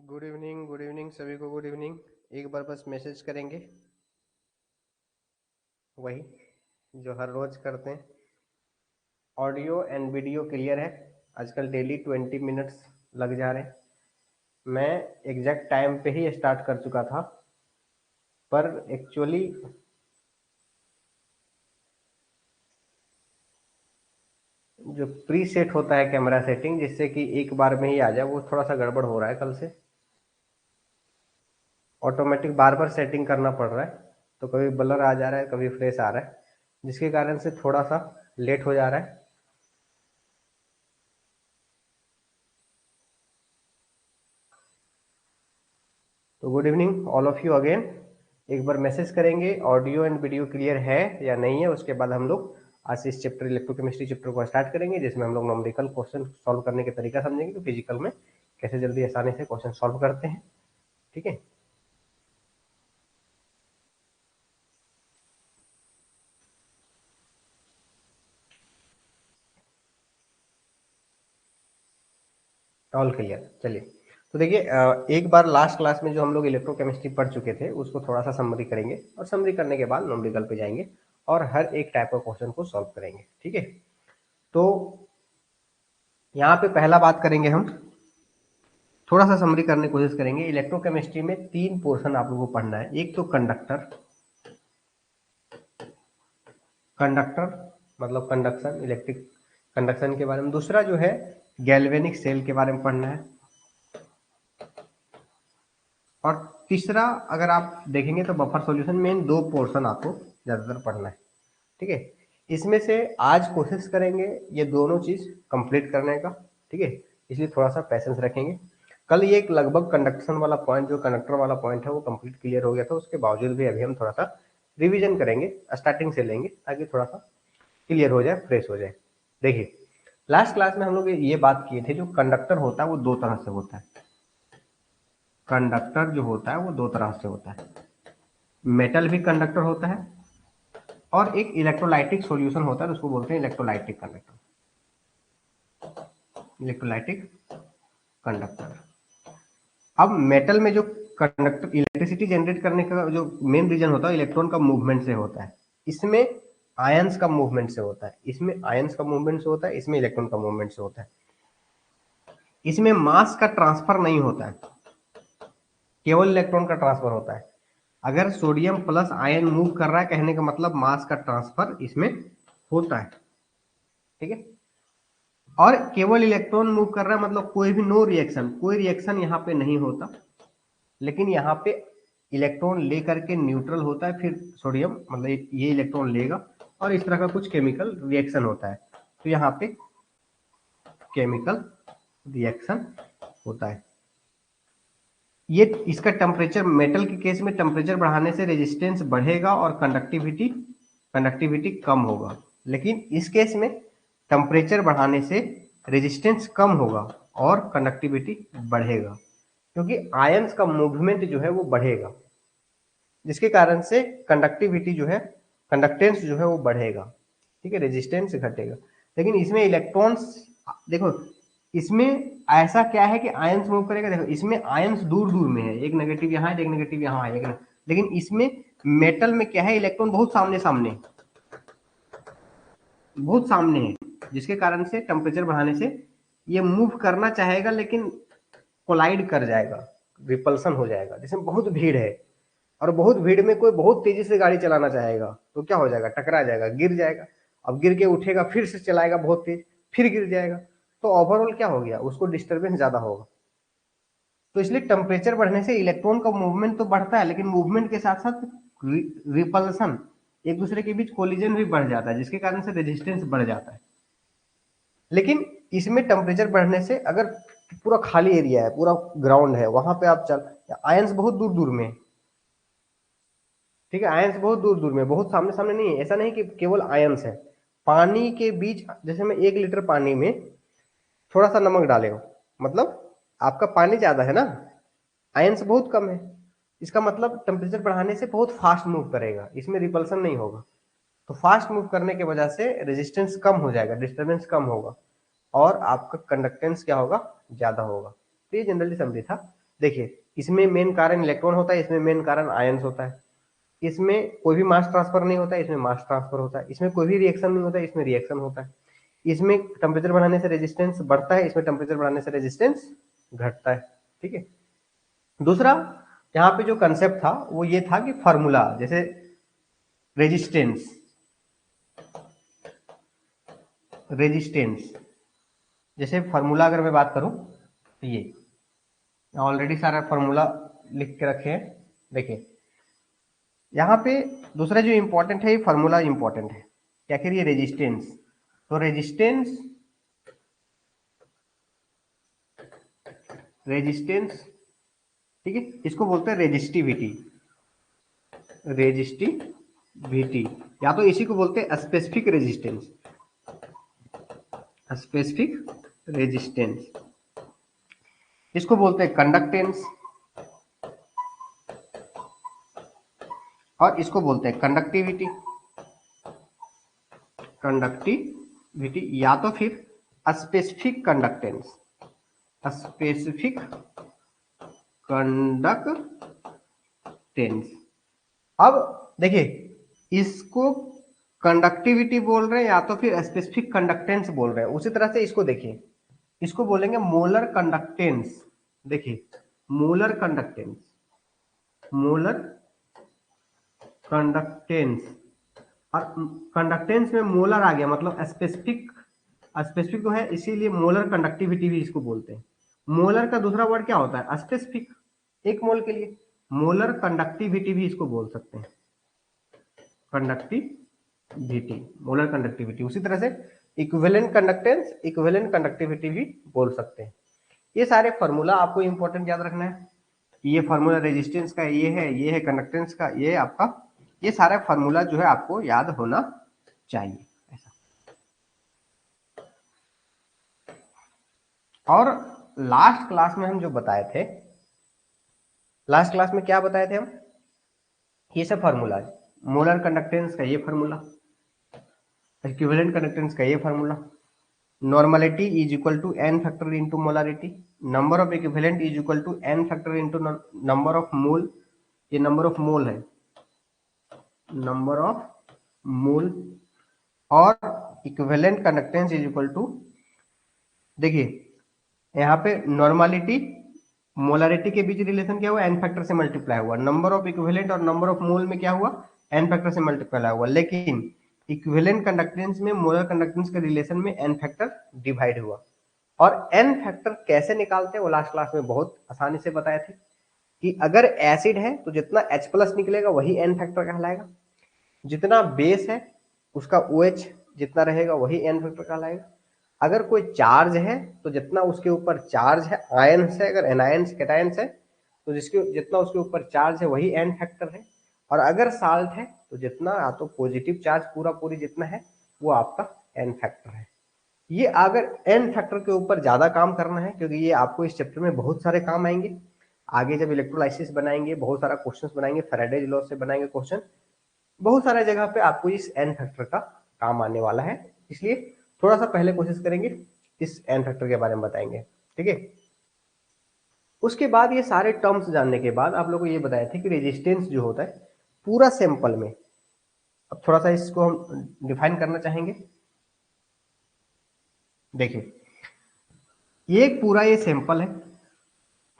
Good evening सभी को good evening. एक बार बस मैसेज करेंगे, वही जो हर रोज करते हैं। ऑडियो एंड वीडियो क्लियर है। आजकल डेली 20 मिनट्स लग जा रहे हैं। मैं एग्जैक्ट टाइम पे ही स्टार्ट कर चुका था, पर एक्चुअली जो प्री सेट होता है कैमरा सेटिंग, जिससे कि एक बार में ही आ जाए, वो थोड़ा सा गड़बड़ हो रहा है कल से। ऑटोमेटिक बार बार सेटिंग करना पड़ रहा है, तो कभी ब्लर आ जा रहा है, कभी फ्रेश आ रहा है, जिसके कारण से थोड़ा सा लेट हो जा रहा है। तो good evening all of you again. एक बार मैसेज करेंगे ऑडियो एंड वीडियो क्लियर है या नहीं है, उसके बाद हम लोग आज इस चैप्टर इलेक्ट्रोकेमिस्ट्री चैप्टर को स्टार्ट करेंगे, जिसमें हम लोग न्यूमेरिकल क्वेश्चन सॉल्व करने के तरीका समझेंगे कि फिजिकल में कैसे जल्दी आसानी से क्वेश्चन सॉल्व करते हैं। ठीक है, ऑल क्लियर। चलिए, तो देखिए, एक बार लास्ट क्लास में जो हम लोग इलेक्ट्रोकेमिस्ट्री पढ़ चुके थे, उसको थोड़ा सा समरी करेंगे, और समरी करने के बाद न्यूमेरिकल पे जाएंगे और हर एक टाइप का क्वेश्चन को सॉल्व करेंगे। ठीक है, तो यहाँ पे पहला बात करेंगे हम, थोड़ा सा समरी करने की कोशिश करेंगे। इलेक्ट्रोकेमिस्ट्री में तीन पोर्शन आप लोगों को पढ़ना है। एक तो कंडक्टर, कंडक्टर मतलब कंडक्शन, इलेक्ट्रिक कंडक्शन के बारे में। दूसरा जो है गैल्वेनिक सेल के बारे में पढ़ना है। और तीसरा, अगर आप देखेंगे तो बफर सॉल्यूशन में इन दो पोर्शन आपको ज्यादातर पढ़ना है। ठीक है, इसमें से आज कोशिश करेंगे ये दोनों चीज कंप्लीट करने का। ठीक है, इसलिए थोड़ा सा पैसेंस रखेंगे। कल ये एक लगभग कंडक्शन वाला पॉइंट, जो कंडक्टर वाला पॉइंट है, वो कंप्लीट क्लियर हो गया था। उसके बावजूद भी अभी हम थोड़ा सा रिवीजन करेंगे, स्टार्टिंग से लेंगे, ताकि थोड़ा सा क्लियर हो जाए, फ्रेश हो जाए। देखिए, लास्ट क्लास में हम लोग ये बात किए थे, जो कंडक्टर होता है वो दो तरह से होता है। कंडक्टर जो होता है वो दो तरह से होता है। मेटल भी कंडक्टर होता है, और एक इलेक्ट्रोलाइटिक सॉल्यूशन होता है, उसको बोलते हैं इलेक्ट्रोलाइटिक कंडक्टर। Electrolytic conductor. अब मेटल में जो कंडक्टर इलेक्ट्रिसिटी जनरेट करने का जो मेन रीजन होता है, इलेक्ट्रॉन का मूवमेंट से होता है। इसमें आयंस का मूवमेंट से होता है, इसमें आयंस का मूवमेंट से होता है, इसमें इलेक्ट्रॉन का मूवमेंट से होता है। इसमें मास का ट्रांसफर नहीं होता है, केवल इलेक्ट्रॉन का ट्रांसफर होता है। अगर सोडियम प्लस आयन मूव कर रहा है, कहने का मतलब मास का ट्रांसफर इसमें होता है। ठीक है, और केवल इलेक्ट्रॉन मूव कर रहा है, मतलब कोई भी नो रिएक्शन, कोई रिएक्शन यहाँ पे नहीं होता। लेकिन यहाँ पे इलेक्ट्रॉन लेकर के न्यूट्रल होता है, फिर सोडियम मतलब ये इलेक्ट्रॉन लेगा, और इस तरह का कुछ केमिकल रिएक्शन होता है। तो यहाँ पे केमिकल रिएक्शन होता है। ये इसका टेम्परेचर, मेटल के केस में टेम्परेचर बढ़ाने से रेजिस्टेंस बढ़ेगा और कंडक्टिविटी कंडक्टिविटी कम होगा। लेकिन इस केस में टेम्परेचर बढ़ाने से रेजिस्टेंस कम होगा और कंडक्टिविटी बढ़ेगा, क्योंकि आयंस का मूवमेंट जो है वो बढ़ेगा, जिसके कारण से कंडक्टिविटी जो है, कंडक्टेंस जो है वो बढ़ेगा। ठीक है, रेजिस्टेंस घटेगा। लेकिन इसमें इलेक्ट्रॉन्स, देखो इसमें ऐसा क्या है कि आयंस मूव करेगा। देखो इसमें आयंस दूर दूर में है, एक नेगेटिव यहाँ है, एक नेगेटिव यहाँ है, लेकिन इसमें मेटल में क्या है, इलेक्ट्रॉन बहुत सामने सामने, बहुत सामने है, जिसके कारण से टेम्परेचर बढ़ाने से ये मूव करना चाहेगा, लेकिन कोलाइड कर जाएगा, रिपल्सन हो जाएगा। जैसे बहुत भीड़ है, और बहुत भीड़ में कोई बहुत तेजी से गाड़ी चलाना चाहेगा, तो क्या हो जाएगा, टकरा जाएगा, गिर जाएगा। अब गिर के उठेगा, फिर से चलाएगा बहुत तेज, फिर गिर जाएगा। तो ओवरऑल क्या हो गया, उसको डिस्टर्बेंस ज्यादा होगा। तो इसलिए टेम्परेचर बढ़ने से इलेक्ट्रॉन का मूवमेंट तो बढ़ता है, लेकिन मूवमेंट के साथ साथ रिपल्सन, एक दूसरे के बीच कोलिजन भी बढ़ जाता है, जिसके कारण से रेजिस्टेंस बढ़ जाता है। लेकिन इसमें टेम्परेचर बढ़ने से, अगर पूरा खाली एरिया है, पूरा ग्राउंड है, वहां पे आप चल, आयंस बहुत दूर दूर में, ठीक है, आयंस बहुत दूर दूर में, बहुत सामने सामने नहीं है। ऐसा नहीं कि केवल आयंस है, पानी के बीच, जैसे मैं 1 लीटर पानी में थोड़ा सा नमक डाले हो, मतलब आपका पानी ज्यादा है ना, आयंस बहुत कम है। इसका मतलब टेम्परेचर बढ़ाने से बहुत फास्ट मूव करेगा, इसमें रिपल्सन नहीं होगा। तो फास्ट मूव करने की वजह से रेजिस्टेंस कम हो जाएगा, डिस्टर्बेंस कम होगा, और आपका कंडक्टेंस क्या होगा, ज्यादा होगा। तो ये जनरली समझी था। देखिए इसमें मेन कारण इलेक्ट्रॉन होता है, इसमें मेन कारण आयंस होता है। इसमें कोई भी मास ट्रांसफर नहीं होता है, इसमें मास ट्रांसफर होता है। इसमें कोई भी रिएक्शन नहीं होता है, इसमें रिएक्शन होता है। इसमें टेम्परेचर बढ़ाने से रेजिस्टेंस बढ़ता है, इसमें टेम्परेचर बढ़ाने से रेजिस्टेंस घटता है। ठीक है। दूसरा यहाँ पे जो कंसेप्ट था वो ये था कि फार्मूला, जैसे रेजिस्टेंस, जैसे फार्मूला अगर मैं बात करूं तो ये ऑलरेडी सारा फार्मूला लिख के रखे हैं। देखिए यहाँ पे दूसरा जो इंपॉर्टेंट है, ये फार्मूला इंपॉर्टेंट है। क्या कह रही है? रेजिस्टेंस। तो रेजिस्टेंस ठीक है, इसको बोलते हैं रेजिस्टिविटी। या तो इसी को बोलते हैं स्पेसिफिक रेजिस्टेंस। इसको बोलते हैं कंडक्टेंस, और इसको बोलते हैं कंडक्टिविटी या तो फिर स्पेसिफिक कंडक्टेंस। अब देखिए इसको कंडक्टिविटी बोल रहे हैं या तो फिर स्पेसिफिक कंडक्टेंस बोल रहे हैं। उसी तरह से इसको देखिए, इसको बोलेंगे मोलर कंडक्टेंस। देखिए मोलर कंडक्टेंस और कंडक्टेंस में मोलर आ गया, मतलब स्पेसिफिक तो है, इसीलिए मोलर कंडक्टिविटी भी इसको बोलते हैं। मोलर का दूसरा वर्ड क्या होता है? स्पेसिफिक, एक मोल के लिए। मोलर कंडक्टिविटी भी इसको बोल सकते हैं, मोलर कंडक्टिविटी। उसी तरह से इक्विवेलेंट कंडक्टेंस, इक्विवेलेंट कंडक्टिविटी भी बोल सकते हैं। ये सारे फार्मूला आपको इंपॉर्टेंट याद रखना है। ये फार्मूला रेजिस्टेंस का ये है कंडक्टेंस का, ये आपका, ये सारा फार्मूला जो है आपको याद होना चाहिए ऐसा। और लास्ट क्लास में हम जो बताए थे, लास्ट क्लास में क्या बताए थे हम? ये सब फार्मूला, मोलर कंडक्टेंस का ये फार्मूला, इक्विवेलेंट कंडक्टेंस का ये formula, normality is equal to n factor into molarity, number of equivalent is equal to n factor into number of mole, ये नंबर ऑफ मोल है, नंबर ऑफ मोल, और equivalent conductance is equal to, देखिए यहाँ पे normality molarity के बीच relation क्या हुआ? n factor से मल्टीप्लाई हुआ। नंबर ऑफ इक्विवेलेंट और नंबर ऑफ मोल में क्या हुआ? n फैक्टर से मल्टीप्लाई हुआ। लेकिन इक्विवेलेंट कंडक्टेंस में मोलर कंडक्टेंस के रिलेशन में n फैक्टर डिवाइड हुआ। और n फैक्टर कैसे निकालते हैं वो लास्ट क्लास में बहुत आसानी से बताए थे कि अगर एसिड है तो जितना H+ निकलेगा वही n फैक्टर कहलाएगा, जितना बेस है उसका OH जितना रहेगा वही n फैक्टर कहलाएगा। अगर कोई चार्ज है तो जितना उसके ऊपर चार्ज है, आयन्स है, अगर एनायंस कैटायंस है तो जितना उसके ऊपर चार्ज है वही n फैक्टर है। और अगर साल्ट है तो जितना या तो पॉजिटिव चार्ज पूरी जितना है वो आपका n फैक्टर है। ये अगर n फैक्टर के ऊपर ज्यादा काम करना है, क्योंकि ये आपको इस चैप्टर में बहुत सारे काम आएंगे। आगे जब इलेक्ट्रोलाइसिस बनाएंगे बहुत सारा क्वेश्चन बनाएंगे, फैराडेज लॉ से बनाएंगे क्वेश्चन, बहुत सारे जगह पे आपको इस n फैक्टर का काम आने वाला है। इसलिए थोड़ा सा पहले कोशिश करेंगे, इस n फैक्टर के बारे में बताएंगे। ठीक है। उसके बाद ये सारे टर्म्स जानने के बाद आप लोगों को ये बताया था कि रेजिस्टेंस जो होता है पूरा सैंपल में, अब थोड़ा सा इसको हम डिफाइन करना चाहेंगे। देखिए ये पूरा ये सैंपल है,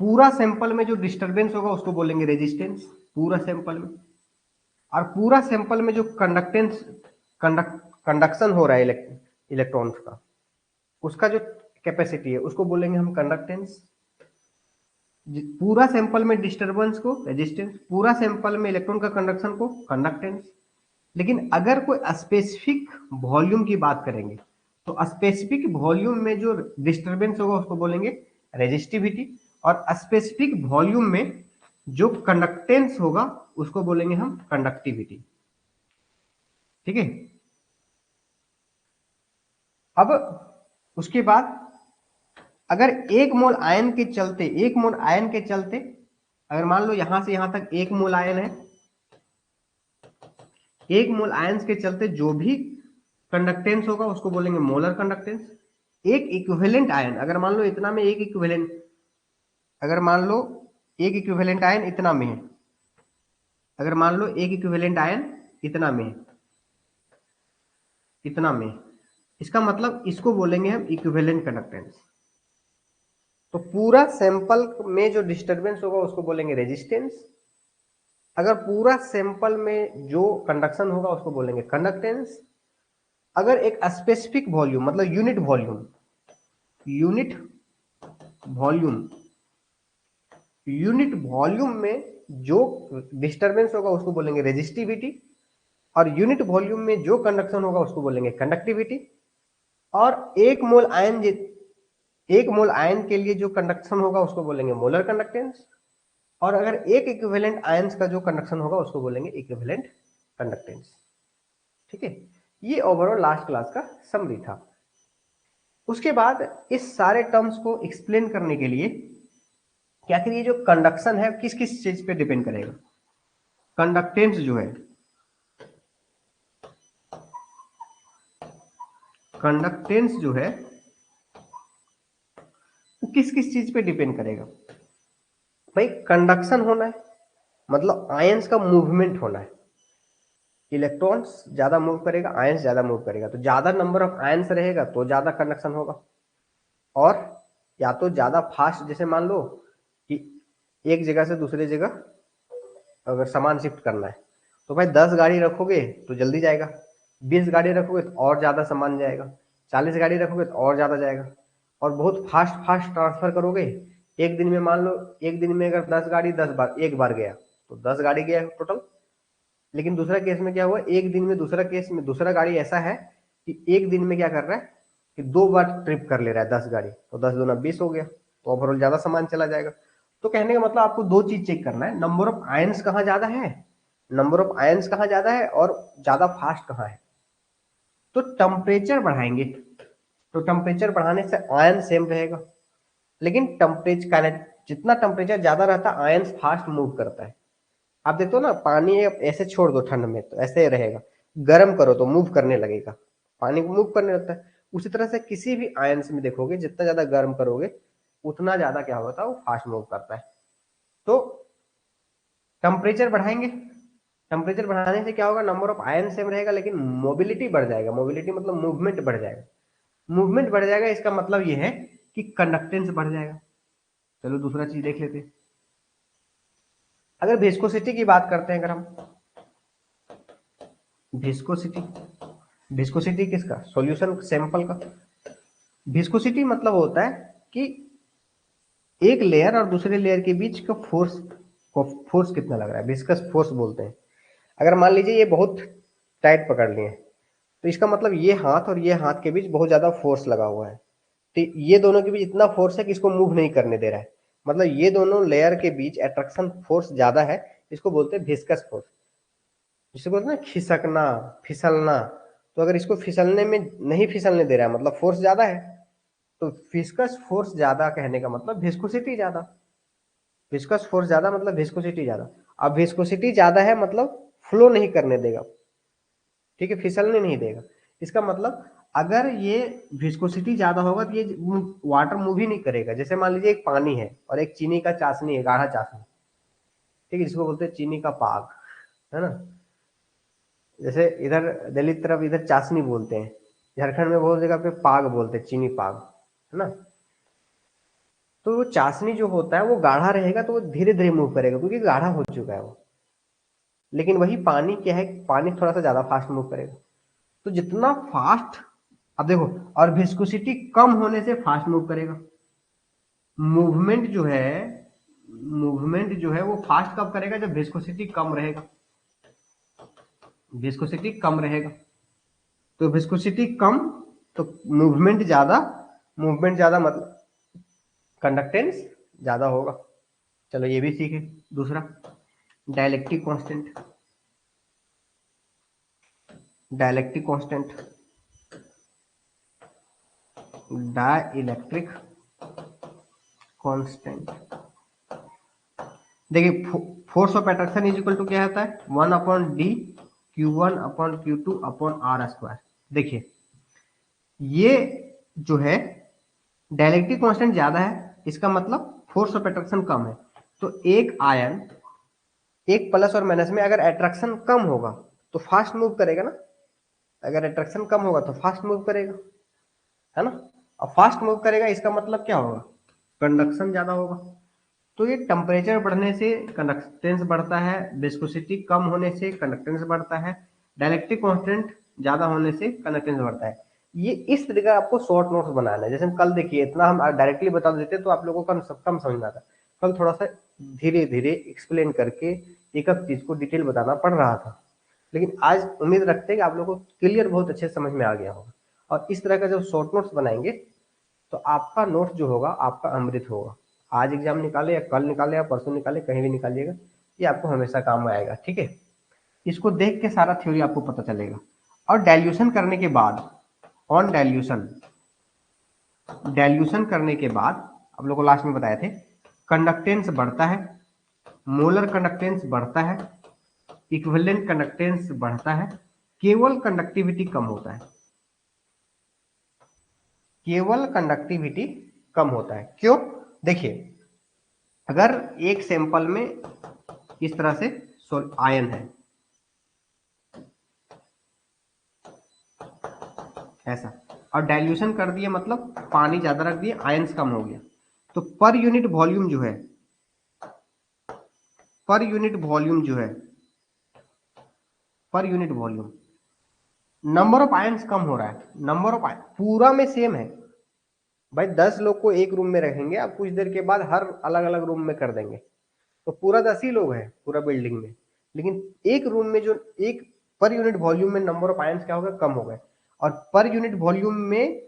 पूरा सैंपल में जो डिस्टरबेंस होगा उसको बोलेंगे रेजिस्टेंस, पूरा सैंपल में। और पूरा सैंपल में जो कंडक्शन हो रहा है इलेक्ट्रॉन्स का, उसका जो कैपेसिटी है उसको बोलेंगे हम कंडक्टेंस। पूरा सैंपल में डिस्टरबेंस को रेजिस्टेंस, पूरा सैंपल में इलेक्ट्रॉन का कंडक्शन को कंडक्टेंस। लेकिन अगर कोई स्पेसिफिक वॉल्यूम की बात करेंगे तो स्पेसिफिक वॉल्यूम में जो डिस्टरबेंस होगा उसको बोलेंगे रेजिस्टिविटी, और स्पेसिफिक वॉल्यूम में जो कंडक्टेंस होगा उसको बोलेंगे हम कंडक्टिविटी। ठीक है। अब उसके बाद अगर एक मोल आयन के चलते, अगर मान लो यहां से यहां तक 1 मोल आयन है, 1 मोल आयन के चलते जो भी कंडक्टेंस होगा उसको बोलेंगे मोलर कंडक्टेंस। एक इक्विवेलेंट आयन, अगर मान लो इतना में एक इक्विवेलेंट, अगर मान लो एक इक्विवेलेंट आयन इतना में है, अगर मान लो एक इक्विवेलेंट आयन इतना में है, इतना में, इसका मतलब इसको बोलेंगे हम इक्विवेलेंट कंडक्टेंस। तो पूरा सैंपल में जो डिस्टरबेंस होगा उसको बोलेंगे रेजिस्टेंस, अगर पूरा सैंपल में जो कंडक्शन होगा उसको बोलेंगे कंडक्टेंस, अगर एक स्पेसिफिक वॉल्यूम मतलब यूनिट वॉल्यूम में जो डिस्टरबेंस होगा उसको बोलेंगे रेजिस्टिविटी, और यूनिट वॉल्यूम में जो कंडक्शन होगा उसको बोलेंगे कंडक्टिविटी, और एक मोल आयन के लिए जो कंडक्शन होगा उसको बोलेंगे मोलर कंडक्टेंस, और अगर एक इक्विवेलेंट आयंस का जो कंडक्शन होगा उसको बोलेंगे इक्विवेलेंट कंडक्टेंस। ठीक है, ये ओवरऑल लास्ट क्लास का समरी था। उसके बाद इस सारे टर्म्स को एक्सप्लेन करने के लिए कि आखिर ये जो कंडक्शन है किस किस चीज पे डिपेंड करेगा। कंडक्टेंस जो है, कंडक्टेंस जो है वो किस किस चीज पे डिपेंड करेगा। भाई कंडक्शन होना है मतलब आयंस का मूवमेंट होना है, इलेक्ट्रॉन्स ज्यादा मूव करेगा, आयंस ज्यादा मूव करेगा, तो ज्यादा नंबर ऑफ आयंस रहेगा तो ज्यादा कंडक्शन होगा, और या तो ज्यादा फास्ट, जैसे मान लो कि एक जगह से दूसरे जगह अगर सामान शिफ्ट करना है तो भाई 10 गाड़ी रखोगे तो जल्दी जाएगा, 20 गाड़ी रखोगे तो और ज्यादा सामान जाएगा, 40 गाड़ी रखोगे तो और ज्यादा जाएगा, और बहुत फास्ट फास्ट ट्रांसफर करोगे एक दिन में, मान लो एक दिन में अगर 10 गाड़ी 10 बार एक बार गया तो 10 गाड़ी गया टोटल। लेकिन दूसरा केस में क्या हुआ, एक दिन में दूसरा केस में दूसरा गाड़ी ऐसा है कि एक दिन में क्या कर रहा है कि 2 बार ट्रिप कर ले रहा है 10 गाड़ी, तो 10 दूना 20 हो गया, तो ओवरऑल ज्यादा सामान चला जाएगा। तो कहने का मतलब आपको दो चीज चेक करना है, नंबर ऑफ आयंस कहाँ ज्यादा है, नंबर ऑफ आयंस कहाँ ज्यादा है और ज्यादा फास्ट कहाँ है। तो टेम्परेचर बढ़ाएंगे तो टेम्परेचर बढ़ाने से आयन सेम रहेगा, लेकिन टेम्परेचर जितना टेम्परेचर ज्यादा रहता है आयंस फास्ट मूव करता है। आप देखते हो ना, पानी ऐसे छोड़ दो ठंड में तो ऐसे ही रहेगा, गर्म करो तो मूव करने लगेगा, पानी को मूव करने लगता है। उसी तरह से किसी भी आयंस में देखोगे जितना ज्यादा गर्म करोगे उतना ज्यादा क्या होता है, वो फास्ट मूव करता है। तो टेम्परेचर बढ़ाएंगे, टेम्परेचर बढ़ाने से क्या होगा, नंबर ऑफ आयन सेम रहेगा लेकिन मोबिलिटी बढ़ जाएगा, मोबिलिटी मतलब मूवमेंट बढ़ जाएगा, मूवमेंट बढ़ जाएगा, इसका मतलब ये है कि कंडक्टेंस बढ़ जाएगा। चलो दूसरा चीज देख लेते हैं। अगर विस्कोसिटी की बात करते हैं, अगर हम विस्कोसिटी, विस्कोसिटी किसका, सॉल्यूशन सैंपल का। विस्कोसिटी मतलब होता है कि एक लेयर और दूसरे लेयर के बीच का फोर्स कितना लग रहा है, विस्कस फोर्स बोलते हैं। अगर मान लीजिए ये बहुत टाइट पकड़ लिए तो इसका मतलब ये हाथ और ये हाथ के बीच बहुत ज्यादा फोर्स लगा हुआ है, तो ये दोनों के बीच इतना फोर्स है कि इसको मूव नहीं करने दे रहा है, मतलब ये दोनों लेयर के बीच अट्रैक्शन फोर्स ज्यादा है, इसको बोलते हैं विस्कस फोर्स। जिसे बोलते हैं ना खिसकना, फिसलना, तो अगर इसको फिसलने में नहीं फिसलने दे रहा है मतलब फोर्स ज्यादा है, तो विस्कस फोर्स ज्यादा कहने का मतलब विस्कोसिटी ज्यादा, विस्कस फोर्स ज्यादा मतलब विस्कोसिटी ज्यादा। अब विस्कोसिटी ज्यादा है मतलब फ्लो नहीं करने देगा, ठीक है, फिसलने नहीं देगा। इसका मतलब अगर ये विस्कोसिटी ज्यादा होगा तो ये वाटर मूव ही नहीं करेगा। जैसे मान लीजिए एक पानी है और एक चीनी का चाशनी है, गाढ़ा चाशनी, ठीक है, जिसको बोलते हैं चीनी का पाग, है ना। जैसे इधर दिल्ली तरफ इधर चाशनी बोलते हैं, झारखंड में बहुत जगह पे पाग बोलते हैं, चीनी पाग, है ना। तो वो चाशनी जो होता है वो गाढ़ा रहेगा तो वो धीरे धीरे मूव करेगा क्योंकि गाढ़ा हो चुका है वो। लेकिन वही पानी क्या है, पानी थोड़ा सा ज्यादा फास्ट मूव करेगा। तो जितना फास्ट, अब देखो, और विस्कोसिटी कम होने से फास्ट मूव करेगा। मूवमेंट जो है, मूवमेंट जो है वो फास्ट कब करेगा, जब विस्कोसिटी कम रहेगा, विस्कोसिटी कम रहेगा। तो विस्कोसिटी कम तो मूवमेंट ज्यादा, मूवमेंट ज्यादा मतलब कंडक्टेंस ज्यादा होगा। चलो ये भी सीखे। दूसरा dielectric constant, dielectric constant, dielectric constant. देखिए force of attraction is equal to क्या होता है, 1/d Q1/Q2/r²। देखिए ये जो है डाइलेक्ट्रिक कांस्टेंट ज्यादा है, इसका मतलब फोर्स ऑफ अट्रैक्शन कम है। तो एक आयन एक प्लस और माइनस में अगर अट्रैक्शन कम होगा तो फास्ट मूव करेगा ना, अगर अट्रैक्शन कम होगा तो फास्ट मूव करेगा, है ना। अब फास्ट मूव करेगा इसका मतलब क्या होगा, कंडक्शन ज्यादा होगा। तो ये टेम्परेचर बढ़ने से कंडक्टेंस बढ़ता है, विस्कोसिटी कम होने से कंडक्टेंस बढ़ता है, डाइलेक्ट्रिक कांस्टेंट ज्यादा होने से कंडक्टेंस बढ़ता है। ये इस तरीके का आपको शॉर्ट नोट्स बनाना है। जैसे हम कल देखिए, इतना हम डायरेक्टली बता देते तो आप लोगों को कम समझ में आता। कल थोड़ा सा धीरे धीरे एक्सप्लेन करके एक एक चीज को डिटेल बताना पड़ रहा था, लेकिन आज उम्मीद रखते हैं कि आप लोगों को क्लियर बहुत अच्छे समझ में आ गया होगा। और इस तरह का जब शॉर्ट नोट्स बनाएंगे तो आपका नोट जो होगा आपका अमृत होगा। आज एग्जाम निकाले या कल निकाले या परसों निकाले, कहीं भी निकालिएगा, ये आपको हमेशा काम आएगा, ठीक है। इसको देख के सारा थ्योरी आपको पता चलेगा। और डाइल्यूशन करने के बाद, ऑन डाइल्यूशन, डाइल्यूशन करने के बाद आप लोगों को लास्ट में बताए थे कंडक्टेंस बढ़ता है, मोलर कंडक्टेंस बढ़ता है, इक्विवेलेंट कंडक्टेंस बढ़ता है, केवल कंडक्टिविटी कम होता है, केवल कंडक्टिविटी कम होता है। क्यों, देखिए अगर एक सैंपल में इस तरह से आयन है ऐसा, और डाइल्यूशन कर दिए मतलब पानी ज्यादा रख दिए, आयंस कम हो गया, तो पर यूनिट वॉल्यूम जो है, पर यूनिट वॉल्यूम जो है, पर unit volume number of ions कम हो रहा है। नंबर ऑफ आयन पूरा में सेम है भाई, 10 लोग को एक रूम में रखेंगे, आप कुछ देर के बाद हर अलग अलग रूम में कर देंगे, तो पूरा 10 ही लोग हैं पूरा बिल्डिंग में, लेकिन एक रूम में जो एक पर यूनिट वॉल्यूम में नंबर ऑफ आयंस क्या हो गया, कम हो गए। और पर यूनिट वॉल्यूम में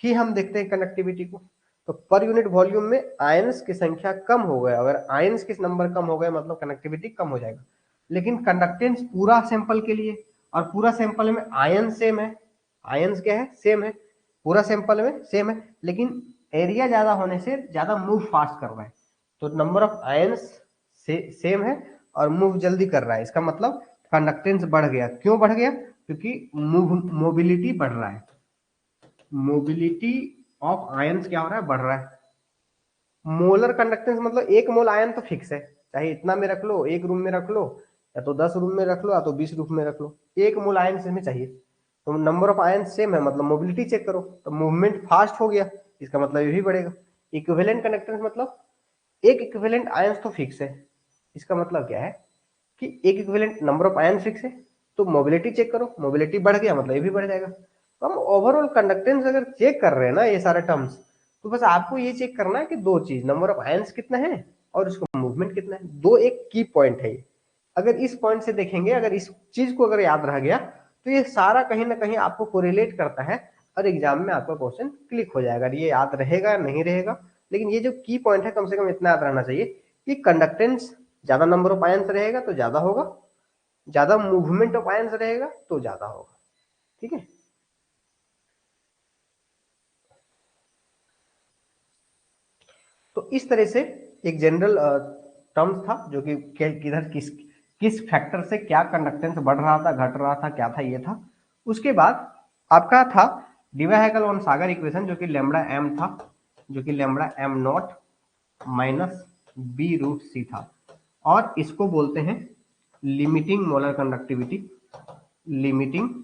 ही हम देखते हैं कंडक्टिविटी को, तो पर यूनिट वॉल्यूम में आयंस की संख्या कम हो गए, अगर आयंस के नंबर कम हो गए मतलब कनेक्टिविटी कम हो जाएगा। लेकिन कंडक्टेंस पूरा सैंपल के लिए, और पूरा सैंपल में आयन सेम है, आयंस क्या है, सेम है, पूरा सैंपल में सेम है, लेकिन एरिया ज्यादा होने से ज्यादा मूव फास्ट कर रहा है, तो नंबर ऑफ आयंस सेम है और मूव जल्दी कर रहा है, इसका मतलब कंडक्टेंस बढ़ गया। क्यों बढ़ गया, क्योंकि मोबिलिटी बढ़ रहा है, मोबिलिटी ऑफ आयंस क्या हो रहा है, बढ़ रहा है। मोलर कंडक्टेंस मतलब एक मोल आयन तो फिक्स है, चाहे इतना में रख लो, एक रूम में रख लो, या तो 10 रूम में रख लो, या तो 20 रूम में रख लो, एक मोल आयन इसमें चाहिए। तो नंबर ऑफ आयन सेम है मतलब मोबिलिटी चेक करो, तो मूवमेंट फास्ट हो गया, इसका मतलब ये भी बढ़ेगा। इक्विवेलेंट कंडक्टेंस मतलब एक इक्विवेलेंट आयंस तो फिक्स है, इसका मतलब क्या है कि एक equivalent number of ion fix है, तो मोबिलिटी चेक करो, मोबिलिटी बढ़ गया मतलब ये भी बढ़ जाएगा। तो हम ओवरऑल कंडक्टेंस अगर चेक कर रहे हैं ना ये सारे टर्म्स, तो बस आपको ये चेक करना है कि दो चीज, नंबर ऑफ आयंस कितना है और उसका मूवमेंट कितना है, दो एक की पॉइंट है ये। अगर इस पॉइंट से देखेंगे, अगर इस चीज को अगर याद रह गया, तो ये सारा कहीं ना कहीं आपको कोरिलेट करता है और एग्जाम में आपका क्वेश्चन क्लिक हो जाएगा। ये याद रहेगा नहीं रहेगा, लेकिन ये जो की पॉइंट है कम से कम इतना याद रहना चाहिए कि कंडक्टेंस ज्यादा नंबर ऑफ आयंस रहेगा तो ज्यादा होगा, ज्यादा मूवमेंट ऑफ आयंस रहेगा तो ज्यादा होगा, ठीक है। तो इस तरह से एक जनरल टर्म्स था जो कि किधर किस किस फैक्टर से क्या कंडक्टेंस बढ़ रहा था, घट रहा था, क्या था, ये था। उसके बाद आपका था डिवाहेगल ऑन सागर इक्वेशन जो कि लैम्बडा एम था, जो कि lambda M naught minus B root C था, और इसको बोलते हैं limiting molar conductivity, limiting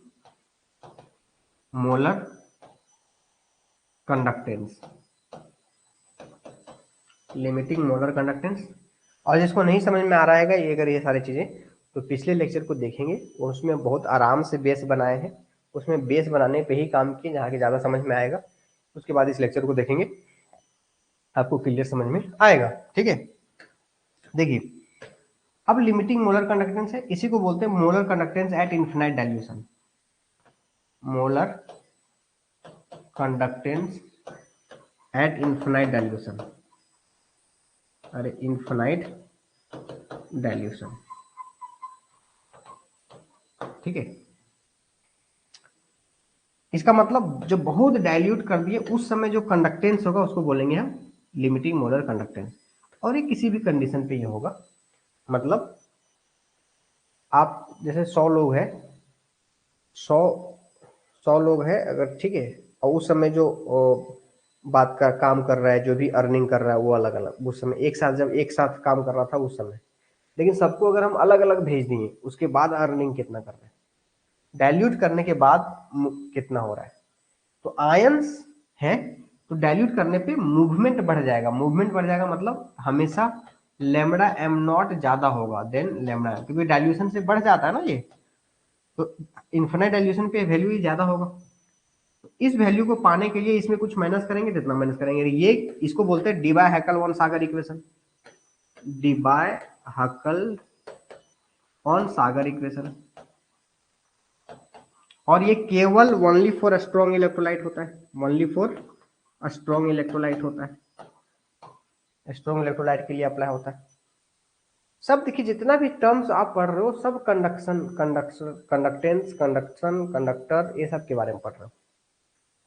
molar conductance, limiting molar conductance. और जिसको नहीं समझ में आ रहा है ये अगर ये सारी चीजें, तो पिछले लेक्चर को देखेंगे, उसमें बहुत आराम से बेस बनाए हैं, उसमें बेस बनाने पे ही काम किए जहाँ के ज्यादा समझ में आएगा। उसके बाद इस लेक्चर को देखेंगे, आपको क्लियर समझ में आएगा, ठीक है। देखिए अब लिमिटिंग मोलर कंडक्टेंस है, इसी को बोलते हैं molar conductance at infinite dilution, molar conductance at infinite dilution, अरे इन्फिनाइट डाइल्यूशन, ठीक है। इसका मतलब जो बहुत डाइल्यूट कर दिए उस समय जो कंडक्टेंस होगा उसको बोलेंगे हम लिमिटिंग मोलर कंडक्टेंस। और ये किसी भी कंडीशन पे ये होगा, मतलब आप जैसे 100 लोग हैं, 100 लोग हैं अगर, ठीक है, और उस समय जो बात का काम कर रहा है, जो भी अर्निंग कर रहा है वो अलग अलग उस समय एक साथ, जब एक साथ काम कर रहा था उस समय। लेकिन सबको अगर हम अलग अलग भेज दिए उसके बाद अर्निंग कितना कर रहे हैं, डाइल्यूट करने के बाद कितना हो रहा है। तो आयंस है तो डाइल्यूट करने पे मूवमेंट बढ़ जाएगा, मूवमेंट बढ़ जाएगा मतलब हमेशा लेमडा एम नॉट ज्यादा होगा देन लेमडा एम, क्योंकि डाइल्यूशन से बढ़ जाता है ना ये, तो इन्फिनाइट डाइल्यूशन पे वैल्यू ही ज्यादा होगा। तो इस वैल्यू को पाने के लिए इसमें कुछ माइनस करेंगे, जितना माइनस करेंगे ये, इसको बोलते हैं Debye Huckel Onsager equation, Debye Huckel Onsager equation. और ये केवल ओनली फॉर स्ट्रॉन्ग इलेक्ट्रोलाइट होता है, ओनली फॉर स्ट्रॉन्ग इलेक्ट्रोलाइट होता है, स्ट्रॉन्ग इलेक्ट्रोलाइट के लिए अप्लाई होता है। सब देखिए जितना भी टर्म्स आप पढ़ रहे हो सब कंडक्शन, कंडक्टेंस, कंडक्शन, कंडक्टर, ये सब के बारे में पढ़ रहे हो,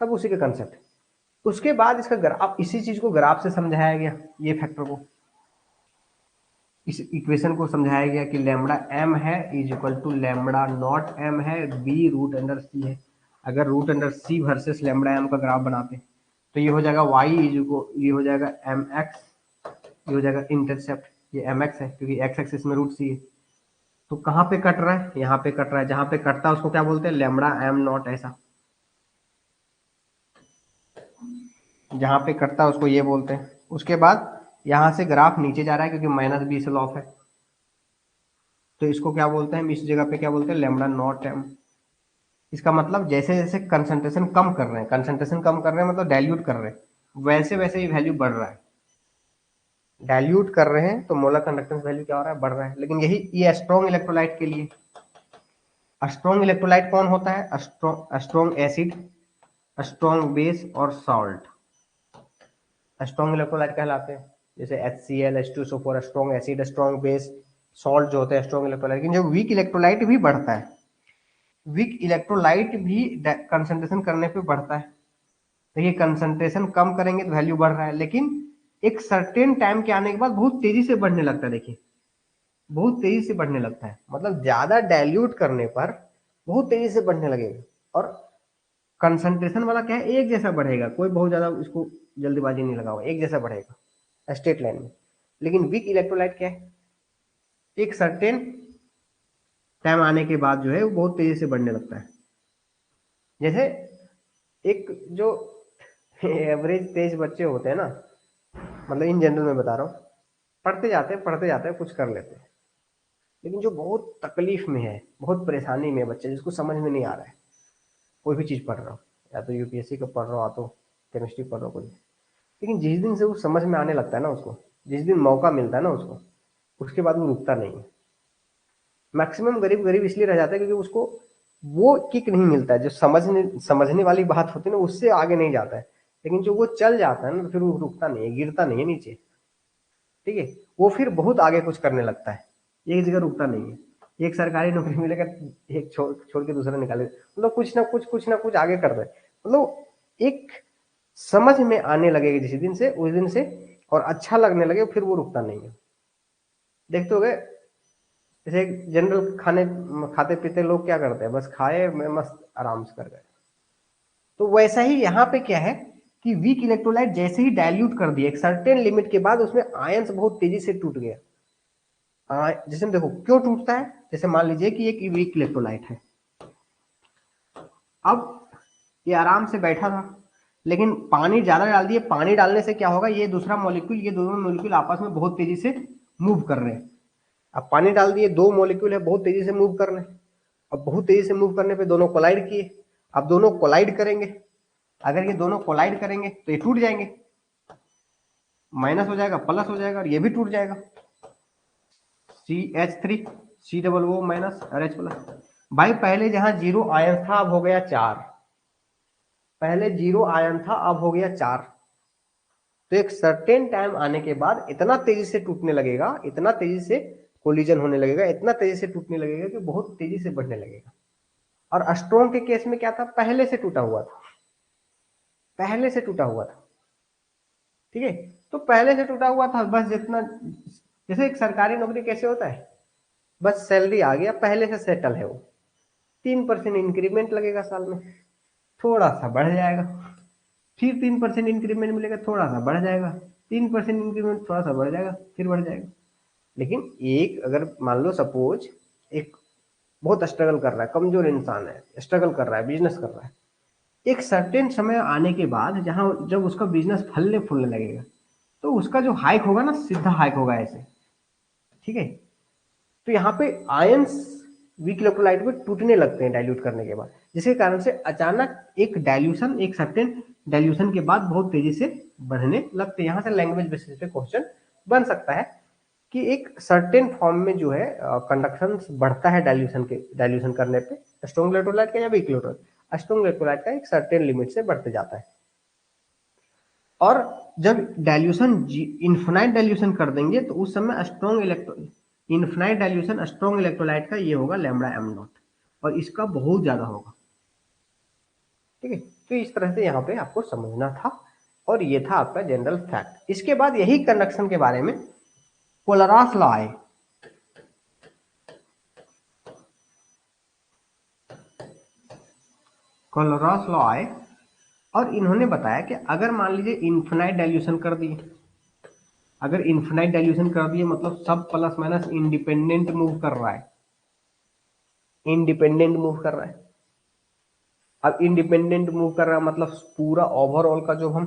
सब उसी के कंसेप्ट। उसके बाद इसका ग्राफ, इसी चीज को ग्राफ से समझाया गया, ये फैक्टर को, इस इक्वेशन को समझाया गया कि लेमडा एम है is equal to lambda not M है, बी रूट अंडर सी है। अगर root under C versus lambda M का ग्राफ बनाते तो ये हो जाएगा वाई इज इक्वल, ये हो जाएगा एम एक्स, ये हो जाएगा इंटरसेप्ट, ये एम एक्स है क्योंकि एक्स एक्सिस में रूट सी है। तो कहाँ पे कट रहा है, यहाँ पे कट रहा है, जहां पे कटता है उसको क्या बोलते हैं, लेमडा एम नॉट, ऐसा जहां पे कटता है उसको ये बोलते हैं। उसके बाद यहां से ग्राफ नीचे जा रहा है क्योंकि माइनस बी से लॉफ है, तो इसको क्या बोलते हैं, हम इस जगह पे क्या बोलते हैं, लेमडा नॉट एम। इसका मतलब जैसे जैसे कंसंट्रेशन कम कर रहे हैं, कंसंट्रेशन कम कर रहे हैं मतलब डाइल्यूट कर रहे हैं, वैसे वैसे ये वैल्यू बढ़ रहा है। डाइल्यूट कर रहे हैं तो मोलर कंडक्टेंस वैल्यू क्या हो रहा है, बढ़ रहा है। लेकिन यही ये स्ट्रॉन्ग इलेक्ट्रोलाइट के लिए, स्ट्रॉन्ग इलेक्ट्रोलाइट कौन होता है, स्ट्रॉन्ग एसिड, स्ट्रॉन्ग बेस और सॉल्ट, स्ट्रॉन्ग इलेक्ट्रोलाइट कहलाते हैं। जैसे HCl, H2SO4 strong acid, strong base, salt जो होते हैं स्ट्रॉन्ग इलेक्ट्रोलाइट। लेकिन जो वीक इलेक्ट्रोलाइट भी बढ़ता है, वीक इलेक्ट्रोलाइट भी कंसंट्रेशन करने पे बढ़ता है। देखिए कंसंट्रेशन कम करेंगे तो वैल्यू बढ़ रहा है, लेकिन एक सर्टेन टाइम के आने के बाद बहुत तेजी से बढ़ने लगता है। देखिए बहुत तेजी से बढ़ने लगता है, मतलब ज्यादा डाइल्यूट करने पर बहुत तेजी से बढ़ने लगेगा। और कंसंट्रेशन वाला क्या है, एक जैसा बढ़ेगा, कोई बहुत ज्यादा इसको जल्दीबाजी नहीं लगाओ, एक जैसा बढ़ेगा स्ट्रेट लाइन में। लेकिन वीक इलेक्ट्रोलाइट क्या है, एक सर्टेन टाइम आने के बाद जो है वो बहुत तेजी से बढ़ने लगता है। जैसे एक जो एवरेज तेज बच्चे होते हैं ना, मतलब इन जनरल में बता रहा हूँ, पढ़ते जाते हैं कुछ कर लेते हैं। लेकिन जो बहुत तकलीफ में है, बहुत परेशानी में है बच्चे, जिसको समझ में नहीं आ रहा है, कोई भी चीज पढ़ रहा हो, या तो यूपीएससी का पढ़ रहा हो, या तो केमिस्ट्री पढ़ रहा हो, कोई, लेकिन जिस दिन से वो समझ में आने लगता है ना उसको, जिस दिन मौका मिलता है ना उसको, उसके बाद वो रुकता नहीं है। मैक्सिमम गरीब गरीब इसलिए रह जाता है क्योंकि उसको वो किक नहीं मिलता है, जो समझने वाली बात होती है ना उससे आगे नहीं जाता है। लेकिन जो वो चल जाता है ना तो फिर वो रुकता नहीं है, गिरता नहीं है नीचे, ठीक है, वो फिर बहुत आगे कुछ करने लगता है, एक जगह रुकता नहीं है। एक सरकारी नौकरी मिलेगा, एक छोड़ छोड़ के दूसरा निकाले, मतलब कुछ ना कुछ आगे कर रहे हैं। मतलब एक समझ में आने लगेगा जिस दिन से, उस दिन से, और अच्छा लगने लगे, फिर वो रुकता नहीं है। देखते हो गए, जैसे जनरल खाने खाते पीते लोग क्या करते हैं, बस खाए मैं मस्त आराम से कर गए। तो वैसा ही यहाँ पे क्या है कि वीक इलेक्ट्रोलाइट जैसे ही डाइल्यूट कर दिया एक सर्टेन लिमिट के बाद, उसमें आयंस बहुत तेजी से टूट गया। जैसे देखो क्यों टूटता है, जैसे मान लीजिए कि एक वीक इलेक्ट्रोलाइट है, अब ये आराम से बैठा था, लेकिन पानी ज्यादा डाल दिए, पानी डालने से क्या होगा, ये दूसरा मॉलिक्यूल, ये दोनों मॉलिक्यूल आपस में बहुत तेजी से मूव कर रहे हैं। अब पानी डाल दिए, दो मॉलिक्यूल है बहुत तेजी से मूव कर रहे हैं, अब बहुत तेजी से मूव करने पे दोनों कोलाइड किए। अब दोनों कोलाइड करेंगे, अगर ये दोनों कोलाइड करेंगे तो ये टूट जाएंगे, माइनस हो जाएगा प्लस हो जाएगा, और ये भी टूट जाएगा, CH3 C+O माइनस और H प्लस। भाई पहले जहां जीरो आयन था अब हो गया 4, पहले जीरो आयन था अब हो गया 4। तो एक सर्टेन टाइम आने के बाद इतना तेजी से टूटने लगेगा, इतना तेजी से कोलिजन होने लगेगा, इतना तेजी से टूटने लगेगा कि बहुत तेजी से बढ़ने लगेगा। और स्ट्रॉन्ग के केस में क्या था, पहले से टूटा हुआ था, पहले से टूटा हुआ था, ठीक है। तो पहले से टूटा हुआ था, बस जितना, जैसे एक सरकारी नौकरी कैसे होता है, बस सैलरी आ गया, पहले से सेटल है वो, 3% इंक्रीमेंट लगेगा साल में, थोड़ा सा बढ़ जाएगा, फिर 3% इंक्रीमेंट मिलेगा, थोड़ा सा बढ़ जाएगा, 3% इंक्रीमेंट थोड़ा सा बढ़ जाएगा, फिर बढ़ जाएगा। लेकिन एक अगर मान लो सपोज एक बहुत स्ट्रगल कर रहा है, कमजोर इंसान है, स्ट्रगल कर रहा है, बिजनेस कर रहा है, एक सर्टेन समय आने के बाद जहां जब उसका बिजनेस फलने फूलने लगेगा तो उसका जो हाइक होगा ना, सीधा हाइक होगा ऐसे, ठीक है। तो यहाँ पे आयंस वीक इलेक्ट्रोलाइट में टूटने लगते हैं डाइल्यूट करने के बाद, जिसके कारण से अचानक एक डाइल्यूशन, एक सर्टेन डाइल्यूशन के बाद बहुत तेजी से बढ़ने लगते हैं। यहाँ से लैंग्वेज बेसिस पे क्वेश्चन बन सकता है कि एक सर्टेन फॉर्म में जो है कंडक्शन बढ़ता है डाइल्यूशन करने पे, स्ट्रॉन्ग इलेक्ट्रोलाइट का या वीक इलेक्ट्रोलाइट, स्ट्रॉन्ग इलेक्ट्रोलाइट का एक सर्टेन लिमिट से बढ़ते जाता है। और जब डाइल्यूशन इन्फिनाइट डाइल्यूशन कर देंगे तो उस समय इन्फिनाइट डाइल्यूशन स्ट्रॉन्ग इलेक्ट्रोलाइट का ये होगा लैम्बडा एम नॉट, और इसका बहुत ज्यादा होगा, ठीक है। तो इस तरह से यहाँ पे आपको समझना था, और ये था आपका जनरल फैक्ट। इसके बाद यही कंडक्शन के बारे में कोलरास लॉ आए। कोलरास लॉ आए और इन्होंने बताया कि अगर मान लीजिए इन्फिनाइट डाइल्यूशन कर दिए, अगर इन्फिनाइट डाइल्यूशन कर दिए मतलब सब प्लस माइनस इंडिपेंडेंट मूव कर रहा है, इंडिपेंडेंट मूव कर रहा है। अब इंडिपेंडेंट मूव कर रहा है मतलब पूरा ओवरऑल का जो हम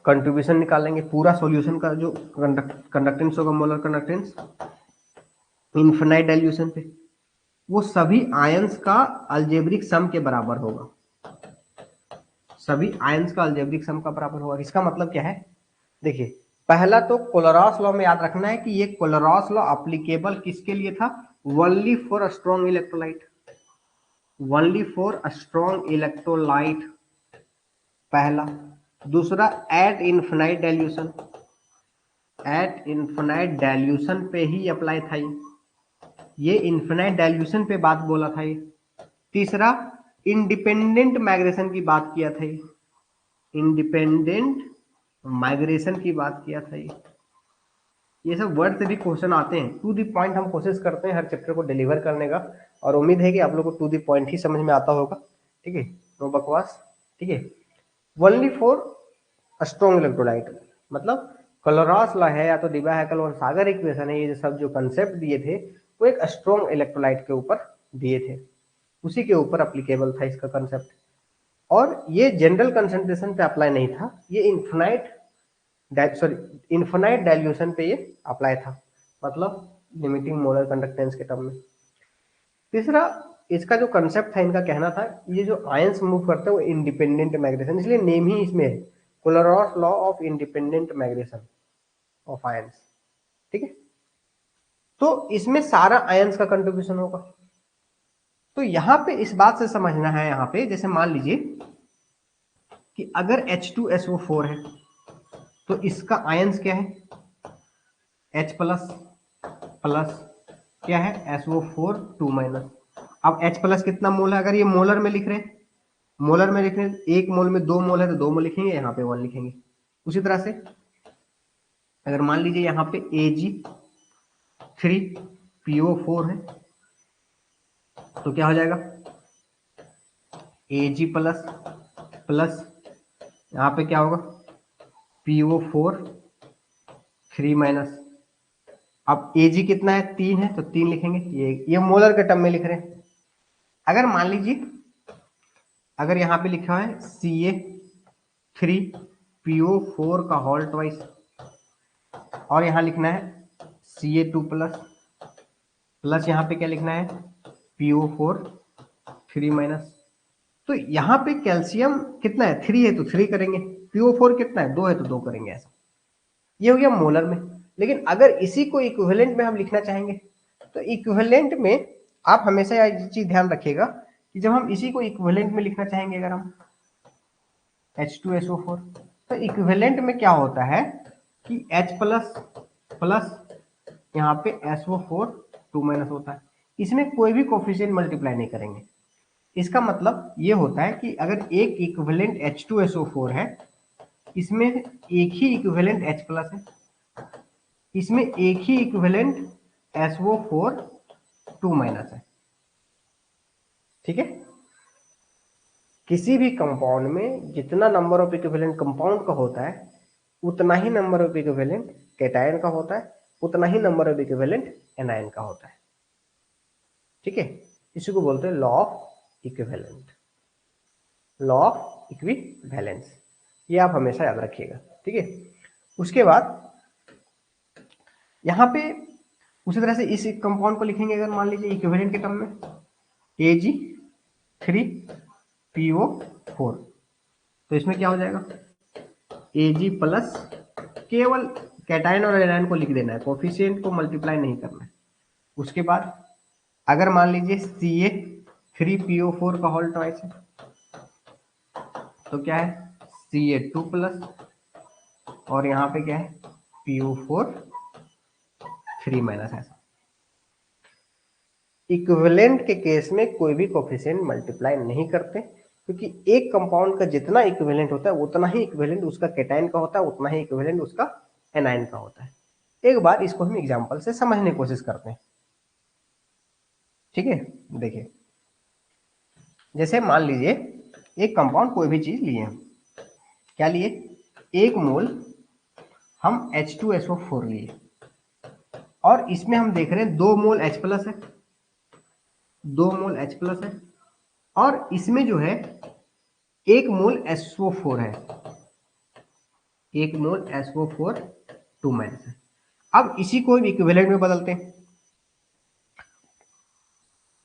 कंट्रीब्यूशन निकालेंगे, पूरा सॉल्यूशन का जो कंडक्टेंस होगा, मोलर कंडक्टेंस इन्फिनाइट डाइल्यूशन पे, वो सभी आयंस का अलजेब्रिक सम के बराबर होगा, सभी आयंस का अलजेब्रिक सम का बराबर होगा। इसका मतलब क्या है, देखिए पहला तो कोलरास लॉ में याद रखना है कि ये कोलरास लॉ एप्लीकेबल किसके लिए था, only for strong electrolyte, only for strong electrolyte, पहला। दूसरा at infinite dilution, at infinite dilution पे ही अप्लाई था ये इन्फिनाइट डाइल्यूशन पे बात बोला था ये। तीसरा इंडिपेंडेंट माइग्रेशन की बात किया था ये, इंडिपेंडेंट माइग्रेशन की बात किया था ये सब वर्ड से भी क्वेश्चन आते हैं। टू दी पॉइंट हम कोशिश करते हैं हर चैप्टर को डिलीवर करने का, और उम्मीद है कि आप लोग को टू दी पॉइंट ही समझ में आता होगा, ठीक है, नो बकवास, ठीक है। ओनली फॉर स्ट्रॉन्ग इलेक्ट्रोलाइट मतलब कोलरास लॉ है या तो डिबा-हैकेल और सागर इक्वेशन है, ये सब जो कंसेप्ट दिए थे वो एक स्ट्रॉन्ग इलेक्ट्रोलाइट के ऊपर दिए थे, उसी के ऊपर अप्लीकेबल था इसका कंसेप्ट। और ये जनरल कंसंट्रेशन पे अप्लाई नहीं था, ये इन्फिनाइट डाइल्यूशन पे ये अप्लाई था, मतलब लिमिटिंग मोलर कंडक्टेंस के टर्म में। तीसरा इसका जो कंसेप्ट था, इनका कहना था ये जो आयंस मूव करते हैं वो इंडिपेंडेंट माइग्रेशन, इसलिए नेम ही इसमें है Kohlrausch law of independent migration of ions, ठीक है। तो इसमें सारा आयंस का कंट्रीब्यूशन होगा। तो यहां पे इस बात से समझना है, यहां पे जैसे मान लीजिए कि अगर H2SO4 है तो इसका आयंस क्या है, H प्लस प्लस क्या है SO4 2 माइनस। अब H प्लस कितना मोल है, अगर ये मोलर में लिख रहे हैं, मोलर में लिख रहे हैं, एक मोल में 2 मोल है तो 2 मोल लिखेंगे, यहाँ पे 1 लिखेंगे। उसी तरह से अगर मान लीजिए यहाँ पे Ag3PO4 है तो क्या हो जाएगा Ag प्लस प्लस यहाँ पे क्या होगा PO4 3 माइनस। अब Ag कितना है 3 है तो 3 लिखेंगे, ये मोलर के टर्म में लिख रहे हैं। अगर मान लीजिए अगर यहाँ पे लिखा है Ca3PO4 का होल ट्वाइस, और यहाँ लिखना है Ca2 प्लस प्लस यहाँ पे क्या लिखना है PO4 3 माइनस। तो यहाँ पे कैल्शियम कितना है 3 है तो 3 करेंगे, PO4 कितना है 2 है तो 2 करेंगे, ऐसा ये हो गया मोलर में। लेकिन अगर इसी को इक्विवेलेंट में हम लिखना चाहेंगे तो इक्विवेलेंट में आप हमेशा ये चीज ध्यान रखिएगा कि जब हम इसी को इक्विवेलेंट में लिखना चाहेंगे, अगर हम H2SO4 तो इक्विवेलेंट में क्या होता है कि H प्लस प्लस यहाँ पे SO4 2 माइनस होता है, इसमें कोई भी कोफिशिएंट मल्टीप्लाई नहीं करेंगे। इसका मतलब ये होता है कि अगर एक इक्विवेलेंट H2SO4 है, इसमें एक ही इक्विवेलेंट H प्लस है, इसमें एक ही इक्विवेलेंट SO4 2 माइनस है, ठीक है। किसी भी कंपाउंड में जितना नंबर ऑफ इक्विवेलेंट कंपाउंड का होता है उतना ही नंबर ऑफ इक्विवेलेंट कैटायन का होता है, उतना ही नंबर ऑफ इक्विवेलेंट एनायन का होता है। ठीक है, इसी को बोलते हैं law of equivalent, law of equivalence. ये आप हमेशा याद रखिएगा। ठीक है, उसके बाद यहां पे उसी तरह से इस कंपाउंड को लिखेंगे अगर मान लीजिए इक्विवेलेंट के टर्म में Ag3PO4, तो इसमें क्या हो जाएगा Ag प्लस, केवल कैटायन और एनायन को लिख देना है, कोफिशिएंट को मल्टीप्लाई नहीं करना है। उसके बाद अगर मान लीजिए Ca3PO4 का होल ट्वाइस है तो क्या है Ca2 प्लस, और यहाँ पे क्या है PO4 3 माइनस। ऐसा इक्विवेलेंट के केस में कोई भी कोफिशिएंट मल्टीप्लाई नहीं करते, क्योंकि एक कंपाउंड का जितना इक्विवेलेंट होता है उतना ही इक्विवेलेंट उसका कैटायन का होता है, उतना ही इक्विवेलेंट उसका एनायन का होता है। एक बार इसको हम एग्जांपल से समझने की कोशिश करते हैं। ठीक है, देखिए जैसे मान लीजिए एक कंपाउंड कोई भी चीज लिए, क्या लिए, 1 मोल हम H2SO4 लिए, और इसमें हम देख रहे हैं 2 मोल H प्लस है, 2 मोल H प्लस है, और इसमें जो है 1 मोल SO4 है, 1 मोल SO4 2 माइनस है। अब इसी को इक्विवेलेंट में बदलते हैं।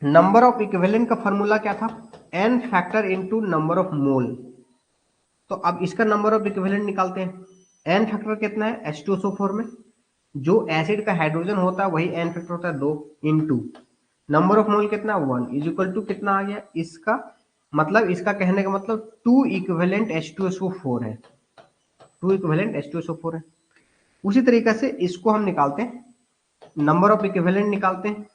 नंबर ऑफ इक्विवेलेंट का फॉर्मूला क्या था, n factor into number of मोल। तो अब इसका नंबर ऑफ इक्विवेलेंट निकालते हैं। n फैक्टर कितना है H2SO4 में, जो एसिड का हाइड्रोजन होता है वही n फैक्टर होता है 2, इनटू नंबर ऑफ मोल कितना 1 इज इक्वल टू कितना आ गया, इसका मतलब, इसका कहने का मतलब 2 इक्विवेलेंट H2SO4 है, 2 इक्विवेलेंट H2SO4 है। उसी तरीके से इसको हम निकालते हैं, नंबर ऑफ इक्विवेलेंट निकालते हैं।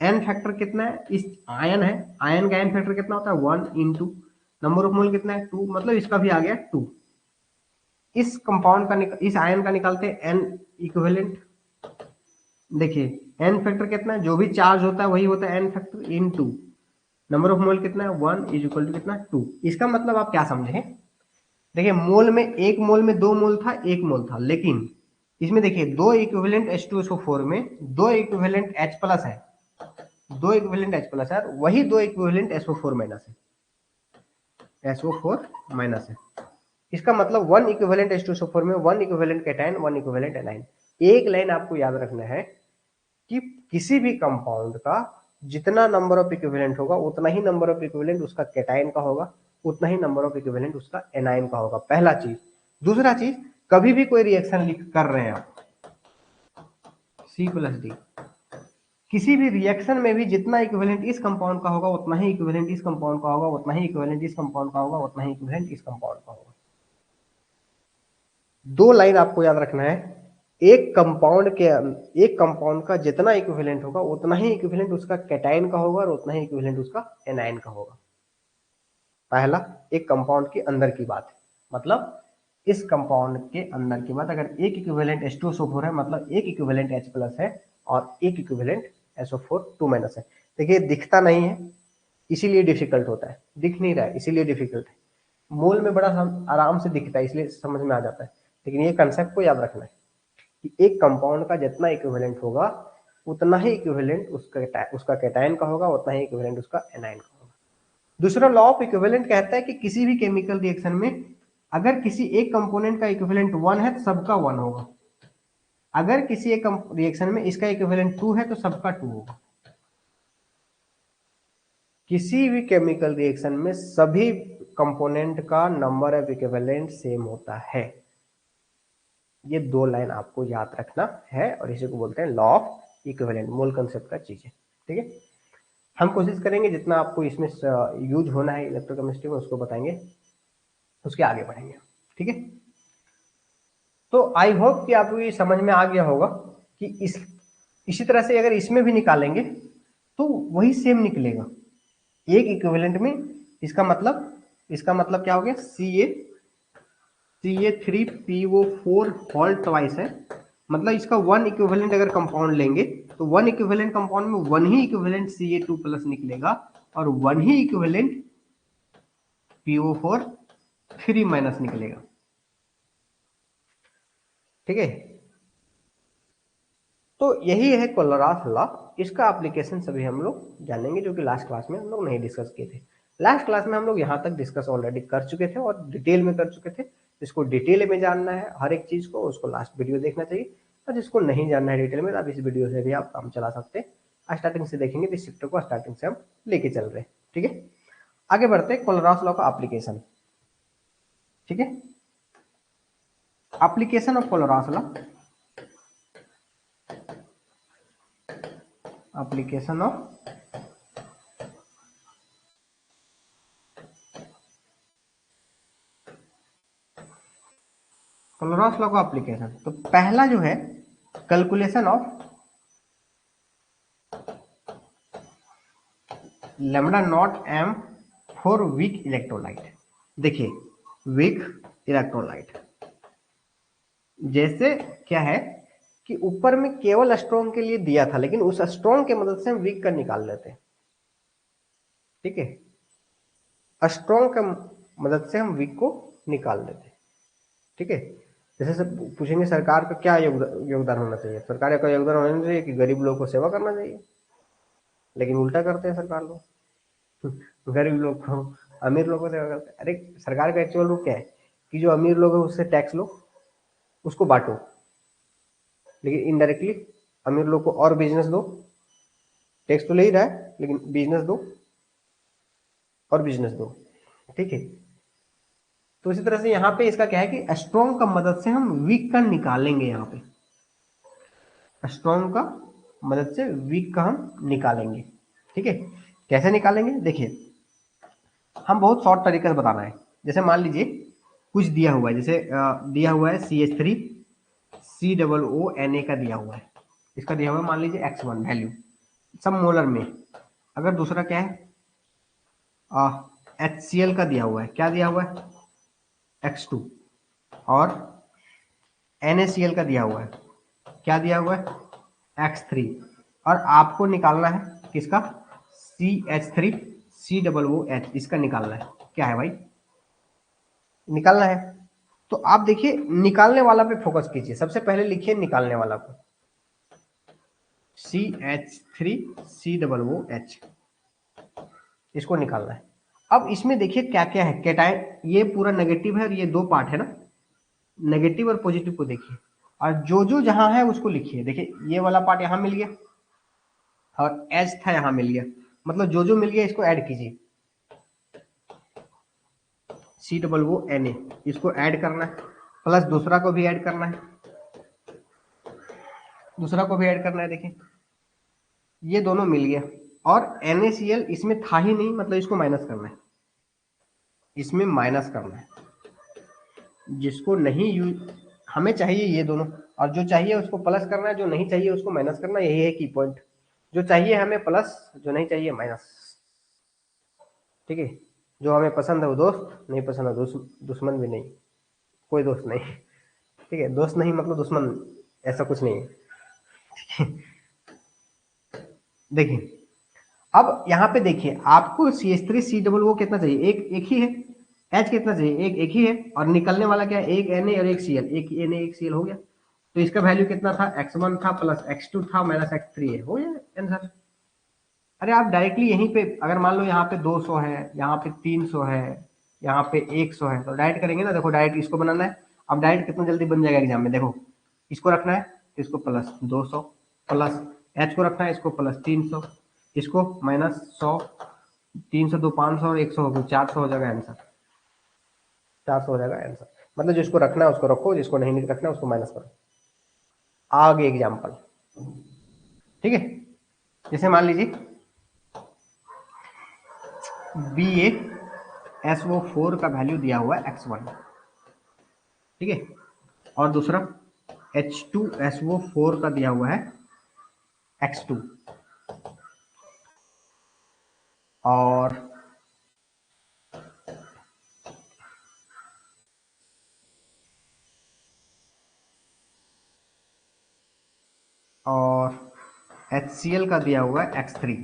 एन फैक्टर कितना है, इस आयन है, आयन का एन फैक्टर कितना होता है 1 इंटू नंबर ऑफ मोल कितना है 2, मतलब इसका भी आ गया 2। इस कंपाउंड का इस आयन का निकालते हैं एन इक्विवेलेंट। देखिए एन फैक्टर कितना है, जो भी चार्ज होता है वही होता है N factor into number of mole कितना है 1 इज इक्वल टू कितना 2। इसका मतलब आप क्या समझे, देखिए मोल में 1 मोल में 2 मोल था, 1 मोल था, लेकिन इसमें देखिए 2 इक्विवेलेंट H2SO4 में 2 इक्विवेलेंट H प्लस है, 2 इक्विवेलेंट H प्लस है, वही 2 इक्विवेलेंट SO4 माइनस है, SO4 माइनस है। इसका मतलब 1 इक्विवेलेंट H2SO4 में 1 इक्विवेलेंट कैटायन, 1 इक्विवेलेंट एनायन। एक लाइन आपको याद रखना है कि किसी भी कंपाउंड का जितना नंबर ऑफ इक्विवेलेंट होगा उतना ही नंबर ऑफ इक्विवेलेंट उसका कैटायन का होगा, उतना ही नंबर ऑफ इक्विवेलेंट उसका एनायन का होगा, पहला चीज। दूसरा चीज, कभी भी कोई रिएक्शन लिख कर रहे हैं आप C+D, किसी भी रिएक्शन में भी जितना इक्विवेलेंट इस कंपाउंड का होगा उतना ही इक्विवेलेंट इस कंपाउंड का होगा, उतना ही इक्विवेलेंट इस कंपाउंड का होगा, उतना ही इक्विवेलेंट इस कंपाउंड का होगा। दो लाइन आपको याद रखना है, एक कंपाउंड का जितना इक्विवेलेंट होगा उतना ही इक्विवेलेंट उसका कैटायन का होगा और उतना ही इक्विवेलेंट उसका एनायन का होगा। पहला एक कंपाउंड के अंदर की बात है, मतलब इस कंपाउंड के अंदर की बात, अगर एक इक्विवेलेंट H2SO4 है मतलब एक इक्विवेलेंट H प्लस है और एक इक्विवेलेंट SO4 2 माइनस है। देखिए दिखता नहीं है इसीलिए डिफिकल्ट होता है, दिख नहीं रहा है इसीलिए डिफिकल्ट है, मोल में बड़ा आराम से दिखता है इसलिए समझ में आ जाता है। लेकिन ये कंसेप्ट को याद रखना है कि एक कंपाउंड का जितना इक्विवेलेंट होगा उतना ही इक्विवेलेंट उसका कैटायन का होगा, उतना ही इक्विवेलेंट उसका एनायन का होगा। दूसरा लॉ ऑफ इक्विवेलेंट कहता है कि किसी भी केमिकल रिएक्शन में अगर किसी एक कंपोनेंट का इक्विवेलेंट 1 है तो सबका 1 होगा, अगर किसी एक रिएक्शन में इसका इक्विवेलेंट 2 है तो सबका 2 होगा। किसी भी केमिकल रिएक्शन में सभी कंपोनेंट का नंबर ऑफ इक्विवेलेंट सेम होता है। ये दो लाइन आपको याद रखना है और इसी को बोलते हैं लॉ ऑफ इक्विवेलेंट, मूल कंसेप्ट का चीज है। ठीक है, हम कोशिश करेंगे जितना आपको इसमें यूज होना है इलेक्ट्रोकेमिस्ट्री में उसको बताएंगे, उसके आगे बढ़ेंगे। ठीक है, तो आई होप कि आपको ये समझ में आ गया होगा कि इसी तरह से अगर इसमें भी निकालेंगे तो वही सेम निकलेगा एक इक्विवेलेंट में। इसका मतलब क्या हो गया, Ca3PO4 होल ट्वाइस है, मतलब इसका 1 इक्विवेलेंट अगर कंपाउंड लेंगे तो 1 इक्विवेलेंट कंपाउंड में 1 ही इक्विवेलेंट Ca2 प्लस निकलेगा और 1 ही इक्विवेलेंट PO4 3 माइनस निकलेगा। ठीक है, तो यही है क्लोरास लॉ। इसका एप्लीकेशन सभी हम लोग जानेंगे, जो कि लास्ट क्लास में हम लोग नहीं डिस्कस किए थे। लास्ट क्लास में हम लोग यहाँ तक डिस्कस ऑलरेडी कर चुके थे और डिटेल में कर चुके थे। जिसको डिटेल में जानना है हर एक चीज को, उसको लास्ट वीडियो देखना चाहिए, और जिसको नहीं जानना है डिटेल में, तो आप इस वीडियो से भी आप काम चला सकते हैं। स्टार्टिंग से देखेंगे, इस चैप्टर को स्टार्टिंग से हम लेके चल रहे हैं। ठीक है, आगे बढ़ते हैं क्लोरास लॉ का एप्लीकेशन। ठीक है, application of Kohlrausch law, application of Kohlrausch law का एप्लीकेशन। तो पहला जो है calculation of lambda naught m for weak electrolyte. देखिए, वीक इलेक्ट्रोलाइट जैसे क्या है कि ऊपर में केवल स्ट्रॉन्ग के लिए दिया था, लेकिन उस स्ट्रॉन्ग के मदद से हम वीक का निकाल लेते हैं। ठीक है, स्ट्रॉन्ग का मदद से हम वीक को निकाल लेते हैं। ठीक है, जैसे सब पूछेंगे सरकार का क्या योगदान होना चाहिए। सरकार का योगदान होना चाहिए कि गरीब लोगों को सेवा करना चाहिए, लेकिन उल्टा करते हैं सरकार लोग। गरीब लोग को, अमीर लोगों को सेवा करते हैं। अरे सरकार का एक्चुअल रूप क्या है कि जो अमीर लोग है उससे टैक्स लो, उसको बांटो, लेकिन इनडायरेक्टली अमीर लोग को और बिजनेस दो। टैक्स तो ले ही रहा है, लेकिन बिजनेस दो और बिजनेस दो। ठीक है, तो इसी तरह से यहाँ पे इसका क्या है कि स्ट्रॉन्ग का मदद से हम वीक का निकालेंगे। यहाँ पे स्ट्रॉन्ग का मदद से वीक का हम निकालेंगे। ठीक है, कैसे निकालेंगे? देखिए, हम बहुत शॉर्ट तरीके से बताना है। जैसे मान लीजिए कुछ दिया हुआ है, जैसे दिया हुआ है CH3COO Na का दिया हुआ है। इसका दिया हुआ है मान लीजिए x1 वैल्यू सब मोलर में। अगर दूसरा क्या है, HCl का दिया हुआ है, क्या दिया हुआ है x2, और NaCl का दिया हुआ है, क्या दिया हुआ है x3, और आपको निकालना है किसका, CH3COOH, इसका निकालना है। क्या है भाई, निकालना है। तो आप देखिए निकालने वाला पे फोकस कीजिए। सबसे पहले लिखिए निकालने वाला को, CH3COOH, इसको निकालना है। अब इसमें देखिए क्या क्या है, कैटायन, ये पूरा नेगेटिव है और ये दो पार्ट है ना, नेगेटिव और पॉजिटिव को देखिए, और जो जो जहां है उसको लिखिए। देखिए ये वाला पार्ट यहां मिल गया और H था यहां मिल गया, मतलब जो जो मिल गया इसको ऐड कीजिए। COONA, इसको ऐड करना है, प्लस दूसरा को भी ऐड करना है, दूसरा को भी ऐड करना है। देखिए ये दोनों मिल गया, और NaCl इसमें था ही नहीं, मतलब इसको माइनस करना है, इसमें माइनस करना है। जिसको नहीं यूज, हमें चाहिए ये दोनों, और जो चाहिए उसको प्लस करना है, जो नहीं चाहिए उसको माइनस करना है। यही है की पॉइंट, जो चाहिए हमें प्लस, जो नहीं चाहिए माइनस। ठीक है, जो हमें पसंद है वो दोस्त, नहीं पसंद है दुश्मन भी नहीं, कोई दोस्त नहीं। ठीक है, दोस्त नहीं मतलब दुश्मन, ऐसा कुछ नहीं है। देखिए अब यहाँ पे देखिए, आपको CH3COO कितना चाहिए, एक ही है। H कितना चाहिए, एक ही है। और निकलने वाला क्या है, एक Na और एक Cl, एक Na एक Cl हो गया। तो इसका वैल्यू कितना था, x1 था प्लस x2 था माइनस x3 है, हो गया आंसर। अरे आप डायरेक्टली यहीं पे, अगर मान लो यहाँ पे 200 है, यहाँ पे 300 है, यहाँ पे 100 है, तो डायरेक्ट करेंगे ना। देखो डायरेक्ट इसको बनाना है, अब डायरेक्ट कितना जल्दी बन जाएगा एग्जाम में। देखो इसको रखना है तो इसको प्लस 200, प्लस H को रखना है इसको प्लस 300, इसको माइनस 100, 300 दो 500 और 100 हो गया, 400 हो जाएगा आंसर। 400 हो जाएगा आंसर, मतलब जिसको रखना है उसको रखो, जिसको नहीं रखना है उसको माइनस करो। आगे एग्जाम्पल, ठीक है। जैसे मान लीजिए BaSO4 का वैल्यू दिया हुआ है x1, ठीक है, और दूसरा H2SO4 का दिया हुआ है x2, और HCl का दिया हुआ है x3,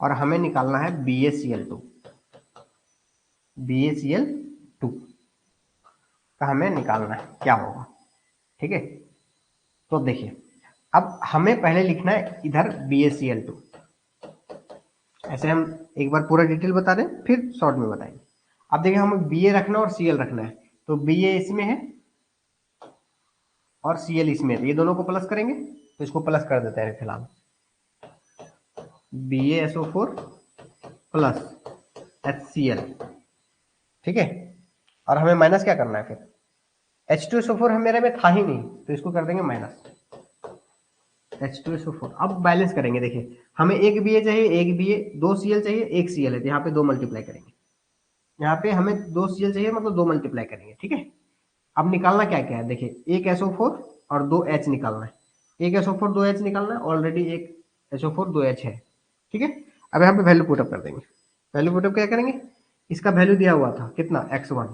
और हमें निकालना है BaCl2। BaCl2 का हमें निकालना है, क्या होगा। ठीक है, तो देखिए अब हमें पहले लिखना है इधर BaCl2। ऐसे हम एक बार पूरा डिटेल बता रहे हैं, फिर शॉर्ट में बताएंगे। अब देखिए हमें Ba रखना और Cl रखना है, तो Ba इसमें है और Cl इसमें है, तो ये दोनों को प्लस करेंगे, तो इसको प्लस कर देते हैं फिलहाल। BaSO4 प्लस HCl, ठीक है। और हमें माइनस क्या करना है फिर, H2SO4 हम मेरे में था ही नहीं, तो इसको कर देंगे माइनस H2SO4। अब बैलेंस करेंगे, देखिए हमें एक Ba चाहिए, एक Ba, दो Cl चाहिए, एक Cl है, तो यहाँ पे दो मल्टीप्लाई करेंगे, यहाँ पे हमें दो Cl चाहिए मतलब दो मल्टीप्लाई करेंगे, ठीक है। अब निकालना क्या क्या है, देखिए एक SO4 और दो H निकालना है, एक SO4 दो H निकालना है, ऑलरेडी एक SO4 दो H है, ठीक है। अब यहाँ पे वैल्यू पुटअप कर देंगे, वैल्यू पुटअप क्या करेंगे, इसका वैल्यू दिया हुआ था कितना x1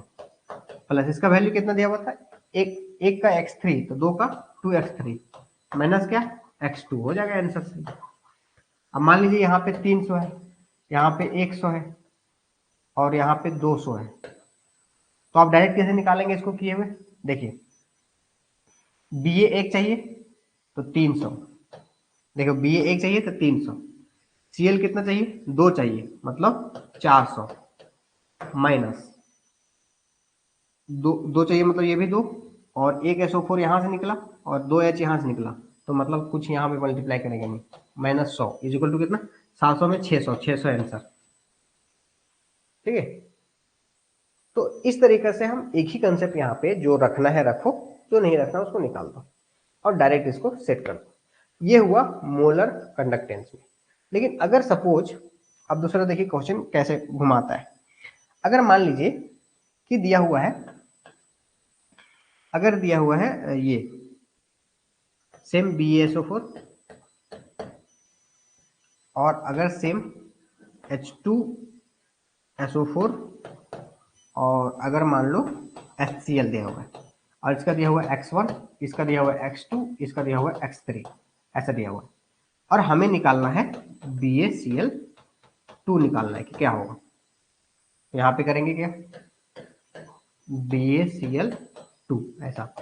प्लस इसका वैल्यू कितना दिया हुआ था, एक का x3, तो दो का 2x3 माइनस क्या x2, हो जाएगा आंसर सही। अब मान लीजिए यहाँ पे 300 है, यहाँ पे 100 है और यहाँ पे 200 है, तो आप डायरेक्ट कैसे निकालेंगे इसको किए हुए, देखिए Ba एक चाहिए तो 300, देखो Ba एक चाहिए तो 300, Cl कितना चाहिए, दो चाहिए मतलब 400 माइनस दो चाहिए मतलब ये भी दो, और एक SO4 यहाँ से निकला और दो H यहाँ से निकला, तो मतलब कुछ यहाँ पे मल्टीप्लाई करेंगे नहीं, माइनस 100 इज इक्वल टू कितना, 700 में 600 आंसर, ठीक है। तो इस तरीके से हम एक ही कंसेप्ट यहाँ पे जो रखना है रखो, जो नहीं रखना उसको निकाल दो और डायरेक्ट इसको सेट कर दो। ये हुआ मोलर कंडक्टेंस में। लेकिन अगर सपोज, अब दूसरा देखिए क्वेश्चन कैसे घुमाता है। अगर मान लीजिए कि दिया हुआ है, अगर दिया हुआ है ये सेम BaSO4 और अगर सेम H2SO4 और अगर मान लो HCl दिया हुआ है और इसका दिया हुआ है x1, इसका दिया हुआ है x2, इसका दिया हुआ है x3, ऐसा दिया हुआ है, और हमें निकालना है BaCl2 निकालना है कि क्या होगा। यहाँ पे करेंगे क्या, BaCl2 ऐसा,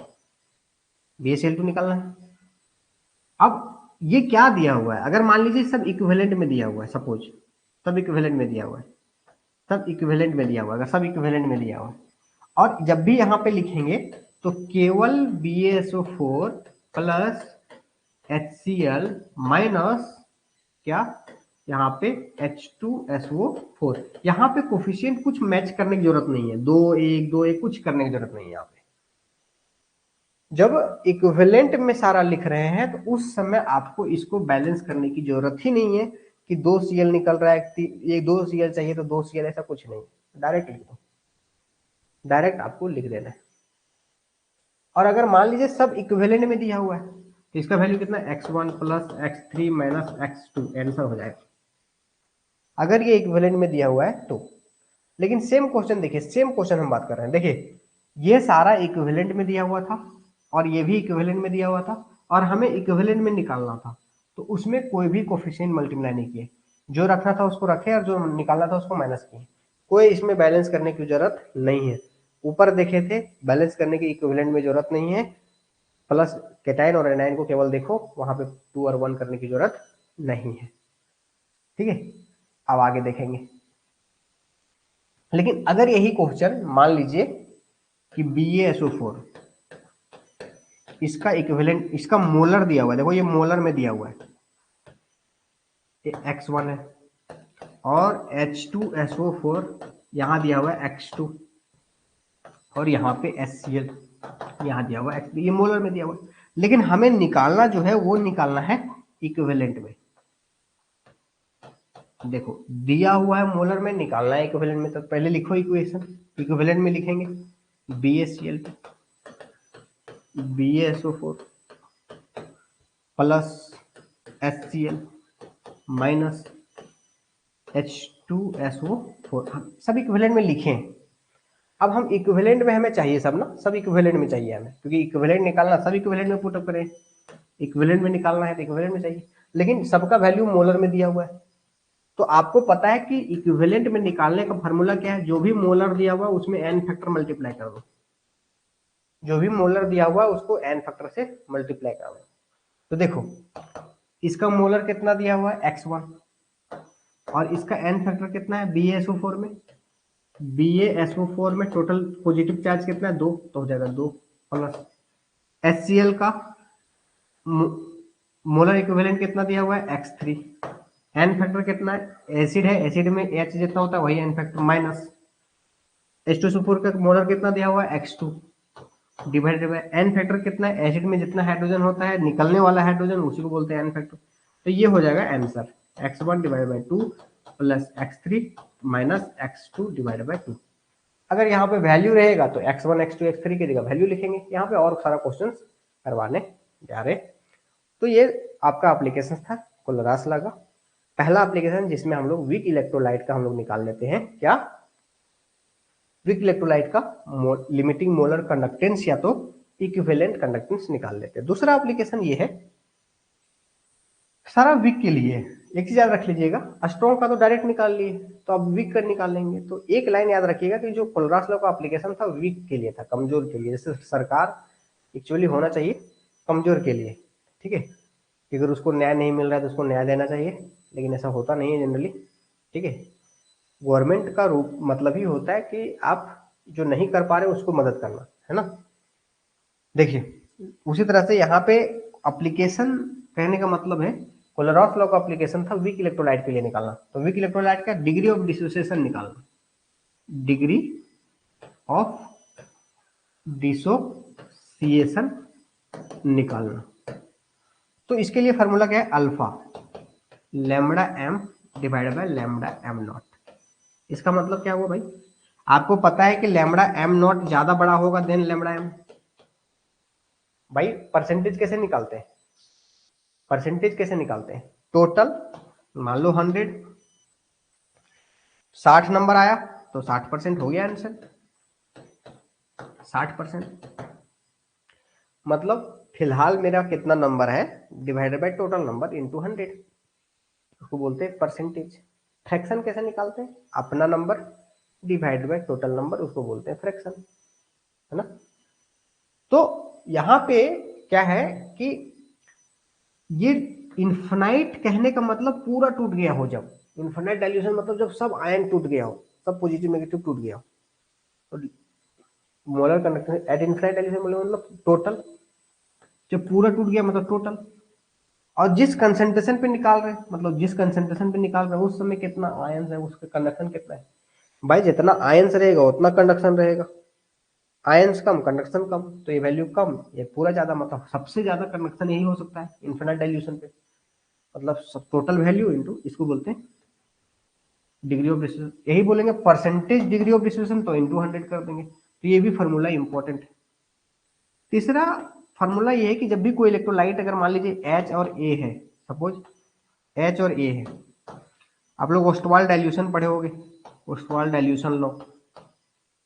BaCl2 निकालना है। अब ये क्या दिया हुआ है, अगर मान लीजिए सब इक्विवेलेंट में दिया हुआ है, सपोज सब इक्विवेलेंट में दिया हुआ है, सब इक्विवेलेंट में दिया हुआ है, अगर सब इक्विवेलेंट में दिया हुआ है, और जब भी यहाँ पे लिखेंगे तो केवल BaSO4 प्लस HCl माइनस क्या, यहाँ पे H2SO4, यहाँ पे कोफिशिएंट कुछ मैच करने की जरूरत नहीं है, 2 1 कुछ करने की जरूरत नहीं है। यहाँ पे जब इक्विवेलेंट में सारा लिख रहे हैं तो उस समय आपको इसको बैलेंस करने की जरूरत ही नहीं है कि 2 Cl निकल रहा है, ये 2 Cl चाहिए तो 2 Cl, ऐसा कुछ नहीं, डायरेक्ट लिख दो, डायरेक्ट आपको लिख देना है। और अगर मान लीजिए सब इक्विवेलेंट में दिया हुआ है तो इसका वैल्यू कितना, x1 plus x3 minus x2 answer हो जाएगा, अगर ये इक्विवेलेंट में दिया हुआ है तो। लेकिन सेम क्वेश्चन देखिए, सेम क्वेश्चन हम बात कर रहे हैं, देखिए ये सारा इक्विवेलेंट में दिया हुआ था और ये भी इक्विवेलेंट में दिया हुआ था और हमें इक्विवेलेंट में निकालना था, तो उसमें कोई भी कोफिशिएंट मल्टीप्लाई नहीं किए, जो रखना था उसको रखे और जो निकालना था उसको माइनस किए, कोई इसमें बैलेंस करने की जरूरत नहीं है। ऊपर देखे थे बैलेंस करने की इक्विवेलेंट में जरूरत नहीं है, प्लस कैटायन और एनायन को केवल देखो, वहां पे 2 और 1 करने की जरूरत नहीं है, ठीक है। अब आगे देखेंगे। लेकिन अगर यही क्वेश्चन मान लीजिए कि BaSO4 इसका इक्विवेलेंट, इसका मोलर दिया हुआ है, देखो ये मोलर में दिया हुआ है, ये x1 है और H2SO4 यहाँ दिया हुआ है x2 और यहाँ पे HCl यहाँ दिया हुआ है x3, ये मोलर में दिया हुआ है। लेकिन हमें निकालना जो है वो निकालना है इक्विवेलेंट में। देखो दिया हुआ है मोलर में, निकालना है इक्विवेलेंट में, तो पहले लिखो इक्वेशन, इक्विवेलेंट में लिखेंगे BaSO4 plus HCl minus H2SO4, हम सब इक्विवेलेंट में लिखें। अब हम इक्विवेलेंट में हमें चाहिए सब ना, सब इक्विवेलेंट में चाहिए हमें, क्योंकि इक्विवेलेंट निकालना, सब इक्विवेलेंट में पुटअप करें, इक्विवेलेंट में निकालना है तो इक्विवेलेंट में चाहिए, लेकिन सबका वैल्यू मोलर में दिया हुआ है, तो आपको पता है कि इक्विवेलेंट में निकालने का फॉर्मूला क्या है, जो भी मोलर दिया हुआ उसमें n फैक्टर मल्टीप्लाई कर दो, जो भी मोलर दिया हुआ उसको n फैक्टर से मल्टीप्लाई कर दो। तो देखो इसका मोलर कितना दिया हुआ है x1 और इसका n फैक्टर कितना है BaSO4 में, BaSO4 में टोटल पॉजिटिव चार्ज कितना है 2, तो हो जाएगा 2 प्लस HCl का मोलर इक्विवेलेंट कितना दिया हुआ है x3, n फैक्टर कितना है, एसिड है, एसिड में H जितना होता है वही n फैक्टर माइनस H2SO4 का मोलर कितना दिया हुआ है x2 divided by n factor कितना है, एसिड में जितना हाइड्रोजन होता है निकलने वाला हाइड्रोजन उसी को बोलते हैं n फैक्टर। तो ये हो जाएगा answer x1 divide by 2 plus x3 minus x2 divide by 2। अगर यहाँ पे वैल्यू रहेगा तो x1 x2 x3 की जगह वैल्यू लिखेंगे, यहाँ पे और सारा क्वेश्चन करवाने जा रहे। तो ये आपका एप्लीकेशन था कोलरास लॉ का पहला एप्लीकेशन, जिसमें हम लोग वीक इलेक्ट्रोलाइट का हम लोग निकाल लेते हैं, क्या वीक इलेक्ट्रोलाइट का लिमिटिंग मोलर कंडक्टेंस या तो इक्विवेलेंट कंडक्टेंस निकाल लेते हैं। दूसरा एप्लीकेशन ये है सारा वीक के लिए, एक चीज याद रख लीजिएगा, स्ट्रॉन्ग का तो डायरेक्ट निकाल लिए, तो अब वीक का निकाल लेंगे। तो एक लाइन याद रखिएगा कि जो कोलरास लॉ का एप्लीकेशन था वीक के लिए था, कमजोर के लिए, जैसे सरकार एक्चुअली होना चाहिए कमजोर के लिए, ठीक है, कि अगर उसको न्याय नहीं मिल रहा है तो उसको न्याय देना चाहिए, लेकिन ऐसा होता नहीं है जनरली, ठीक है। गवर्नमेंट का रूप मतलब ही होता है कि आप जो नहीं कर पा रहे उसको मदद करना, है ना। देखिए उसी तरह से यहाँ पे एप्लीकेशन कहने का मतलब है कोलरास लॉ का एप्लीकेशन था वीक इलेक्ट्रोलाइट के लिए निकालना। तो वीक इलेक्ट्रोलाइट का डिग्री ऑफ डिसोसिएशन निकालना, डिग्री ऑफ डिसोसिएशन निकालना। तो इसके लिए फॉर्मूला क्या है, alpha lambda M divided by lambda M not. इसका मतलब क्या हुआ भाई, आपको पता है कि लैम्बडा एम नॉट ज्यादा बड़ा होगा देन लैम्बडा एम। भाई परसेंटेज कैसे निकालते हैं, परसेंटेज कैसे निकालते हैं, टोटल मान लो 100, 60 नंबर आया तो 60% हो गया आंसर, 60%। मतलब फिलहाल मेरा कितना नंबर है divided by total number into 100, उसको बोलते हैं परसेंटेज। फ्रैक्शन कैसे निकालते हैं, अपना number divide by total number, उसको बोलते हैं फ्रैक्शन, है ना। तो यहाँ पे क्या है कि ये इन्फिनाइट कहने का मतलब पूरा टूट गया हो, जब इन्फिनाइट डाइल्यूशन मतलब जब सब आयन टूट गया हो, सब पॉजिटिव नेगेटिव टूट गया हो, तो molar conductance at infinite dilution मतलब टोटल, जब पूरा टूट गया मतलब टोटल। और जिस कंसंट्रेशन पे निकाल रहे हैं मतलब जिस कंसंट्रेशन पे निकाल रहे हैं उस समय कितना आयंस है, उसका कंडक्शन कितना है। भाई जितना आयंस रहेगा उतना कंडक्शन रहेगा, आयंस कम कंडक्शन कम, तो ये वैल्यू कम ये पूरा ज्यादा, मतलब सबसे ज्यादा कंडक्शन यही हो सकता है इन्फिनाइट डाइल्यूशन पे, मतलब सब टोटल वैल्यू इनटू इसको बोलते हैं डिग्री ऑफ डिस्ट्रीब्यूशन, यही बोलेंगे परसेंटेज डिग्री ऑफ डिस्ट्रीब्यूशन तो इनटू 100 कर देंगे। तो ये भी फॉर्मूला इंपॉर्टेंट है। तीसरा फॉर्मूला ये है कि जब भी कोई इलेक्ट्रोलाइट अगर मान लीजिए H और A है, सपोज H और A है, आप लोग ओस्टवाल डाइल्यूशन पढ़े होंगे, ओस्टवाल डाइल्यूशन लॉ,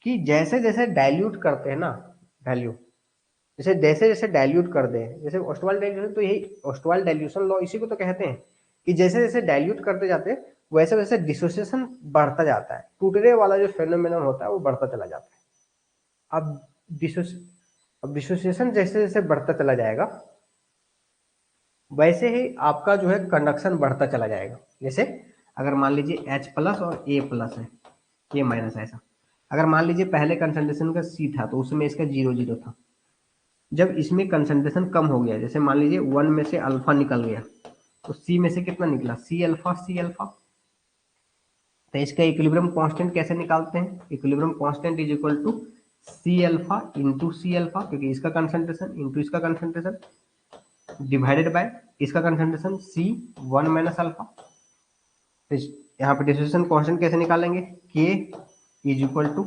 कि जैसे जैसे डाइल्यूट करते हैं ना वैल्यू, जैसे जैसे जैसे डाइल्यूट कर दे, जैसे ओस्टवाल डाइल्यूशन, तो यही ओस्टवाल डाइल्यूशन लॉ इसी को तो कहते हैं कि जैसे जैसे डाइल्यूट करते जाते हैं वैसे वैसे डिसोसिएशन बढ़ता जाता है, टूटने वाला जो फेनोमेनन होता है वो बढ़ता चला जाता है। अब डिसोसिएशन जैसे जैसे बढ़ता चला जाएगा वैसे ही आपका जो है कंडक्शन बढ़ता चला जाएगा। जैसे अगर मान लीजिए H प्लस और A प्लस है, A माइनस, ऐसा अगर मान लीजिए पहले कंसंट्रेशन का C था तो उसमें इसका 0 0 था, जब इसमें कंसंट्रेशन कम हो गया, जैसे मान लीजिए 1 में से अल्फा निकल गया तो C में से कितना निकला, C अल्फा C अल्फा। तो इसका इक्विलिब्रियम कांस्टेंट कैसे निकालते हैं, equilibrium constant is equal to C alpha into C alpha, क्योंकि इसका कंसंट्रेशन इंटू इसका कंसंट्रेशन डिवाइडेड बाय इसका कंसंट्रेशन C 1 माइनस अल्फा। तो यहाँ पे डिसोसिएशन कांस्टेंट कैसे निकालेंगे, K is equal to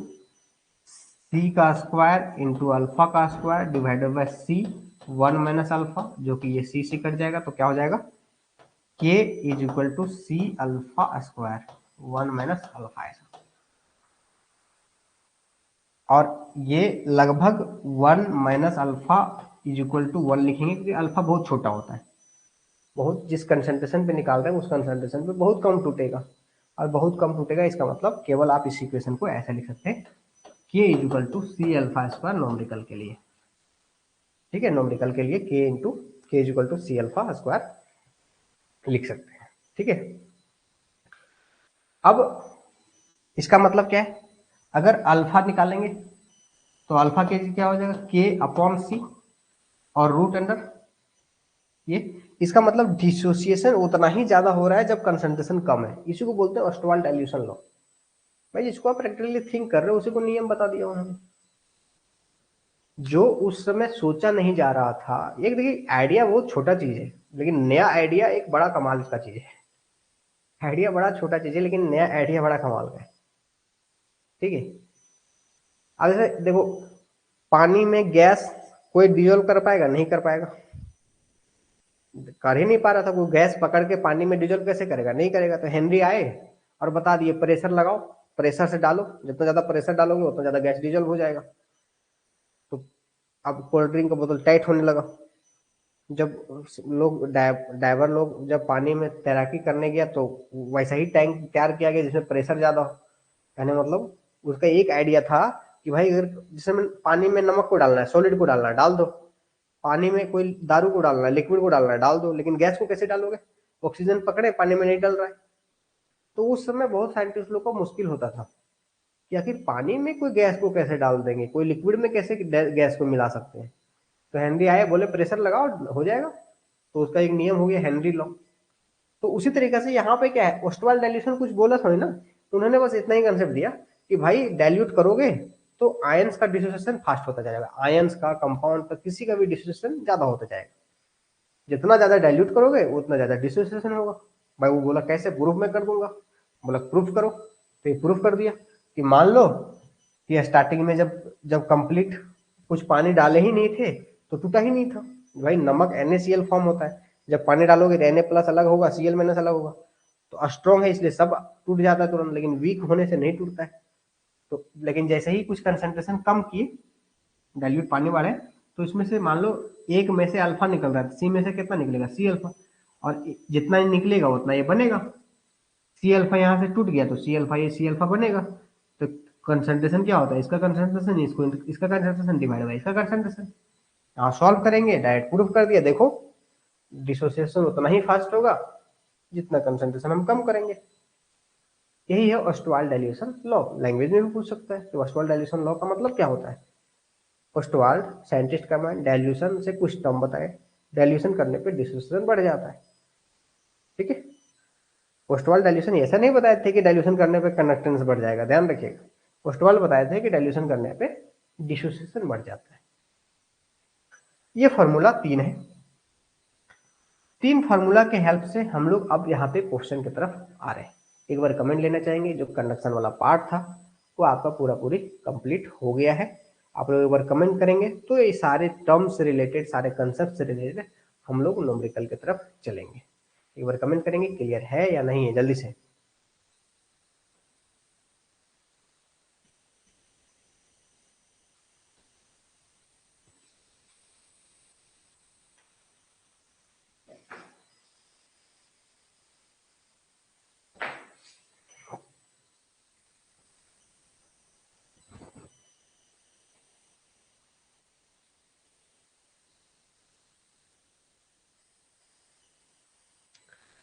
C का स्क्वायर इंटू अल्फा का square divided by C 1 minus alpha, जो कि ये C से कट जाएगा तो क्या हो जाएगा, K is equal to C alpha square 1 minus alpha, ऐसा। और ये लगभग 1 minus alpha is equal to 1 लिखेंगे, क्योंकि अल्फा बहुत छोटा होता है, बहुत जिस कंसंट्रेशन पे निकाल रहे हैं उस कंसंट्रेशन पे बहुत कम टूटेगा, और बहुत कम टूटेगा, इसका मतलब केवल आप इस इक्वेशन को ऐसे लिख सकते हैं, K equal to C alpha square numerical के लिए। ठीक है, नोमरिकल के लिए K into K equal to C alpha square लिख सकते हैं। ठीक है, अब इसका मतलब क्या है, अगर अल्फा निकालेंगे तो अल्फा के क्या हो जाएगा, के अपॉन सी और रूट अंडर ये। इसका मतलब डिसोसिएशन उतना ही ज्यादा हो रहा है जब कंसंट्रेशन कम है, इसी को बोलते हैं ऑस्टवाल्ड डाइल्यूशन लॉ। भाई जिसको आप प्रैक्टिकली थिंक कर रहे हो उसी को नियम बता दिया उन्होंने, जो उस समय सोचा नहीं जा रहा था। एक देखिए, आइडिया बहुत छोटा चीज है, लेकिन नया आइडिया एक बड़ा कमाल का चीज है। आइडिया बड़ा छोटा चीज है, लेकिन नया आइडिया बड़ा कमाल का है। ठीक है, अब जैसे देखो, पानी में गैस कोई डिजोल्व कर पाएगा, नहीं कर पाएगा, कर ही नहीं पा रहा था। कोई गैस पकड़ के पानी में डिजोल्व कैसे करेगा, नहीं करेगा। तो हेनरी आए और बता दिए प्रेशर लगाओ, प्रेशर से डालो, जितना ज्यादा प्रेशर डालोगे उतना ज्यादा गैस डिजोल्व हो जाएगा। तो अब कोल्ड ड्रिंक का बोतल टाइट होने लगा। जब लोग डाइवर लोग जब पानी में तैराकी करने गया तो वैसा ही टैंक तैयार किया गया जिसमें प्रेशर ज्यादा हो। कहने मतलब उसका एक आइडिया था कि भाई अगर जिसमें पानी में नमक को डालना है, सॉलिड को डालना है, डाल दो। पानी में कोई दारू को डालना है, लिक्विड को डालना है, डाल दो। लेकिन गैस को कैसे डालोगे, ऑक्सीजन पकड़े पानी में नहीं डल रहा है। तो उस समय बहुत साइंटिस्ट लोग को मुश्किल होता था कि आखिर पानी में कोई गैस को कैसे डाल देंगे, कोई लिक्विड में कैसे गैस को मिला सकते हैं। तो हेनरी आए, बोले प्रेशर लगाओ हो जाएगा। तो उसका एक नियम हो गया हेनरी लॉ। तो उसी तरीके से यहाँ पे क्या है, ओस्टवाल्ड डाइल्यूशन कुछ बोला थोड़ी ना, उन्होंने बस इतना ही कंसेप्ट दिया कि भाई डाइल्यूट करोगे तो आयंस का डिसोसिएशन फास्ट होता जाएगा, आयंस का, कंपाउंड का, किसी का भी डिसोसिएशन ज्यादा होता जाएगा। जितना ज्यादा डाइल्यूट करोगे उतना ज्यादा डिसोसिएशन होगा। भाई वो बोला कैसे, प्रूफ में कर दूंगा। बोला प्रूफ करो, तो ये प्रूफ कर दिया कि मान लो कि स्टार्टिंग में जब जब कंप्लीट कुछ पानी डाले ही नहीं थे तो टूटा ही नहीं था। भाई नमक NaCl फॉर्म होता है, जब पानी डालोगे तो Na प्लस अलग होगा, Cl माइनस अलग होगा। तो स्ट्रॉन्ग है इसलिए सब टूट जाता है तुरंत, लेकिन वीक होने से नहीं टूटता है। तो लेकिन जैसे ही कुछ कंसेंट्रेशन कम किए, डाइल्यूट पानी बढ़े, तो इसमें से मान लो एक में से अल्फा निकल रहा है, सी में से कितना निकलेगा, सी अल्फा। और जितना निकलेगा उतना ये बनेगा। सी अल्फा यहाँ से टूट गया तो सी अल्फा, ये सी अल्फा बनेगा। तो कंसंट्रेशन क्या होता है, इसका कंसंट्रेशन, इसको इसका कंसंट्रेशन डिवाइड बाई इसका कंसंट्रेशन। यहाँ सॉल्व करेंगे, डायरेक्ट प्रूफ कर दिया, देखो डिसोसिएशन उतना ही फास्ट होगा जितना कंसंट्रेशन हम कम करेंगे। यही है ऑस्टवाल्ड डाइल्यूशन लॉ। लैंग्वेज में भी पूछ सकता है कि ऑस्टवाल्ड डाइल्यूशन लॉ का मतलब क्या होता है। ऑस्टवाल्ड साइंटिस्ट का माइंड डाइल्यूशन से कुछ टर्म बताए, डाइल्यूशन करने पे डिसोसिएशन बढ़ जाता है। ठीक है, ऑस्टवाल्ड डाइल्यूशन ऐसा नहीं बताए थे कि डाइल्यूशन करने पे कंडक्टेंस बढ़ जाएगा, ध्यान रखिएगा। ऑस्टवाल्ड बताए थे कि डाइल्यूशन करने पे डिसोसिएशन बढ़ जाता है। ये फॉर्मूला 3 है। 3 फार्मूला के हेल्प से हम लोग अब यहाँ पे क्वेश्चन की तरफ आ रहे हैं। एक बार कमेंट लेना चाहेंगे, जो कंडक्शन वाला पार्ट था वो आपका पूरा पूरी कंप्लीट हो गया है। आप लोग एक बार कमेंट करेंगे तो ये सारे टर्म्स से रिलेटेड, सारे कंसेप्ट से रिलेटेड हम लोग न्यूमेरिकल की तरफ चलेंगे। एक बार कमेंट करेंगे क्लियर है या नहीं है, जल्दी से।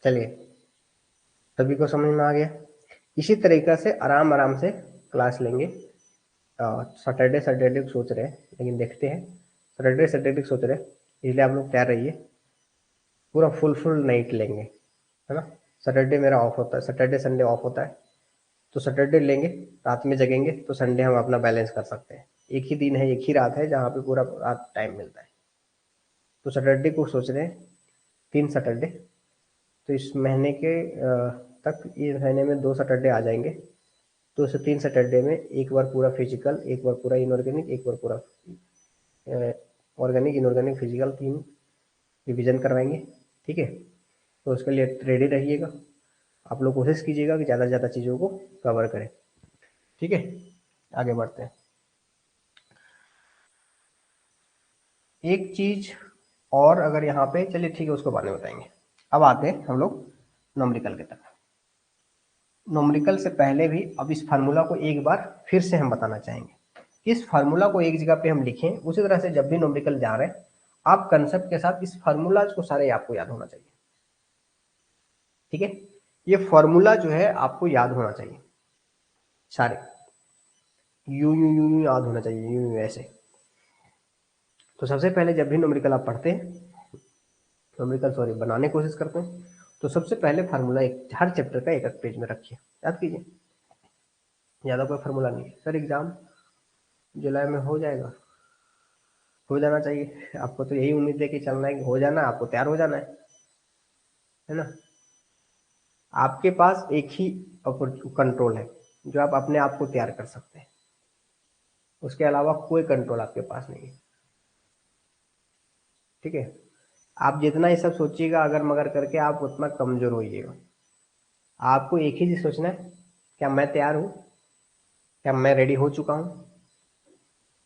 चलिए, सभी को समझ में आ गया। इसी तरीके से आराम आराम से क्लास लेंगे। सैटरडे सैटरडे को सोच रहे हैं, लेकिन देखते हैं। सैटरडे सैटरडे को सोच रहे हैं, इसलिए आप लोग तैयार रहिए। पूरा फुल नाइट लेंगे, है ना। सैटरडे मेरा ऑफ होता है, सैटरडे संडे ऑफ होता है। तो सैटरडे लेंगे, रात में जगेंगे तो संडे हम अपना बैलेंस कर सकते हैं। एक ही दिन है, एक ही रात है जहाँ पे पूरा रात टाइम मिलता है। तो सैटरडे को सोच रहे हैं, 3 सैटरडे। तो इस महीने के तक, इस महीने में 2 सैटरडे आ जाएंगे। तो उस 3 सैटरडे में एक बार पूरा फिजिकल, एक बार पूरा इनऑर्गेनिक, एक बार पूरा ऑर्गेनिक इनऑर्गेनिक फिजिकल, 3 रिविजन करवाएंगे। ठीक है, तो उसके लिए रेडी रहिएगा। आप लोग कोशिश कीजिएगा कि ज़्यादा से ज़्यादा चीज़ों को कवर करें। ठीक है, आगे बढ़ते हैं। एक चीज और अगर यहाँ पे, चलिए ठीक है, उसको बाद में बताएंगे। अब आते हैं हम लोग न्यूमेरिकल की तरफ। न्यूमेरिकल से पहले भी अब इस फार्मूला को एक बार फिर से हम बताना चाहेंगे कि इस फार्मूला को एक जगह पे हम लिखें, उसी तरह से जब भी न्यूमेरिकल जा रहे हैं आप कंसेप्ट के साथ इस फार्मूला को सारे आपको याद होना चाहिए। ठीक है, ये फार्मूला जो है आपको याद होना चाहिए सारे, यू यू यू यू याद होना चाहिए, यू यू ऐसे। तो सबसे पहले जब भी न्यूमेरिकल आप पढ़ते हैं, न्यूमेरिकल सॉरी बनाने की कोशिश करते हैं, तो सबसे पहले फार्मूला एक हर चैप्टर का एक एक पेज में रखिए, याद कीजिए। ज़्यादा कोई फार्मूला नहीं है सर, एग्जाम जुलाई में हो जाएगा, हो जाना चाहिए, आपको तो यही उम्मीद है कि चलना है कि हो जाना, आपको तैयार हो जाना है ना। आपके पास एक ही कंट्रोल है जो आप अपने आप को तैयार कर सकते हैं, उसके अलावा कोई कंट्रोल आपके पास नहीं है। ठीक है, आप जितना ये सब सोचिएगा अगर मगर करके आप उतना कमजोर होइएगा। आपको एक ही चीज सोचना है, क्या मैं तैयार हूं, क्या मैं रेडी हो चुका हूं।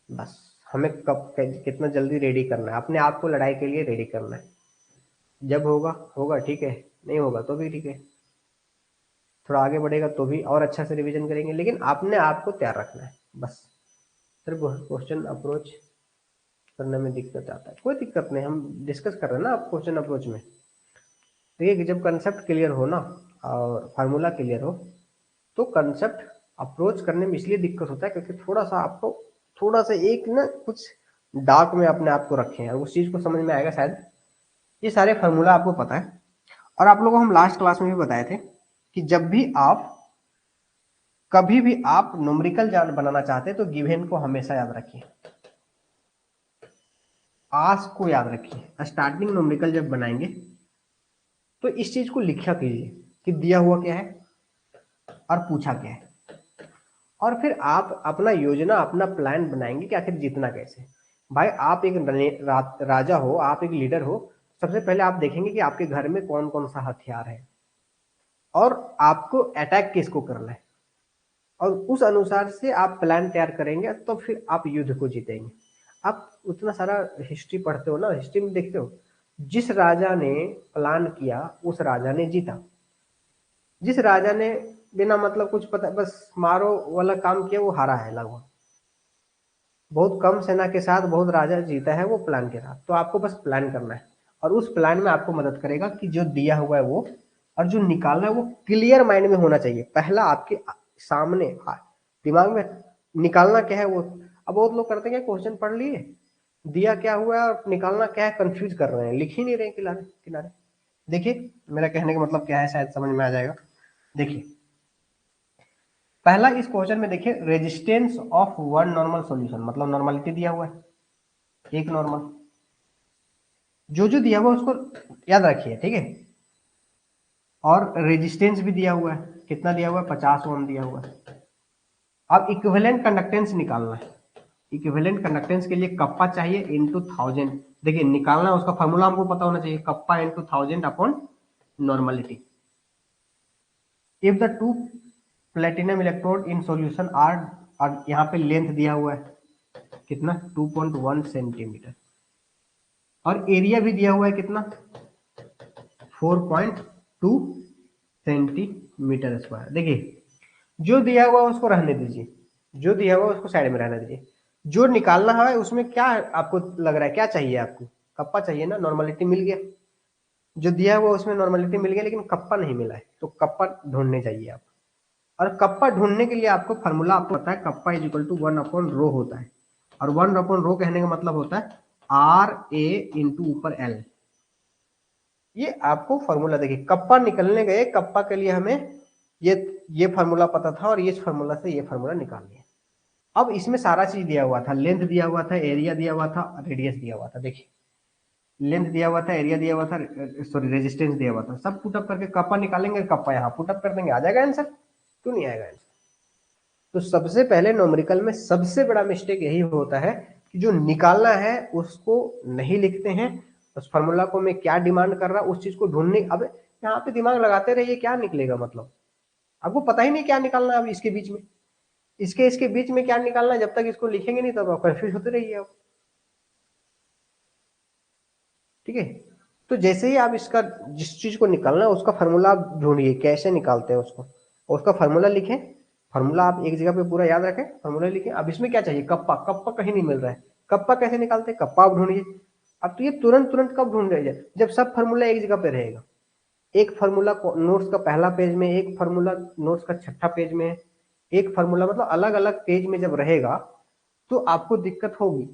बस हमें कब कितना जल्दी रेडी करना है, अपने आप को लड़ाई के लिए रेडी करना है। जब होगा होगा ठीक है, नहीं होगा तो भी ठीक है, थोड़ा आगे बढ़ेगा तो भी और अच्छा से रिवीजन करेंगे, लेकिन अपने आप को तैयार रखना है बस। सिर्फ क्वेश्चन अप्रोच करने में दिक्कत आता है, कोई दिक्कत नहीं, हम डिस्कस कर रहे हैं ना आप क्वेश्चन अप्रोच में। देखिए कि जब कंसेप्ट क्लियर हो ना और फार्मूला क्लियर हो तो कंसेप्ट अप्रोच करने में इसलिए दिक्कत होता है क्योंकि थोड़ा सा आपको थोड़ा सा एक ना कुछ डार्क में अपने आप को रखें और उस चीज को समझ में आएगा शायद। ये सारे फार्मूला आपको पता है और आप लोगों को हम लास्ट क्लास में भी बताए थे कि जब भी आप कभी भी आप न्यूमेरिकल जान बनाना चाहते हैं तो गिवन को हमेशा याद रखिए, आस्क को याद रखिए। स्टार्टिंग न्यूमेरिकल जब बनाएंगे तो इस चीज को लिखा कीजिए कि दिया हुआ क्या है और पूछा क्या है, और फिर आप अपना योजना अपना प्लान बनाएंगे कि आखिर जीतना कैसे। भाई आप एक राजा हो, आप एक लीडर हो, सबसे पहले आप देखेंगे कि आपके घर में कौन कौन सा हथियार है और आपको अटैक किसको करना है, और उस अनुसार से आप प्लान तैयार करेंगे तो फिर आप युद्ध को जीतेंगे। आप उतना सारा हिस्ट्री पढ़ते हो ना, हिस्ट्री में देखते हो जिस राजा ने प्लान किया उस राजा ने जीता, जिस राजा ने बिना मतलब कुछ पता बस मारो वाला काम किया वो हारा है लगभग। बहुत कम सेना के साथ बहुत राजा जीता है वो प्लान के साथ। तो आपको बस प्लान करना है और उस प्लान में आपको मदद करेगा कि जो दिया हुआ है वो और जो निकालना है वो क्लियर माइंड में होना चाहिए। पहला आपके सामने दिमाग में निकालना क्या है वो। अब बहुत लोग करते हैं क्वेश्चन पढ़ लिए, दिया क्या हुआ है और निकालना क्या है कंफ्यूज कर रहे हैं, लिख ही नहीं रहे किनारे किनारे। देखिए मेरा कहने का मतलब क्या है, शायद समझ में आ जाएगा। देखिए पहला इस क्वेश्चन में देखिए resistance of one normal solution, मतलब नॉर्मलिटी दिया हुआ है एक नॉर्मल, जो जो दिया हुआ है उसको याद रखिए। ठीक है, और रेजिस्टेंस भी दिया हुआ है, कितना दिया हुआ है 50 ओम दिया हुआ है। अब इक्विवेलेंट कंडक्टेंस निकालना है। इक्विवेलेंट कंडक्टेंस के लिए कप्पा चाहिए इनटू 1000। देखिए निकालना उसका फॉर्मूला हमको पता होना चाहिए, kappa into 1000 upon normality. If the two platinum electrode in solution are, और यहाँ पे लेंथ दिया हुआ है कितना 2.1 सेंटीमीटर, और एरिया भी दिया हुआ है कितना 4.2 सेंटीमीटर स्क्वायर। देखिए जो दिया हुआ उसको रहने दीजिए, जो दिया हुआ उसको साइड में रहने दीजिए। जो निकालना है उसमें क्या आपको लग रहा है, क्या चाहिए आपको, कप्पा चाहिए ना, नॉर्मलिटी मिल गया। जो दिया हुआ उसमें नॉर्मलिटी मिल गया लेकिन कप्पा नहीं मिला है, तो कप्पा ढूंढने चाहिए आप। और कप्पा ढूंढने के लिए आपको फार्मूला आपको पता है, कप्पा इज इक्वल टू 1/रो होता है, और 1/रो कहने का मतलब होता है RA इंटू ऊपर L। ये आपको फॉर्मूला देखिए, कप्पा निकलने गए, कप्पा के लिए हमें ये फार्मूला पता था और ये फार्मूला से ये फार्मूला निकाल लिया। अब इसमें सारा चीज दिया हुआ था, लेंथ दिया हुआ था, एरिया दिया हुआ था, रेडियस दिया हुआ था। देखिए लेंथ दिया हुआ था, एरिया दिया हुआ था, सॉरी रेजिस्टेंस दिया हुआ था, सब पुटअप करके कप्पा निकालेंगे, कप्पा यहाँ पुटअप कर देंगे, आ जाएगा आंसर। क्यों नहीं आएगा आंसर। तो सबसे पहले न्यूमेरिकल में सबसे बड़ा मिस्टेक यही होता है कि जो निकालना है उसको नहीं लिखते हैं, उस फार्मूला को मैं क्या डिमांड कर रहा उस चीज को ढूंढने, अब यहाँ पे दिमाग लगाते रहिए क्या निकलेगा, मतलब आपको पता ही नहीं क्या निकालना है। अब इसके बीच में इसके बीच में क्या निकालना है, जब तक इसको लिखेंगे नहीं तब आप कंफ्यूज होते रहिए आप। ठीक है, तो जैसे ही आप इसका जिस चीज को निकालना है उसका फार्मूला आप ढूंढिए कैसे निकालते हैं उसको। और उसका फार्मूला लिखें, फार्मूला आप एक जगह पे पूरा याद रखें, फार्मूला लिखें। अब इसमें क्या चाहिए, कप्पा, कप्पा कहीं नहीं मिल रहा है, कप्पा कैसे निकालते हैं, कप्पा आप ढूंढिए। अब तो ये तुरंत तुरंत कब ढूंढ रहे हैं, जब सब फार्मूला एक जगह पे रहेगा। एक फार्मूला नोट्स का पहला पेज में, एक फार्मूला नोट्स का छठा पेज में, एक फार्मूला मतलब अलग अलग पेज में जब रहेगा तो आपको दिक्कत होगी,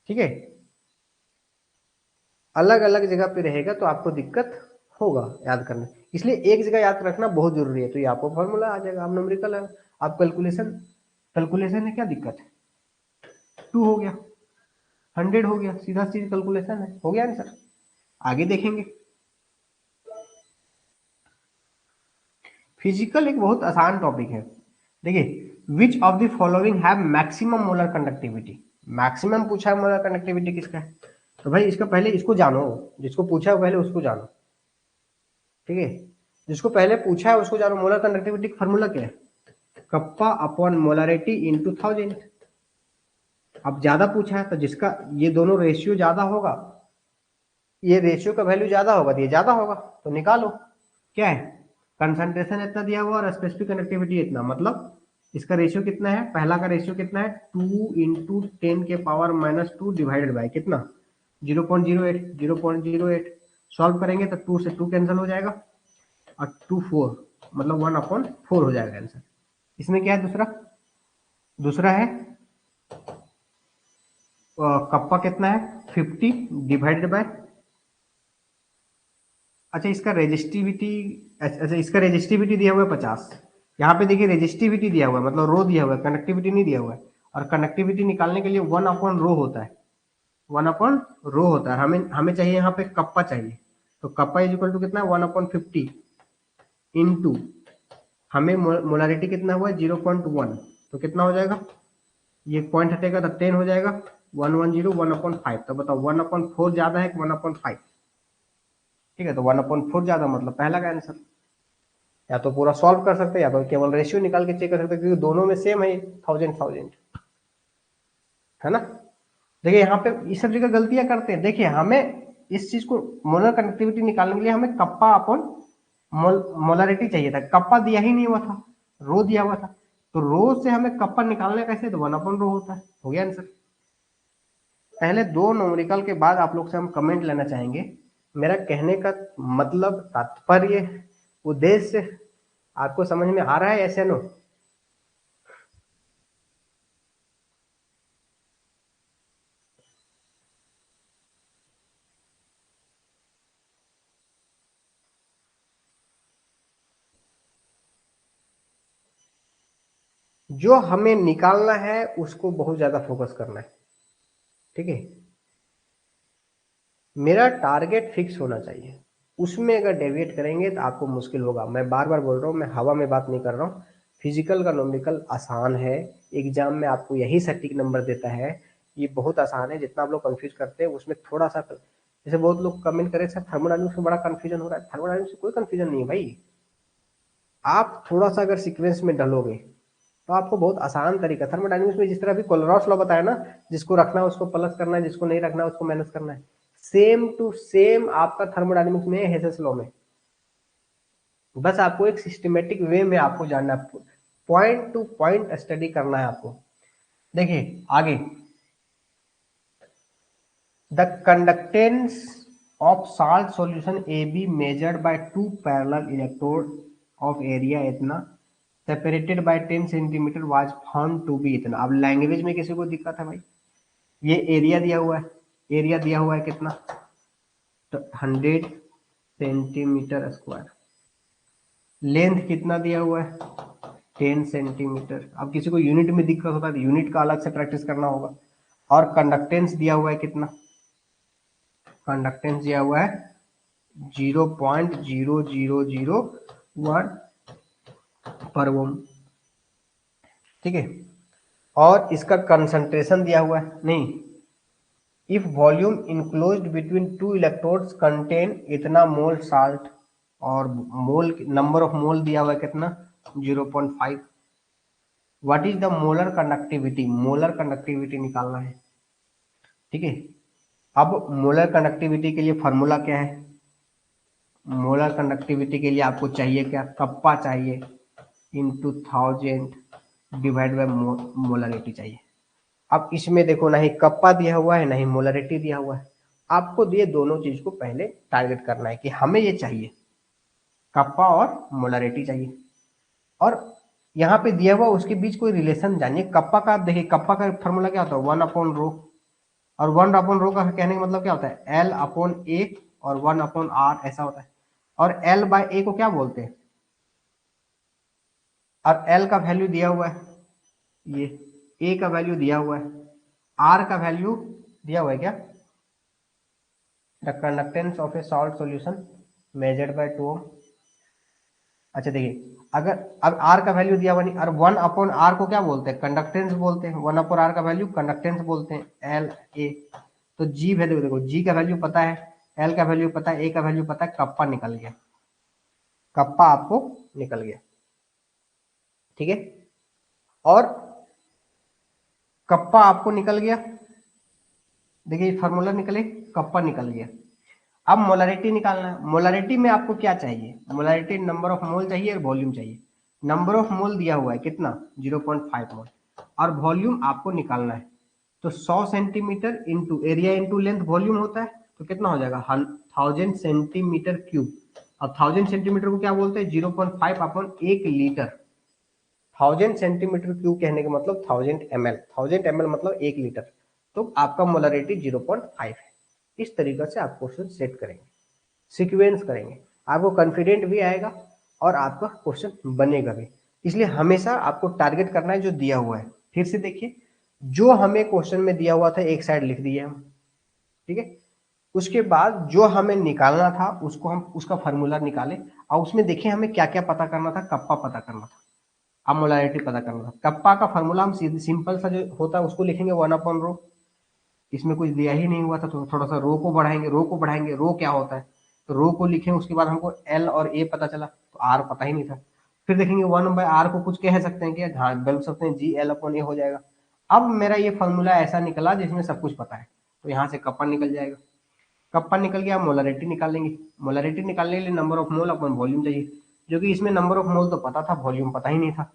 ठीक है। अलग अलग जगह पे रहेगा तो आपको दिक्कत होगा याद करने, इसलिए एक जगह याद रखना बहुत जरूरी है। तो ये आपको फॉर्मूला आ जाएगा, आप न्यूमेरिकल है, आप कैलकुलेशन, कैलकुलेशन में क्या दिक्कत है, 2 हो गया, 100 हो गया, सीधा सीधी कैलकुलेशन है, हो गया आंसर। आगे देखेंगे। फिजिकल एक बहुत आसान टॉपिक है। देखिए, which of the following have maximum molar conductivity, maximum पूछा है मोलर कंडक्टिविटी किसका है, तो भाई इसका पहले इसको जानो, जिसको पूछा है पहले उसको जानो, ठीक है। जिसको पहले पूछा है उसको जानो। मोलर कंडक्टिविटी का फॉर्मूला क्या है, कप्पा अपॉन मोलरिटी इंटू 1000। अब ज्यादा पूछा है तो जिसका ये दोनों रेशियो ज्यादा होगा, ये रेशियो का वैल्यू ज्यादा होगा तो ये ज्यादा होगा, तो निकालो क्या है, कंसंट्रेशन इतना दिया हुआ और स्पेसिफिक कंडक्टिविटी इतना, मतलब इसका रेशियो कितना है, पहला का रेशियो कितना है 2 इंटू 10⁻⁻2 डिवाइडेड बाय कितना 0.08, 0.08 सॉल्व करेंगे तो 2 से 2 कैंसिल हो जाएगा और 2 4 मतलब 1/4 हो जाएगा आंसर। इसमें क्या है, दूसरा दूसरा है कप्पा कितना है 50 डिवाइडेड बाय, अच्छा इसका रेजिस्टिविटी, अच्छा इसका रेजिस्टिविटी दिया हुआ है 50, यहाँ पे देखिए रेजिस्टिविटी दिया हुआ है मतलब रो दिया हुआ है, कनेक्टिविटी नहीं दिया हुआ है। और कनेक्टिविटी निकालने के लिए 1/रो होता है, 1/रो होता है, हमें हमें चाहिए यहाँ पे कप्पा चाहिए, तो कप्पा इज इक्वल टू कितना है 1/50 इंटू, हमें मोलारिटी कितना हुआ है 0.1, तो कितना हो जाएगा, ये पॉइंट हटेगा तो 10 हो जाएगा, 110 1/5, तो बताओ 1/4 ज्यादा है कि 1/5, ठीक है। तो 1/4 ज्यादा मतलब पहला का आंसर। या तो पूरा सॉल्व कर सकते हैं या तो केवल रेशियो निकाल के चेक कर सकते हैं, क्योंकि दोनों में सेम है 1000 है ना। देखिए यहाँ पे इस सब जगह गलतियां करते हैं। देखिए हमें इस चीज को मोलर कंडक्टिविटी निकालने के लिए हमें कप्पा अपॉन मोलरिटी चाहिए था, कप्पा दिया ही नहीं हुआ था, रो दिया हुआ था, तो रो से हमें कप्पा निकालने कैसे, तो 1/रो होता है, हो गया आंसर। पहले दो न्यूमेरिकल के बाद आप लोग से हम कमेंट लेना चाहेंगे। मेरा कहने का मतलब, तात्पर्य, उद्देश्य आपको समझ में आ रहा है, ऐसे नो। जो हमें निकालना है उसको बहुत ज्यादा फोकस करना है, ठीक है। मेरा टारगेट फिक्स होना चाहिए, उसमें अगर डेविएट करेंगे तो आपको मुश्किल होगा। मैं बार बार बोल रहा हूँ, मैं हवा में बात नहीं कर रहा हूँ। फिजिकल का न्यूमेरिकल आसान है, एग्जाम में आपको यही सटीक नंबर देता है, ये बहुत आसान है। जितना आप लोग कंफ्यूज करते हैं उसमें थोड़ा सा, जैसे बहुत लोग कमेंट करें सर थर्मोडायनामिक्स में बड़ा कंफ्यूजन हो रहा है, थर्मोडायनामिक्स में कोई कंफ्यूजन नहीं है भाई। आप थोड़ा सा अगर सीक्वेंस में डलोगे तो आपको बहुत आसान तरीका, थर्मोडायनामिक्स में जिस तरह अभी कोलरॉस लॉ बताया ना, जिसको रखना है उसको प्लस करना है, जिसको नहीं रखना है उसको माइनस करना है, सेम टू सेम आपका थर्मोडायनामिक्स में हेसेस लॉ में। बस आपको एक सिस्टमेटिक वे में आपको जानना है, पॉइंट टू पॉइंट स्टडी करना है आपको। देखिए आगे, the conductance of salt solution A B measured by 2 parallel electrode of area इतना separated by 10 centimetre was found to be इतना। अब लैंग्वेज में किसी को दिक्कत है भाई, ये एरिया दिया हुआ है, एरिया दिया हुआ है कितना, तो 100 सेंटीमीटर स्क्वायर, लेंथ कितना दिया हुआ है 10 सेंटीमीटर। अब किसी को यूनिट में दिक्कत होता है तो यूनिट का अलग से प्रैक्टिस करना होगा। और कंडक्टेंस दिया हुआ है कितना, कंडक्टेंस दिया हुआ है 0.0001 पर ओम, ठीक है। और इसका कंसंट्रेशन दिया हुआ है, नहीं, if volume enclosed between 2 electrodes contain इतना मोल साल्ट, और मोल नंबर ऑफ मोल दिया हुआ है कितना 0.5। What is the molar conductivity, molar conductivity निकालना है, ठीक है। अब मोलर कंडक्टिविटी के लिए फॉर्मूला क्या है, मोलर कंडक्टिविटी के लिए आपको चाहिए क्या, कप्पा चाहिए इंटू 1000 डिवाइड बाय मोलरिटी चाहिए। अब इसमें देखो ना ही कप्पा दिया हुआ है ना ही मोलरिटी दिया हुआ है, आपको ये दोनों चीज को पहले टारगेट करना है कि हमें ये चाहिए, कप्पा और मोलरिटी चाहिए। और यहाँ पे दिया हुआ उसके बीच कोई रिलेशन जानिए। कप्पा का आप देखिए, कप्पा का फॉर्मूला क्या होता है, 1/रो। और 1/रो का कहने का मतलब क्या होता है, L/A और 1/R ऐसा होता है। और L/A को क्या बोलते हैं, और L का वैल्यू दिया हुआ है, ये A का वैल्यू दिया हुआ है, R का वैल्यू दिया हुआ है क्या, the conductance of A salt solution measured by 2 ओम। अच्छा देखिए, अगर अब R का वैल्यू दिया हुआ नहीं, और 1/R को क्या बोलते हैं, कंडक्टेंस बोलते हैं। 1/R का वैल्यू कंडक्टेंस बोलते हैं, LA। तो G वैल्यू देखो, G का वैल्यू पता है, L का वैल्यू पता है, A का वैल्यू पता है, कप्पा निकल गया, कप्पा आपको निकल गया, ठीक है। और कप्पा आपको निकल गया, देखिए फार्मूला निकले, कप्पा निकल गया। अब मोलरिटी निकालना है। मोलरिटी में आपको क्या चाहिए, मोलरिटी नंबर ऑफ मोल चाहिए और वॉल्यूम चाहिए। नंबर ऑफ मोल दिया हुआ है कितना, 0.5 मोल, और वॉल्यूम आपको निकालना है। तो 100 centimetre into area into length volume होता है, तो कितना हो जाएगा 1000 सेंटीमीटर क्यूब। अब 1000 सेंटीमीटर को क्या बोलते हैं, 0.5 अपॉन 1 लीटर। 1000 सेंटीमीटर क्यूब कहने का मतलब 1000 ml, 1000 ml मतलब 1 लीटर। तो आपका मोलरिटी 0.5 है। इस तरीके से आप क्वेश्चन सेट करेंगे, सीक्वेंस करेंगे, आपको कॉन्फिडेंट भी आएगा और आपका क्वेश्चन बनेगा भी। इसलिए हमेशा आपको टारगेट करना है जो दिया हुआ है। फिर से देखिए, जो हमें क्वेश्चन में दिया हुआ था एक साइड लिख दिए हम, ठीक है। उसके बाद जो हमें निकालना था उसको हम उसका फार्मूला निकाले, और उसमें देखें हमें क्या क्या पता करना था, कप्पा पता करना था, अब मोलरिटी पता करना था। कप्पा का फार्मूला हम सिंपल सा जो होता है उसको लिखेंगे 1/रो। इसमें कुछ दिया ही नहीं हुआ था, तो थोड़ा सा रो को बढ़ाएंगे, रो को बढ़ाएंगे, रो क्या होता है, तो रो को लिखें। उसके बाद हमको L और A पता चला, तो R पता ही नहीं था। फिर देखेंगे 1/R को कुछ कह सकते हैं क्या, हाँ बोल सकते हैं, GL/A हो जाएगा। अब मेरा ये फॉर्मूला ऐसा निकला जिसमें सब कुछ पता है, तो यहाँ से कप्पा निकल जाएगा। कप्पा निकल गया, मोलरिटी निकालेंगे। मोलरिटी निकालने के लिए number of mole upon volume चाहिए, जो कि इसमें नंबर ऑफ मोल तो पता था, वॉल्यूम पता ही नहीं था।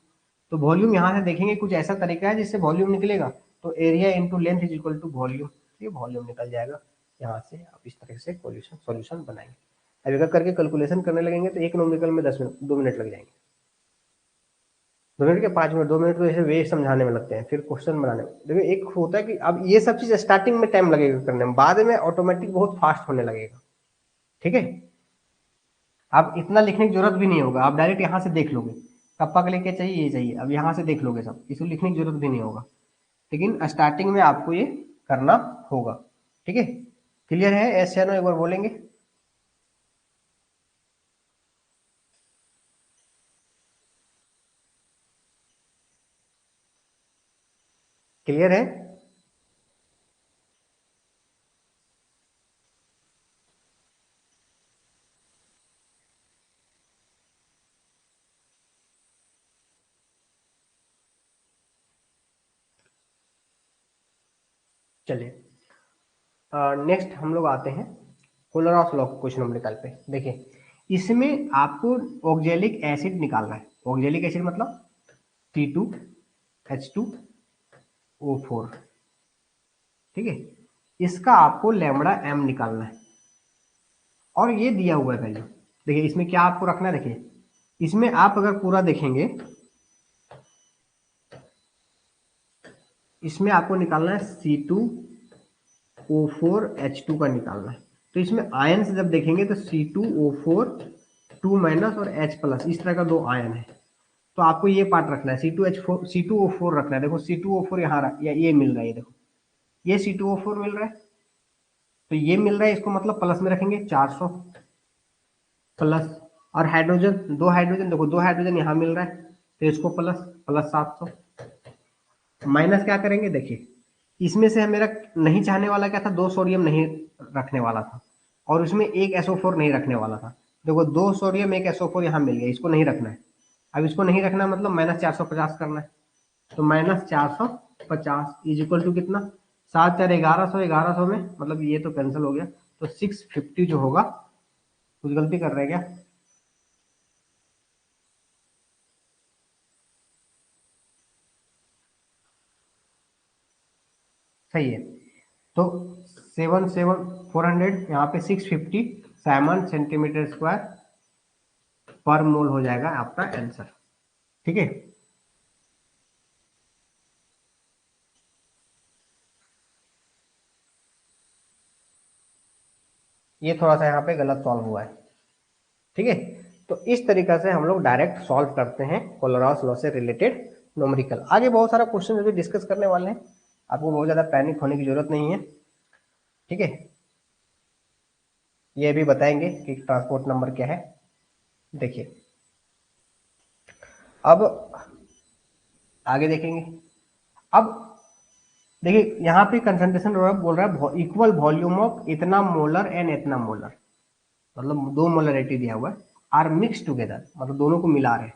तो वॉल्यूम यहाँ से देखेंगे कुछ ऐसा तरीका है जिससे वॉल्यूम निकलेगा, तो area into length is equal to volume, ये वॉल्यूम निकल जाएगा। यहाँ से आप इस तरह से सॉल्यूशन बनाएंगे। अब अगर करके कैलकुलेशन करने लगेंगे तो एक न्यूमेरिकल में 10 मिनट 2 मिनट लग जाएंगे, 2 मिनट के 5 मिनट, 2 मिनट तो ऐसे वे समझाने में लगते हैं, फिर क्वेश्चन बनाने में। देखिए एक होता है कि अब ये सब चीज स्टार्टिंग में टाइम लगेगा करने में, बाद में ऑटोमेटिक बहुत फास्ट होने लगेगा, ठीक है। अब इतना लिखने की जरूरत भी नहीं होगा, आप डायरेक्ट यहाँ से देख लोगे, कप्पा के लिए क्या चाहिए, ये चाहिए, अब यहाँ से देख लोगे सब, इसको लिखने की जरूरत भी नहीं होगा। लेकिन स्टार्टिंग में आपको ये करना होगा, ठीक है। क्लियर है, एस या नो एक बार बोलेंगे। क्लियर है, चलिए नेक्स्ट हम लोग आते हैं कोलोरॉस लॉ क्वेश्चन नंबर निकाल पे। देखिए इसमें आपको ऑक्जेलिक एसिड निकालना है। ऑक्जेलिक एसिड मतलब C2H2O4, ठीक है। इसका आपको लैम्बडा m निकालना है, और ये दिया हुआ है वैल्यू। देखिए इसमें क्या आपको रखना है, देखिए इसमें आप अगर पूरा देखेंगे, इसमें आपको निकालना है C2O4H2 का निकालना है। तो इसमें आयन से जब देखेंगे तो C2O4 2 माइनस और H प्लस, इस तरह का दो आयन है। तो आपको ये पार्ट रखना है, C2O4 रखना है। देखो C2O4 यहाँ ये मिल रहा है, ये देखो ये C2O4 मिल रहा है, तो ये मिल रहा है, इसको मतलब प्लस में रखेंगे 400 प्लस। और हाइड्रोजन, दो हाइड्रोजन, देखो दो हाइड्रोजन यहाँ मिल रहा है, तो इसको प्लस, प्लस 700 माइनस क्या करेंगे, देखिए इसमें से मेरा नहीं चाहने वाला क्या था, दो सोडियम नहीं रखने वाला था, और उसमें एक SO4 नहीं रखने वाला था। देखो दो सोडियम एक SO4 यहाँ मिल गया, इसको नहीं रखना है। अब इसको नहीं रखना मतलब -450 करना है, तो -450 इज इक्वल टू कितना, 7 4 1100, 1100 में मतलब ये तो कैंसिल हो गया, तो 650 जो होगा कुछ गलती कर रहे हैं क्या? सही है। तो 7,400 यहाँ पे 650 साइमन सेंटीमीटर स्क्वायर पर मोल हो जाएगा आपका आंसर। ठीक है। ये थोड़ा सा यहाँ पे गलत सॉल्व हुआ है। ठीक है। तो इस तरीका से हम लोग डायरेक्ट सॉल्व करते हैं कोलरास लॉ से रिलेटेड न्यूमेरिकल। आगे बहुत सारा क्वेश्चन अभी डिस्कस करने वाले हैं, आपको बहुत ज्यादा पैनिक होने की जरूरत नहीं है। ठीक है। ये भी बताएंगे कि ट्रांसपोर्ट नंबर क्या है। देखिए अब आगे देखेंगे। अब देखिए यहाँ पे कंसंट्रेशन बोल रहा है इक्वल वॉल्यूम ऑफ इतना मोलर एंड इतना मोलर, मतलब दो मोलरिटी दिया हुआ है, आर मिक्स टुगेदर, मतलब दोनों को मिला रहे हैं।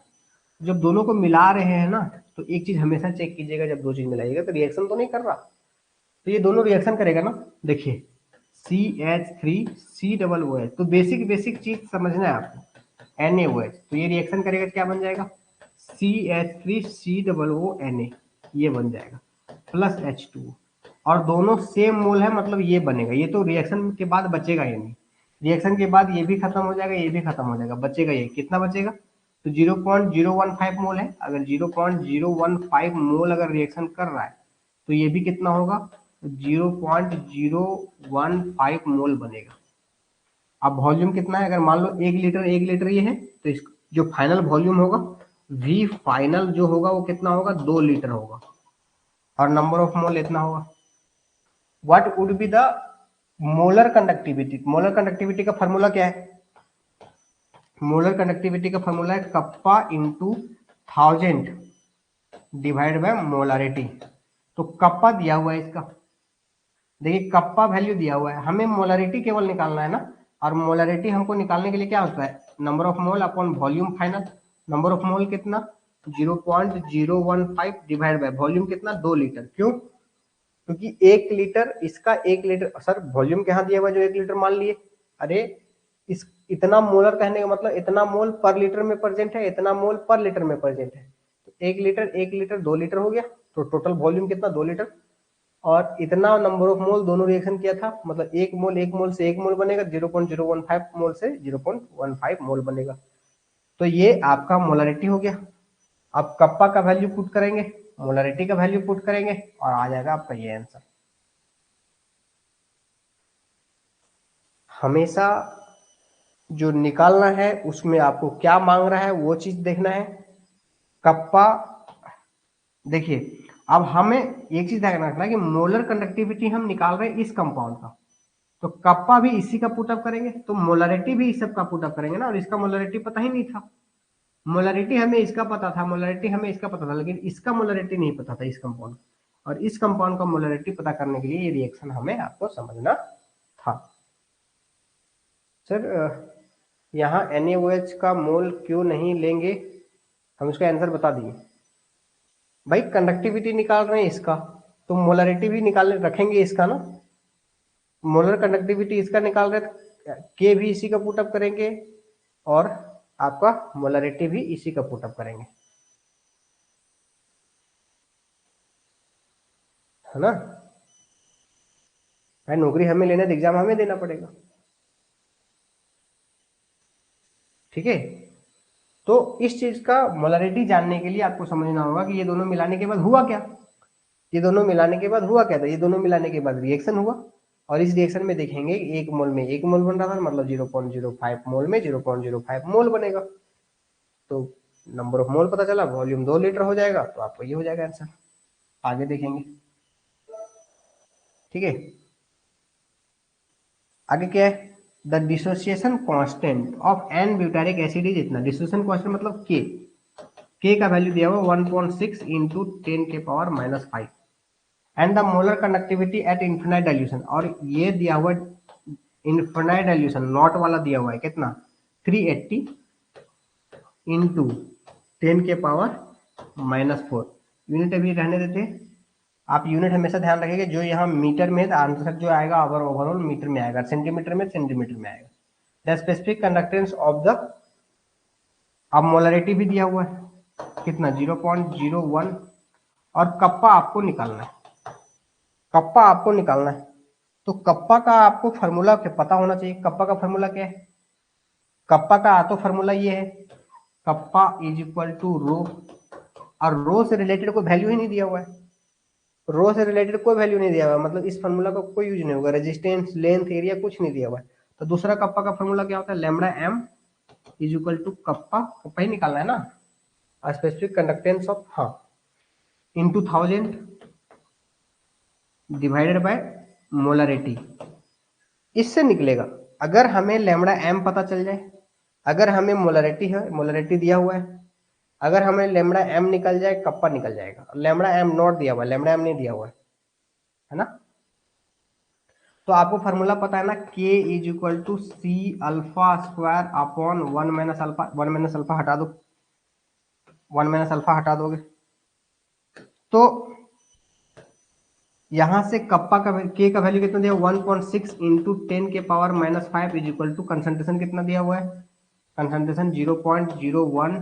जब दोनों को मिला रहे हैं ना, तो एक चीज हमेशा चेक कीजिएगा, जब दो चीज मिलाइएगा तो रिएक्शन तो नहीं कर रहा, तो ये दोनों रिएक्शन करेगा ना। देखिए CH3COOH, तो बेसिक बेसिक चीज समझना है आपको। NaOH, तो ये रिएक्शन करेगा क्या बन जाएगा, CH3COONA, ये बन जाएगा प्लस H2, और दोनों सेम मोल है, मतलब ये बनेगा। ये तो रिएक्शन के बाद बचेगा ही नहीं, रिएक्शन के बाद ये भी खत्म हो जाएगा, ये भी खत्म हो जाएगा, बचेगा ये। कितना बचेगा, तो 0.015 मोल है। अगर 0.015 मोल अगर रिएक्शन कर रहा है तो ये भी कितना होगा, 0.015 मोल बनेगा। अब वॉल्यूम कितना है, अगर मान लो 1 लीटर ये है, तो इस जो फाइनल वॉल्यूम होगा, वी फाइनल जो होगा वो कितना होगा, 2 लीटर होगा, और नंबर ऑफ मोल इतना होगा। What would be the molar conductivity, molar conductivity का फॉर्मूला क्या है, मोलर कंडक्टिविटी का फॉर्मूला है kappa into 1000 divide by molarity. तो कप्पा दिया हुआ है इसका, देखिए कप्पा वैल्यू दिया हुआ है, हमें मोलारिटी केवल निकालना है ना, और मोलारिटी हमको निकालने के लिए क्या होता है, number of mole upon volume final. Number of mole कितना, 0.015 डिवाइड बाय वॉल्यूम कितना, 2 लीटर। क्यों, क्योंकि 1 लीटर, इसका 1 लीटर, सर वॉल्यूम कहाँ दिया हुआ जो 1 लीटर मान लिए, अरे इस इतना मोलर कहने का मतलब इतना मोल पर लीटर में प्रेजेंट है, इतना मोल पर लीटर में प्रेजेंट है, तो 1 लीटर 2 लीटर हो गया, तो टोटल वॉल्यूम कितना, 2 लीटर। और इतना नंबर ऑफ मोल दोनों रिएक्शन किया था, मतलब एक मोल से एक मोल बनेगा, 0.015 मोल से 0.15 मोल बनेगा। तो ये आपका मोलारिटी हो गया। अब कप्पा का वैल्यू पुट करेंगे, मोलारिटी का वैल्यू पुट करेंगे, और आ जाएगा आपका ये आंसर। हमेशा जो निकालना है उसमें आपको क्या मांग रहा है वो चीज देखना है। कप्पा, देखिए अब हमें एक चीज ध्यान रखना है कि मोलर कंडक्टिविटी हम निकाल रहे हैं इस कंपाउंड का, तो कप्पा भी इसी का पुटअप करेंगे, तो मोलारिटी भी इस सब का पुटअप करेंगे ना, और इसका मोलारिटी पता ही नहीं था। मोलारिटी हमें इसका पता था, मोलारिटी हमें इसका पता था, लेकिन इसका मोलारिटी नहीं पता था इस कंपाउंड, और इस कंपाउंड का मोलारिटी पता करने के लिए ये रिएक्शन हमें आपको समझना था। सर यहाँ NaOH का मोल क्यों नहीं लेंगे, हम इसका आंसर बता दिए। भाई कंडक्टिविटी निकाल रहे हैं इसका, तो मोलारिटी भी निकाल रखेंगे इसका ना, मोलर कंडक्टिविटी इसका निकाल रहे, के भी इसी का पुटअप करेंगे, और आपका मोलारिटी भी इसी का पुटअप करेंगे, है ना। भाई नौकरी हमें लेना है तो एग्जाम हमें देना पड़ेगा। ठीक है। तो इस चीज का मोलारिटी जानने के लिए आपको समझना होगा कि ये दोनों मिलाने के बाद हुआ क्या, ये दोनों मिलाने के बाद हुआ क्या था, ये दोनों मिलाने के बाद रिएक्शन हुआ, और इस रिएक्शन में देखेंगे एक मोल में एक मोल बन रहा था, मतलब 0.05 मोल में 0.05 मोल बनेगा। तो नंबर ऑफ मोल पता चला, वॉल्यूम 2 लीटर हो जाएगा, तो आपको ये हो जाएगा आंसर। आगे देखेंगे। ठीक है। आगे क्या है, the dissociation constant of an butyric acid is इतना, डिसोसिएशन कांस्टेंट मतलब के का वैल्यू दिया हुआ 1.6 into 10⁻⁻5, and the molar conductivity at infinite dilution, और ये दिया हुआ इन्फिनाइट डाइल्यूशन नॉट वाला दिया हुआ है कितना, 380 इंटू 10⁻⁻4। यूनिट अभी रहने देते हैं, आप यूनिट हमेशा ध्यान रखिएगा, जो यहाँ मीटर में है तो आंसर जो आएगा ओवरऑल मीटर में आएगा, सेंटीमीटर में सेंटीमीटर में आएगा। The specific conductance of the, अब मोलरिटी भी दिया हुआ है कितना 0.01, और कप्पा आपको निकालना है, कप्पा आपको निकालना है। तो कप्पा का आपको फार्मूला पता होना चाहिए। कप्पा का फार्मूला क्या है? कप्पा का तो फार्मूला ये है, कप्पा इज इक्वल टू रो, और रो से रिलेटेड कोई वैल्यू ही नहीं दिया हुआ है, रो से रिलेटेड कोई वैल्यू नहीं दिया हुआ है, मतलब इस फार्मूला का कोई यूज नहीं होगा। रेजिस्टेंस, लेंथ, एरिया कुछ नहीं दिया हुआ है। तो दूसरा कप्पा का फार्मूला क्या होता है? Lambda M is equal to kappa, kappa ही निकालना है ना, स्पेसिफिक कंडक्टेंस ऑफ, हाँ, इंटू 1000 डिवाइडेड बाय मोलरिटी, इससे निकलेगा। अगर हमें लैम्बडा एम पता चल जाए, अगर हमें मोलरिटी है, मोलरिटी दिया हुआ है, अगर हमें लैम्बडा एम निकल जाए, कप्पा निकल जाएगा। लैम्बडा एम नॉट दिया हुआ है, लैम्बडा एम नहीं दिया हुआ है ना। तो आपको फार्मूला पता है ना, k is equal to C alpha square upon 1 minus alpha, 1 minus alpha हटा दो, 1 माइनस अल्फा हटा दोगे तो यहां से कप्पा का के का वैल्यू कितना दिया? 1.6 इंटू 10 के power minus 5 is equal to concentration कितना दिया हुआ है? Concentration 0.01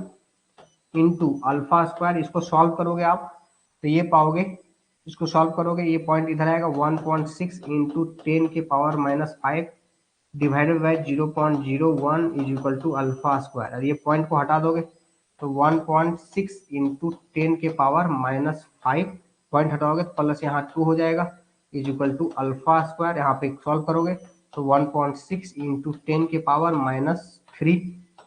into alpha square. इसको सॉल्व करोगे आप तो ये पाओगे, इसको सॉल्व करोगे ये पॉइंट इधर आएगा 1.6 इंटू 10 के power minus 5 divided by 0.01 is equal to alpha square. और ये पॉइंट को हटा दोगे तो 1.6 इंटू 10 के पावर माइनस 5, पॉइंट हटाओगे तो प्लस यहाँ 2 हो जाएगा is equal to alpha square. यहाँ पे सॉल्व करोगे तो 1.6 इंटू 10 के power minus 3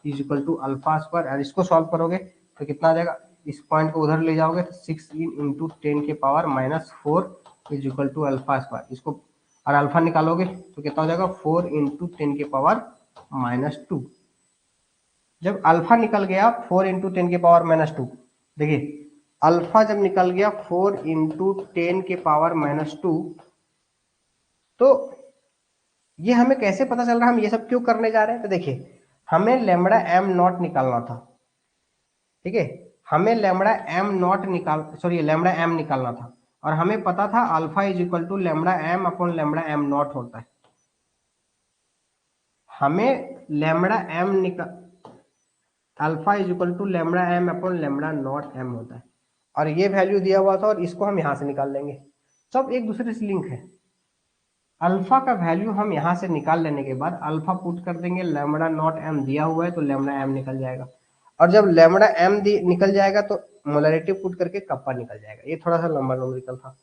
is equal to alpha square. और इसको सॉल्व करोगे तो कितना आ जाएगा? इस पॉइंट को उधर ले जाओगे तो 16 इंटू 10 के power minus 4 is equal to alpha square. इसको और अल्फा निकालोगे तो कितना हो जाएगा? 4 इंटू 10 के पावर माइनस 2। जब अल्फा निकल गया 4 इंटू 10 के पावर माइनस 2, देखिए अल्फा जब निकल गया 4 इंटू 10 के पावर माइनस 2, तो ये हमें कैसे पता चल रहा है, हम ये सब क्यों करने जा रहे हैं? तो देखिए हमें लैम्बडा एम नॉट निकालना था, ठीक है, हमें lambda M naught lambda m निकालना था, और हमें पता था alpha is equal to lambda m upon lambda M naught होता है। हमें लैम्बडा एम निकाल, alpha is equal to lambda m upon lambda naught m होता है, और ये वैल्यू दिया हुआ था, और इसको हम यहां से निकाल लेंगे। सब एक दूसरे से लिंक है। अल्फा का वैल्यू हम यहां से निकाल लेने के बाद अल्फा पुट कर देंगे, लैम्बडा नॉट एम दिया हुआ है तो लैम्बडा एम निकल जाएगा, और जब लैम्बडा एम निकल जाएगा तो मोलरिटी पुट करके कप्पा निकल जाएगा। ये थोड़ा सा लंबा न्यूमेरिकल था।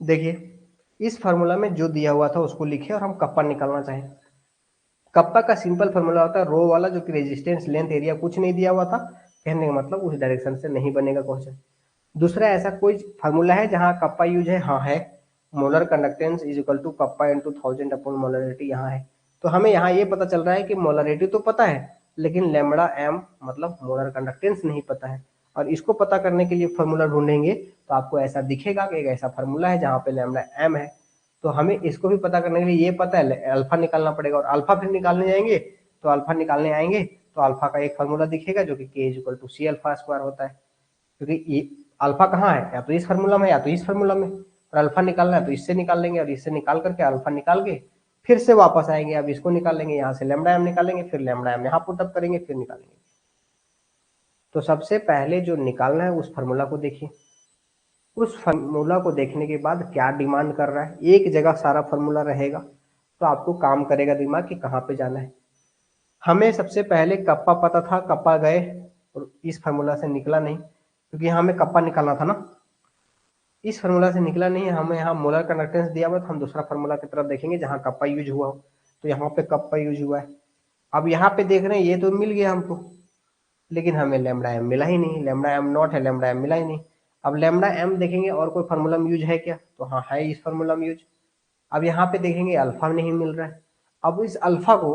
देखिए इस फार्मूला में जो दिया हुआ था उसको लिखे और हम कप्पा निकालना चाहें। कप्पा का सिंपल फार्मूला होता है रो वाला, जो कि रेजिस्टेंस, लेंथ, एरिया कुछ नहीं दिया हुआ था, कहने का मतलब उस डायरेक्शन से नहीं बनेगा क्वेश्चन। दूसरा ऐसा कोई फार्मूला है जहां कप्पा यूज है? हाँ है, molar conductance is equal to kappa into 1000 upon molarity यहाँ है। तो हमें यहाँ ये पता चल रहा है कि मोलरिटी तो पता है लेकिन लैम्बडा एम मतलब मोलर कंडक्टेंस नहीं पता है, और इसको पता करने के लिए फार्मूला ढूंढेंगे तो आपको ऐसा दिखेगा कि एक ऐसा फार्मूला है जहाँ पे लैम्बडा एम है। तो हमें इसको भी पता करने के लिए ये पता है अल्फा निकालना पड़ेगा, और अल्फा फिर निकालने जाएंगे तो अल्फा निकालने आएंगे तो अल्फा का एक फार्मूला दिखेगा जो कि K is equal to C alpha square होता है, क्योंकि ये अल्फा कहाँ है? या तो इस फार्मूला में या तो इस फार्मूला में, और अल्फा निकालना है तो इससे निकाल लेंगे, और इससे निकाल करके अल्फा निकाल के फिर से वापस आएंगे, अब इसको निकाल लेंगे, यहाँ से लैम्बडा एम निकालेंगे, फिर लैम्बडा एम यहाँ पुटअप करेंगे, फिर निकालेंगे। तो सबसे पहले जो निकालना है उस फार्मूला को देखिए। उस फार्मूला को देखने के बाद क्या डिमांड कर रहा है, एक जगह सारा फार्मूला रहेगा तो आपको काम करेगा दिमाग कि कहाँ पे जाना है। हमें सबसे पहले कप्पा पता था, कप्पा गए और इस फार्मूला से निकला नहीं, क्योंकि यहाँ हमें कप्पा निकालना था ना, इस फार्मूला से निकला नहीं है। हमें यहाँ मोलर कंडक्टेंस दिया हुआ, तो हम दूसरा फार्मूला की तरफ देखेंगे जहाँ कप्पा यूज हुआ हो, तो यहाँ पे कप्पा यूज हुआ है। अब यहाँ पे देख रहे हैं ये तो मिल गया हमको, लेकिन हमें लैम्बडा एम मिला ही नहीं, लैम्बडा एम नॉट है, लैम्बडा एम मिला ही नहीं। अब लैम्बडा एम देखेंगे और कोई फार्मूला में यूज है क्या, तो हाँ है इस फार्मूला में यूज। अब यहाँ पे देखेंगे अल्फा नहीं मिल रहा है, अब इस अल्फा को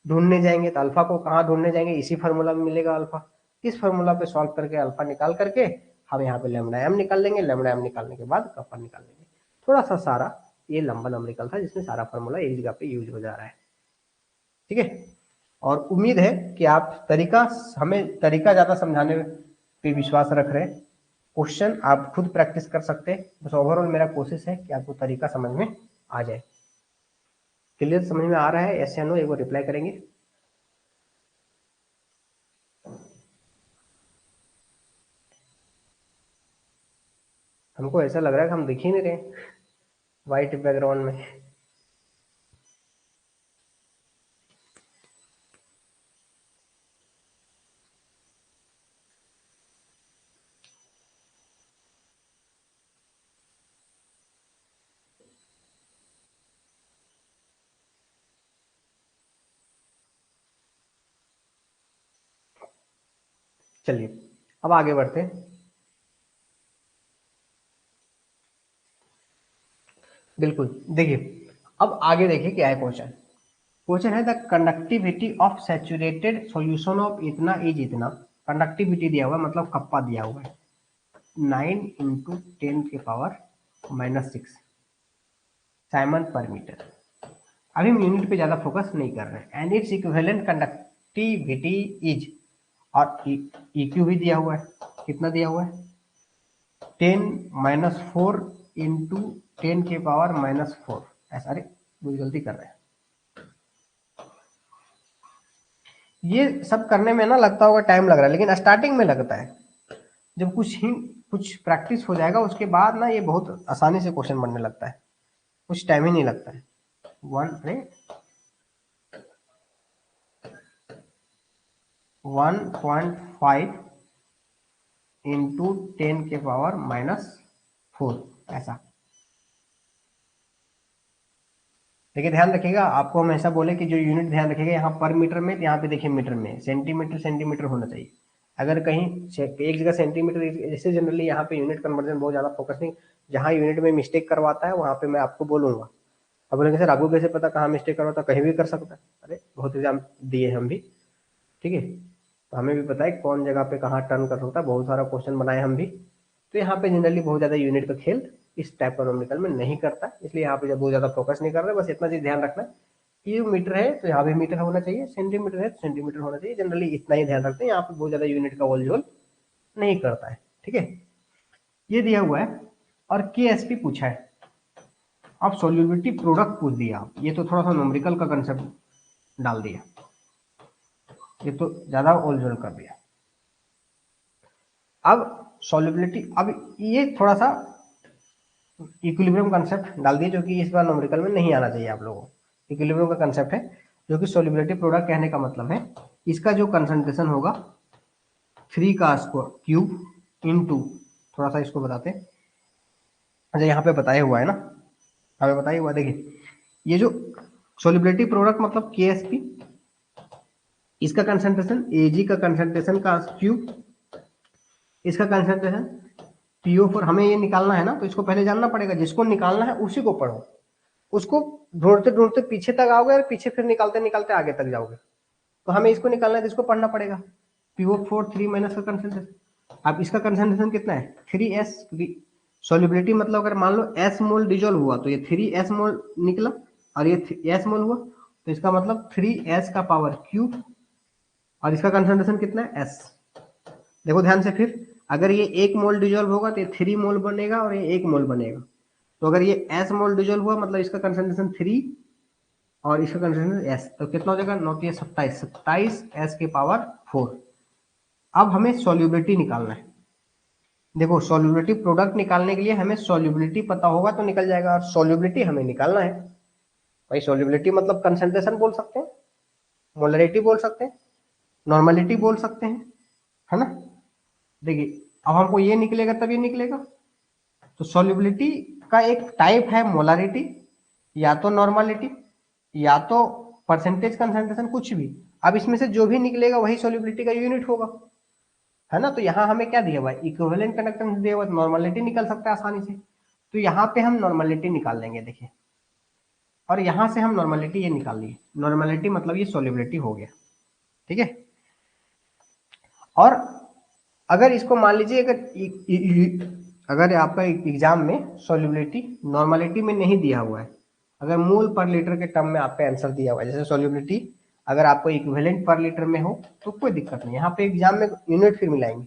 ढूंढने जाएंगे तो अल्फा को कहाँ ढूंढने जाएंगे? इसी फार्मूला में मिलेगा अल्फा। इस फार्मूला पे सॉल्व करके अल्फा निकाल करके हम यहाँ पे लैम्बडा एम निकाल लेंगे, लैम्बडा एम निकालने के बाद कप्पा निकाल लेंगे। थोड़ा सा सारा ये लंबा न्यूमेरिकल था जिसमें सारा फार्मूला एक जगह पे यूज हो जा रहा है, ठीक है। और उम्मीद है कि आप हमें तरीका ज्यादा समझाने पे विश्वास रख रहे हैं। क्वेश्चन आप खुद प्रैक्टिस कर सकते हैं, बस ओवरऑल मेरा कोशिश है कि आपको तरीका समझ में आ जाए। क्लियर समझ में आ रहा है? यस या नो एक बार रिप्लाई करेंगे। हमको ऐसा लग रहा है कि हम दिख ही नहीं रहे व्हाइट बैकग्राउंड में। चलिए अब आगे बढ़ते हैं। बिल्कुल, देखिए अब आगे देखिए क्या है क्वेश्चन। क्वेश्चन है the conductivity of saturated solution of इतना इज इतना। कंडक्टिविटी दिया हुआ है, मतलब कप्पा दिया हुआ है 9 इंटू 10 के पावर -6 साइमन पर मीटर। अभी हम यूनिट पे ज्यादा फोकस नहीं कर रहे हैं। And its equivalent conductivity is, और EQ भी दिया हुआ है, कितना दिया हुआ है 10 - 4 इंटू 10 के पावर -4। ऐसा, अरे कोई गलती कर रहे हैं। ये सब करने में ना लगता होगा टाइम लग रहा है, लेकिन स्टार्टिंग में लगता है। जब कुछ प्रैक्टिस हो जाएगा उसके बाद ना ये बहुत आसानी से क्वेश्चन बनने लगता है, कुछ टाइम ही नहीं लगता है। 1.5 इंटू 10 के पावर -4 ऐसा। देखिए ध्यान रखिएगा, आपको हम ऐसा बोले कि जो यूनिट ध्यान रखिएगा यहाँ पर मीटर में, तो यहाँ पे देखिए मीटर में, सेंटीमीटर सेंटीमीटर होना चाहिए। अगर कहीं एक जगह सेंटीमीटर, जैसे जनरली यहाँ पे यूनिट कन्वर्जन बहुत ज्यादा फोकस नहीं, जहाँ यूनिट में मिस्टेक करवाता है वहाँ पे मैं आपको बोलूंगा। अब बोलेंगे सर आपको कैसे पता कहाँ मिस्टेक करवाता, कहीं भी कर सकता है। अरे बहुत एग्जाम दिए हम भी, ठीक है, तो हमें भी पता है कौन जगह पे कहाँ टर्न कर सकता है, बहुत सारा क्वेश्चन बनाए हम भी। तो यहाँ पे जनरली बहुत ज्यादा यूनिट का खेल इस टाइप का नॉमिकल में नहीं करता, इसलिए यहाँ पे जब बहुत ज्यादा फोकस नहीं कर रहे, बस इतना चीज ध्यान रखना कि मीटर है तो यहाँ भी मीटर होना चाहिए, सेंटीमीटर है तो सेंटीमीटर होना चाहिए। जनरली इतना ही ध्यान रखते हैं, यहाँ पे बहुत ज्यादा यूनिट का ओल झोल नहीं करता है, ठीक है। ये दिया हुआ है और KSP पूछा है। अब सोल्यूबिलिटी प्रोडक्ट पूछ दिया, ये तो थोड़ा सा न्यूमेरिकल का कंसेप्ट डाल दिया, ये तो ज्यादा ओल झोल कर दिया। अब सॉल्युबिलिटी, अब ये थोड़ा सा इक्विलिब्रियम कंसेप्ट डाल दिए, जो कि इस बार न्यूमेरिकल में नहीं आना चाहिए आप लोगों को। इक्विलिब्रियम का कंसेप्ट है, जो कि सॉल्युबिलिटी प्रोडक्ट कहने का मतलब है इसका जो कंसंट्रेशन होगा 3 का स्क्वायर क्यूब इंटू, थोड़ा सा इसको बताते हैं। अच्छा यहाँ पे बताया हुआ है ना, हमें बताया हुआ, देखिए ये जो सॉल्युबिलिटी प्रोडक्ट मतलब KSP, इसका कंसंट्रेशन Ag का कंसंट्रेशन का क्यूब, इसका कंसंट्रेशन PO4, हमें ये निकालना है ना, तो इसको पहले जानना पड़ेगा, जिसको निकालना है उसी को पढ़ो। उसको ढूंढते ढूंढते पीछे तक आओगे और पीछे फिर निकालते निकालते आगे तक जाओगे, तो हमें इसको निकालना है, जिसको पढ़ना पड़ेगा। PO4 3 माइनस का कंसंट्रेशन, अब इसका कंसंट्रेशन कितना है 3s, क्योंकि सॉल्युबिलिटी मतलब अगर मान लो s मोल डिजोल्व हुआ तो ये 3s मोल निकला, और ये s मोल हुआ, तो इसका मतलब 3s का पावर क्यूब, और इसका कंसंट्रेशन कितना है s। देखो ध्यान से, फिर अगर ये 1 मोल डिजोल्व होगा तो ये 3 मोल बनेगा और ये 1 मोल बनेगा, तो अगर ये s मोल डिजोल्व हुआ मतलब इसका कंसंट्रेशन 3 और इसका कंसंट्रेशन s, तो कितना हो जाएगा 9 × 27, 27 s के पावर 4। अब हमें सॉल्युबिलिटी निकालना है। देखो सॉल्युबिलिटी प्रोडक्ट निकालने के लिए हमें सॉल्युबिलिटी पता होगा तो निकल जाएगा, और सॉल्युबिलिटी हमें निकालना है। भाई सॉल्युबिलिटी मतलब कंसंट्रेशन बोल सकते हैं, मोलरिटी बोल सकते हैं, नॉर्मलिटी बोल सकते हैं, है ना। देखिए अब हमको ये निकलेगा तब ये निकलेगा, तो सॉल्युबिलिटी का एक टाइप है मोलारिटी, या तो नॉर्मलिटी, या तो परसेंटेज कंसंट्रेशन, कुछ भी। अब इसमें से जो भी निकलेगा वही सॉल्युबिलिटी का यूनिट होगा, है ना। तो यहाँ हमें क्या दिया हुआ है, इक्विवेलेंट कंडक्टेंस दिया हुआ है, नॉर्मलिटी निकल सकता है आसानी से, तो यहाँ पे हम नॉर्मलिटी निकाल लेंगे, देखिए, और यहाँ से हम नॉर्मलिटी ये निकाल लिए, नॉर्मलिटी मतलब ये सॉल्युबिलिटी हो गया, ठीक है। और अगर इसको मान लीजिए, अगर आपका एग्जाम में सॉल्युबिलिटी नॉर्मलिटी में नहीं दिया हुआ है, अगर मोल पर लीटर के टर्म में आपका आंसर दिया हुआ है, जैसे सॉल्युबिलिटी अगर आपको इक्विवेलेंट पर लीटर में हो तो कोई दिक्कत नहीं, यहाँ पे एग्जाम में यूनिट फिर मिलाएंगे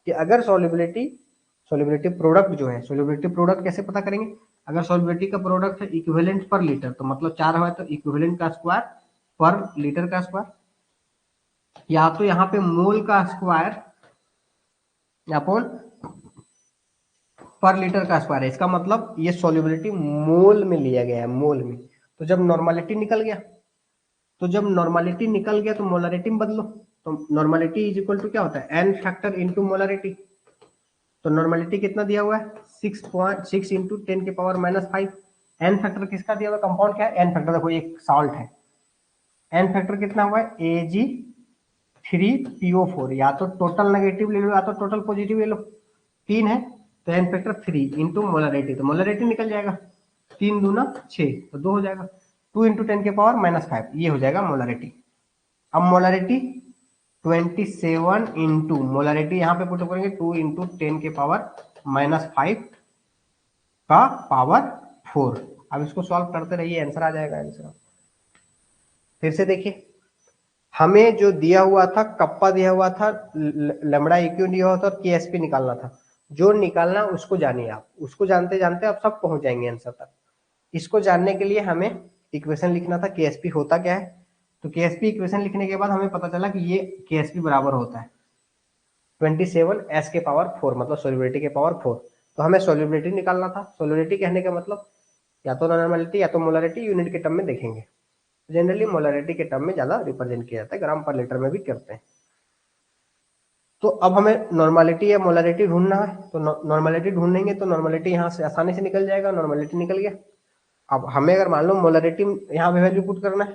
कि अगर सॉल्युबिलिटी प्रोडक्ट जो है, सॉल्युबिलिटी प्रोडक्ट कैसे पता करेंगे, अगर सॉल्युबिलिटी का प्रोडक्ट है इक्विवेलेंट पर लीटर, तो मतलब 4 है तो इक्विवेलेंट का स्क्वायर पर लीटर का स्क्वायर, या तो यहाँ पे मोल का स्क्वायर अपॉन पर लीटर का स्क्वायर है। इसका मतलब ये सॉल्युबिलिटी मोल में लिया गया है, मोल में। तो जब नॉर्मलिटी निकल गया, तो मोलरिटी में बदलो। तो नॉर्मलिटी इज इक्वल टू क्या होता है, एन फैक्टर इंटू मोलरिटी। तो नॉर्मलिटी कितना दिया हुआ है, 6.6 इंटू 10⁻⁻5। एन फैक्टर किसका दिया हुआ, कंपाउंड क्या है, एन फैक्टर देखो एक साल्ट है, एन फैक्टर कितना हुआ है, Ag3PO4। या तो टोटल नेगेटिव ले लो या तो टोटल पॉजिटिव ले लो। 3 है तो एन फैक्टर 3 इंटू मोलरिटी, तो मोलरिटी निकल जाएगा 3 दूना 6, तो 2 हो जाएगा। 2 इंटू 10⁻⁻5 ये हो जाएगा मोलरिटी। अब मोलरिटी 27 इंटू मोलरिटी यहाँ पे पुट करेंगे 2 इंटू 10⁻⁻5 का पावर 4। अब इसको सॉल्व करते रहिए, आंसर आ जाएगा आंसर। फिर से देखिए, हमें जो दिया हुआ था, कप्पा दिया हुआ था, लैम्ब्डा इक्यू दिया हुआ था और केएसपी निकालना था। जो निकालना उसको जानिए आप, उसको जानते जानते आप सब पहुंच जाएंगे आंसर तक। इसको जानने के लिए हमें इक्वेशन लिखना था, केएसपी होता क्या है। तो केएसपी इक्वेशन लिखने के बाद हमें पता चला कि ये केएसपी बराबर होता है 27 S के पावर 4, मतलब सोल्युबिलिटी के पावर 4। तो हमें सोल्युबिलिटी निकालना था। सोल्युबिलिटी कहने का मतलब या तो नॉर्मलिटी या तो मोलरिटी, यूनिट के टर्म में देखेंगे। जनरली मोलरिटी के टर्म में ज्यादा रिप्रेजेंट किया जाता है, ग्राम पर लीटर में भी करते हैं। तो अब हमें नॉर्मलिटी या मोलरिटी ढूंढना है, तो नॉर्मलिटी ढूंढेंगे तो नॉर्मलिटी यहाँ से आसानी से निकल जाएगा, नॉर्मलिटी निकल गया। अब हमें अगर मान लो मोलरिटी यहाँ पे वैल्यू पुट करना है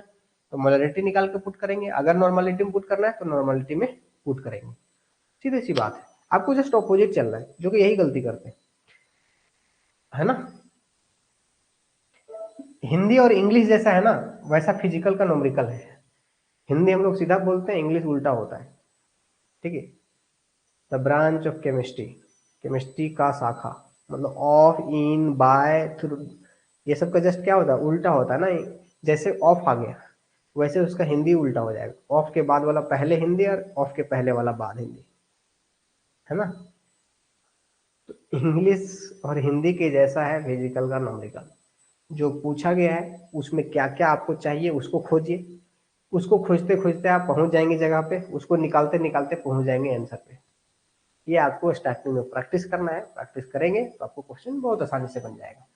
तो मोलरिटी निकाल के पुट करेंगे, अगर नॉर्मलिटी में पुट करना है तो नॉर्मलिटी में पुट करेंगे। सीधी सी बात है, आपको जस्ट ऑपोजिट चल रहा है, जो कि यही गलती करते हैं, है ना। हिंदी और इंग्लिश जैसा है ना, वैसा फिजिकल का न्यूमेरिकल है। हिंदी हम लोग सीधा बोलते हैं, इंग्लिश उल्टा होता है, ठीक है। The branch of chemistry, chemistry का शाखा, मतलब ऑफ, इन, बाय, थ्रू, ये सब का जस्ट क्या होता है, उल्टा होता है ना। जैसे ऑफ आ गया वैसे उसका हिंदी उल्टा हो जाएगा, ऑफ के बाद वाला पहले हिंदी और ऑफ के पहले वाला बाद हिंदी, है ना। तो इंग्लिश और हिंदी के जैसा है फिजिकल का न्यूमेरिकल। जो पूछा गया है उसमें क्या क्या आपको चाहिए उसको खोजिए, उसको खोजते खोजते आप पहुंच जाएंगे जगह पे, उसको निकालते निकालते पहुंच जाएंगे आंसर पे। ये आपको स्टार्टिंग में प्रैक्टिस करना है, प्रैक्टिस करेंगे तो आपको क्वेश्चन बहुत आसानी से बन जाएगा।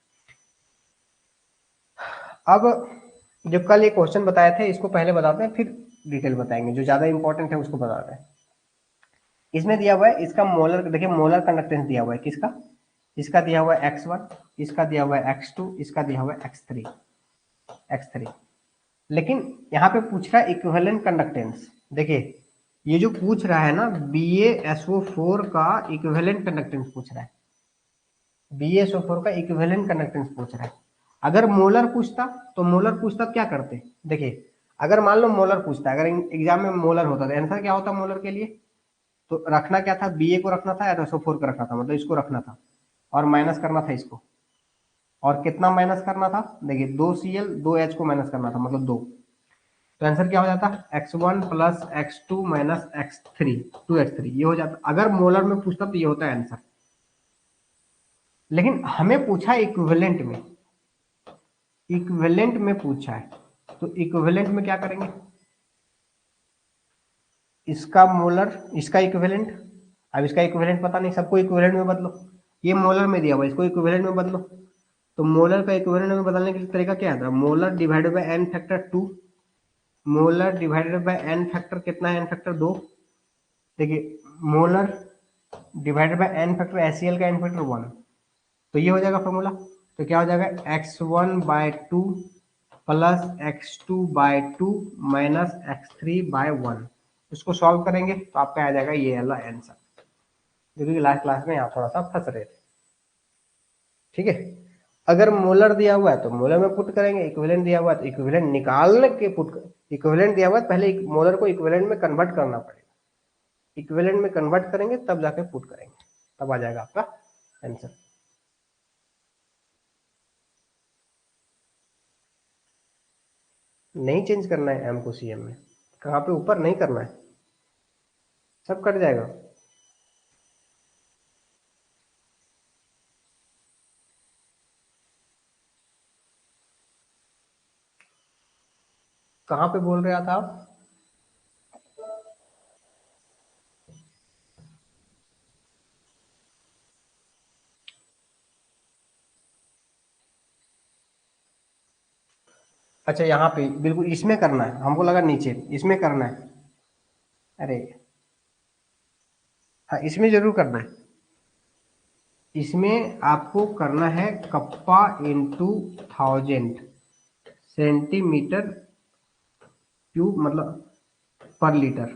अब जो कल ये क्वेश्चन बताए थे इसको पहले बताते हैं, फिर डिटेल बताएंगे, जो ज्यादा इंपॉर्टेंट है उसको बताते हैं। इसमें दिया हुआ है इसका मोलर, देखिए मोलर कंडक्टेंस दिया हुआ है किसका, इसका दिया हुआ है x1, इसका दिया हुआ है x2, इसका दिया हुआ है x3। लेकिन यहाँ पे पूछ रहा है इक्विवेलेंट कंडक्टेंस। देखिए ये जो पूछ रहा है ना, BaSO4 का इक्विवेलेंट कंडक्टेंस पूछ रहा है, BaSO4 का इक्विवेलेंट कंडक्टेंस पूछ रहा है। अगर मोलर पूछता तो मोलर पूछता क्या करते, देखिए अगर मान लो मोलर पूछता, अगर एग्जाम में मोलर होता तो आंसर क्या होता मोलर के लिए, तो रखना क्या था, Ba को रखना था या SO4 को रखना था, मतलब इसको रखना था और माइनस करना था इसको। और कितना माइनस करना था, देखिए 2Cl 2H को माइनस करना था, मतलब 2। तो आंसर क्या हो जाता है, x1 plus x2 minus x3, 2x3 ये हो जाता। अगर मोलर में पूछता तो ये होता है आंसर, लेकिन हमें पूछा इक्विवेलेंट में, इक्विवेलेंट में पूछा है, तो इक्विवेलेंट में क्या करेंगे, इसका मोलर इसका इक्विवेलेंट। अब इसका इक्विवेलेंट पता नहीं, सबको इक्विवेलेंट में बदलो, ये मोलर में दिया हुआ इसको इक्विवेलेंट में बदलो। तो मोलर का इक्विवेलेंट में बदलने के तरीका क्या है, molar divided by n factor 2, molar divided by n factor कितना है, एन फैक्टर 2। देखिए molar divided by n factor HCl का एन फैक्टर 1, तो ये हो जाएगा फॉर्मूला। तो क्या हो जाएगा, x1/2 plus x2/2 minus x3/1। इसको सॉल्व करेंगे तो आपका आ जाएगा ये वाला आंसर, जो कि लास्ट क्लास में यहाँ थोड़ा सा फंस रहे थे, ठीक है। अगर मोलर दिया हुआ है तो मोलर में पुट करेंगे, इक्विवेलेंट दिया हुआ है तो इक्विवेलेंट निकालने के पुट कर, इक्विवेलेंट दिया हुआ है पहले मोलर को इक्विवेलेंट में कन्वर्ट करना पड़ेगा, इक्विवेलेंट में कन्वर्ट करेंगे तब जाके पुट करेंगे, तब आ जाएगा आपका आंसर। नहीं चेंज करना है एम को सीएम में, कहाँ पे ऊपर नहीं करना है, सब कट जाएगा। कहाँ पे बोल रहा था आप? अच्छा यहाँ पे बिल्कुल इसमें करना है, हमको लगा नीचे इसमें करना है। अरे हाँ, इसमें जरूर करना है। इसमें आपको करना है कप्पा इंटू 1000 सेंटीमीटर क्यूब, मतलब पर लीटर,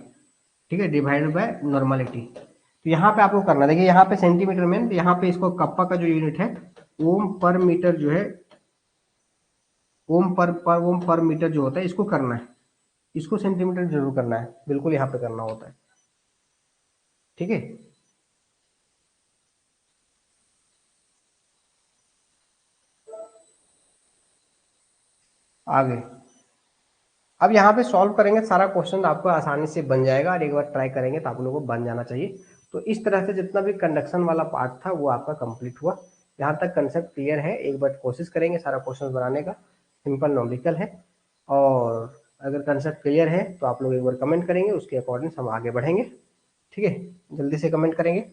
ठीक है, डिवाइडेड बाय नॉर्मलिटी। तो यहाँ पे आपको करना, देखिए यहाँ पे सेंटीमीटर में, तो यहाँ पे इसको कप्पा का जो यूनिट है ओम पर मीटर जो है, ओम पर मीटर जो होता है इसको करना है, इसको सेंटीमीटर जरूर करना है, बिल्कुल यहाँ पे करना होता है, ठीक है। आगे अब यहाँ पे सॉल्व करेंगे, सारा क्वेश्चन आपको आसानी से बन जाएगा, और एक बार ट्राई करेंगे तो आप लोगों को बन जाना चाहिए। तो इस तरह से जितना भी कंडक्शन वाला पार्ट था वो आपका कंप्लीट हुआ। यहाँ तक कंसेप्ट क्लियर है, एक बार कोशिश करेंगे सारा क्वेश्चन बनाने का, सिंपल नॉमेरिकल है। और अगर कंसेप्ट क्लियर है तो आप लोग एक बार कमेंट करेंगे, उसके अकॉर्डिंग हम आगे बढ़ेंगे, ठीक है। जल्दी से कमेंट करेंगे।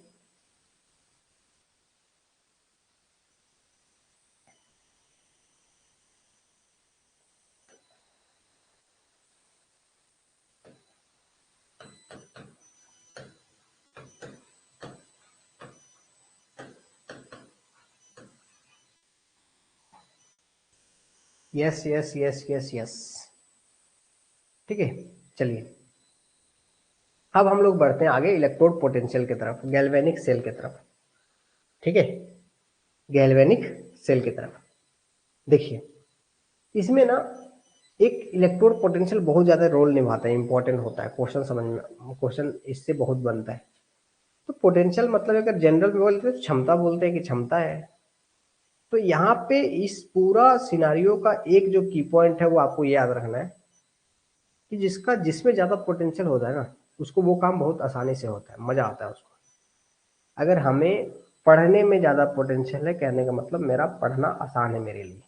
Yes yes yes yes yes, ठीक है। चलिए अब हम लोग बढ़ते हैं आगे इलेक्ट्रोड पोटेंशियल की तरफ, गैल्वेनिक सेल की तरफ, ठीक है। गैल्वेनिक सेल की तरफ देखिए, इसमें ना एक इलेक्ट्रोड पोटेंशियल बहुत ज्यादा रोल निभाता है, इंपॉर्टेंट होता है, क्वेश्चन समझ में, क्वेश्चन इससे बहुत बनता है। तो पोटेंशियल मतलब अगर जनरल में बोलते हैं क्षमता, बोलते हैं कि क्षमता है। तो यहाँ पे इस पूरा सिनारियो का एक जो की पॉइंट है वो आपको याद रखना है कि जिसमें ज्यादा पोटेंशियल होता है ना, उसको वो काम बहुत आसानी से होता है, मजा आता है उसको। अगर हमें पढ़ने में ज्यादा पोटेंशियल है, कहने का मतलब मेरा पढ़ना आसान है मेरे लिए।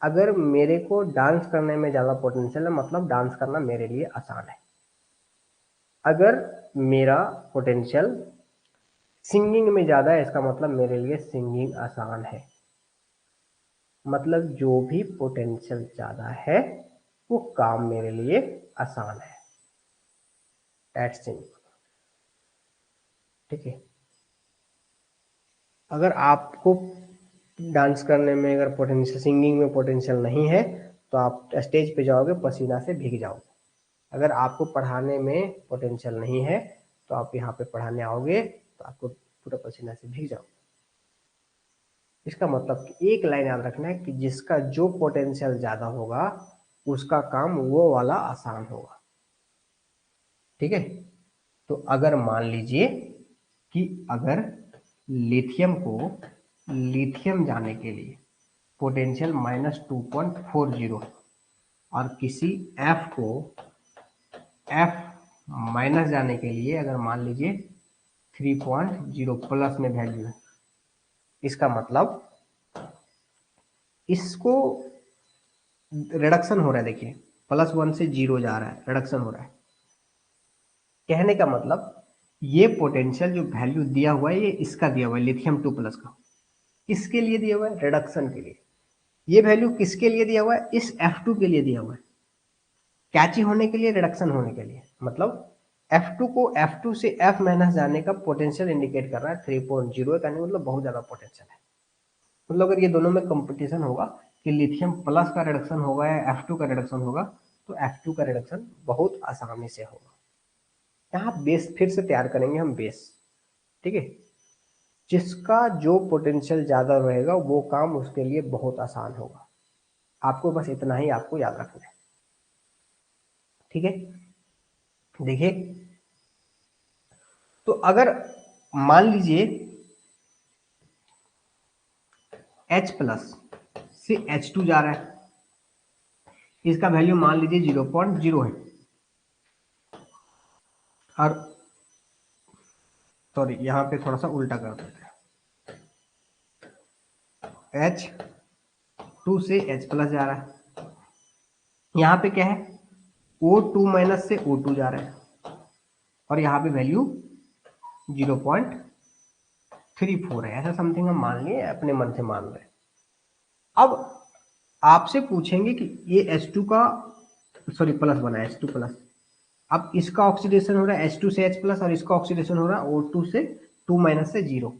अगर मेरे को डांस करने में ज्यादा पोटेंशियल है, मतलब डांस करना मेरे लिए आसान है। अगर मेरा पोटेंशियल सिंगिंग में ज्यादा है, इसका मतलब मेरे लिए सिंगिंग आसान है। मतलब जो भी पोटेंशियल ज्यादा है वो काम मेरे लिए आसान है, दैट्स सिंपल, ठीक है। अगर आपको डांस करने में अगर पोटेंशियल, सिंगिंग में पोटेंशियल नहीं है, तो आप स्टेज पे जाओगे पसीना से भीग जाओगे। अगर आपको पढ़ाने में पोटेंशियल नहीं है, तो आप यहाँ पे पढ़ाने आओगे तो आपको पूरा पसीना से भीग जाओगे। इसका मतलब कि एक लाइन याद रखना है कि जिसका जो पोटेंशियल ज्यादा होगा उसका काम वो वाला आसान होगा, ठीक है। तो अगर मान लीजिए कि अगर लिथियम जाने के लिए पोटेंशियल -2.40, और किसी एफ को एफ माइनस जाने के लिए अगर मान लीजिए 3.0 प्लस में वैल्यू है, इसका मतलब इसको रिडक्शन हो रहा है, देखिए +1 से 0 जा रहा है, रिडक्शन हो रहा है। कहने का मतलब ये पोटेंशियल जो वैल्यू दिया हुआ है ये इसका दिया हुआ है, लिथियम 2+ का। किसके लिए दिया हुआ है? रिडक्शन के लिए। ये वैल्यू किसके लिए दिया हुआ है? इस F2 के लिए दिया हुआ है, कैची होने के लिए, रिडक्शन होने के लिए। मतलब F2 को F2 से F माइनस जाने का पोटेंशियल इंडिकेट कर रहा है 3.0, कहने मतलब बहुत ज्यादा पोटेंशियल है। मतलब अगर ये दोनों में कंपटीशन होगा कि लिथियम प्लस का रिडक्शन होगा या F2 का रिडक्शन होगा, तो F2 का रिडक्शन बहुत आसानी से होगा। यहाँ बेस फिर से तैयार करेंगे हम, बेस, ठीक है। जिसका जो पोटेंशियल ज्यादा रहेगा वो काम उसके लिए बहुत आसान होगा। आपको बस इतना ही आपको याद रखना है, ठीक है। देखिए, तो अगर मान लीजिए H+ से H2 जा रहा है, इसका वैल्यू मान लीजिए 0.0 है, और सॉरी यहां पे थोड़ा सा उल्टा कर देते हैं, H2 से H+ जा रहा है, यहाँ पे क्या है, O2 माइनस से O2 जा रहा है और यहाँ पे वैल्यू 0.34 है, ऐसा समथिंग हम मान लिए, अपने मन से मान रहे हैं। अब आपसे पूछेंगे कि ये H2 का सॉरी प्लस बना है, H2 प्लस, अब इसका ऑक्सीडेशन हो रहा है H2 से H प्लस और इसका ऑक्सीडेशन हो रहा है O2 से 2 माइनस से 0,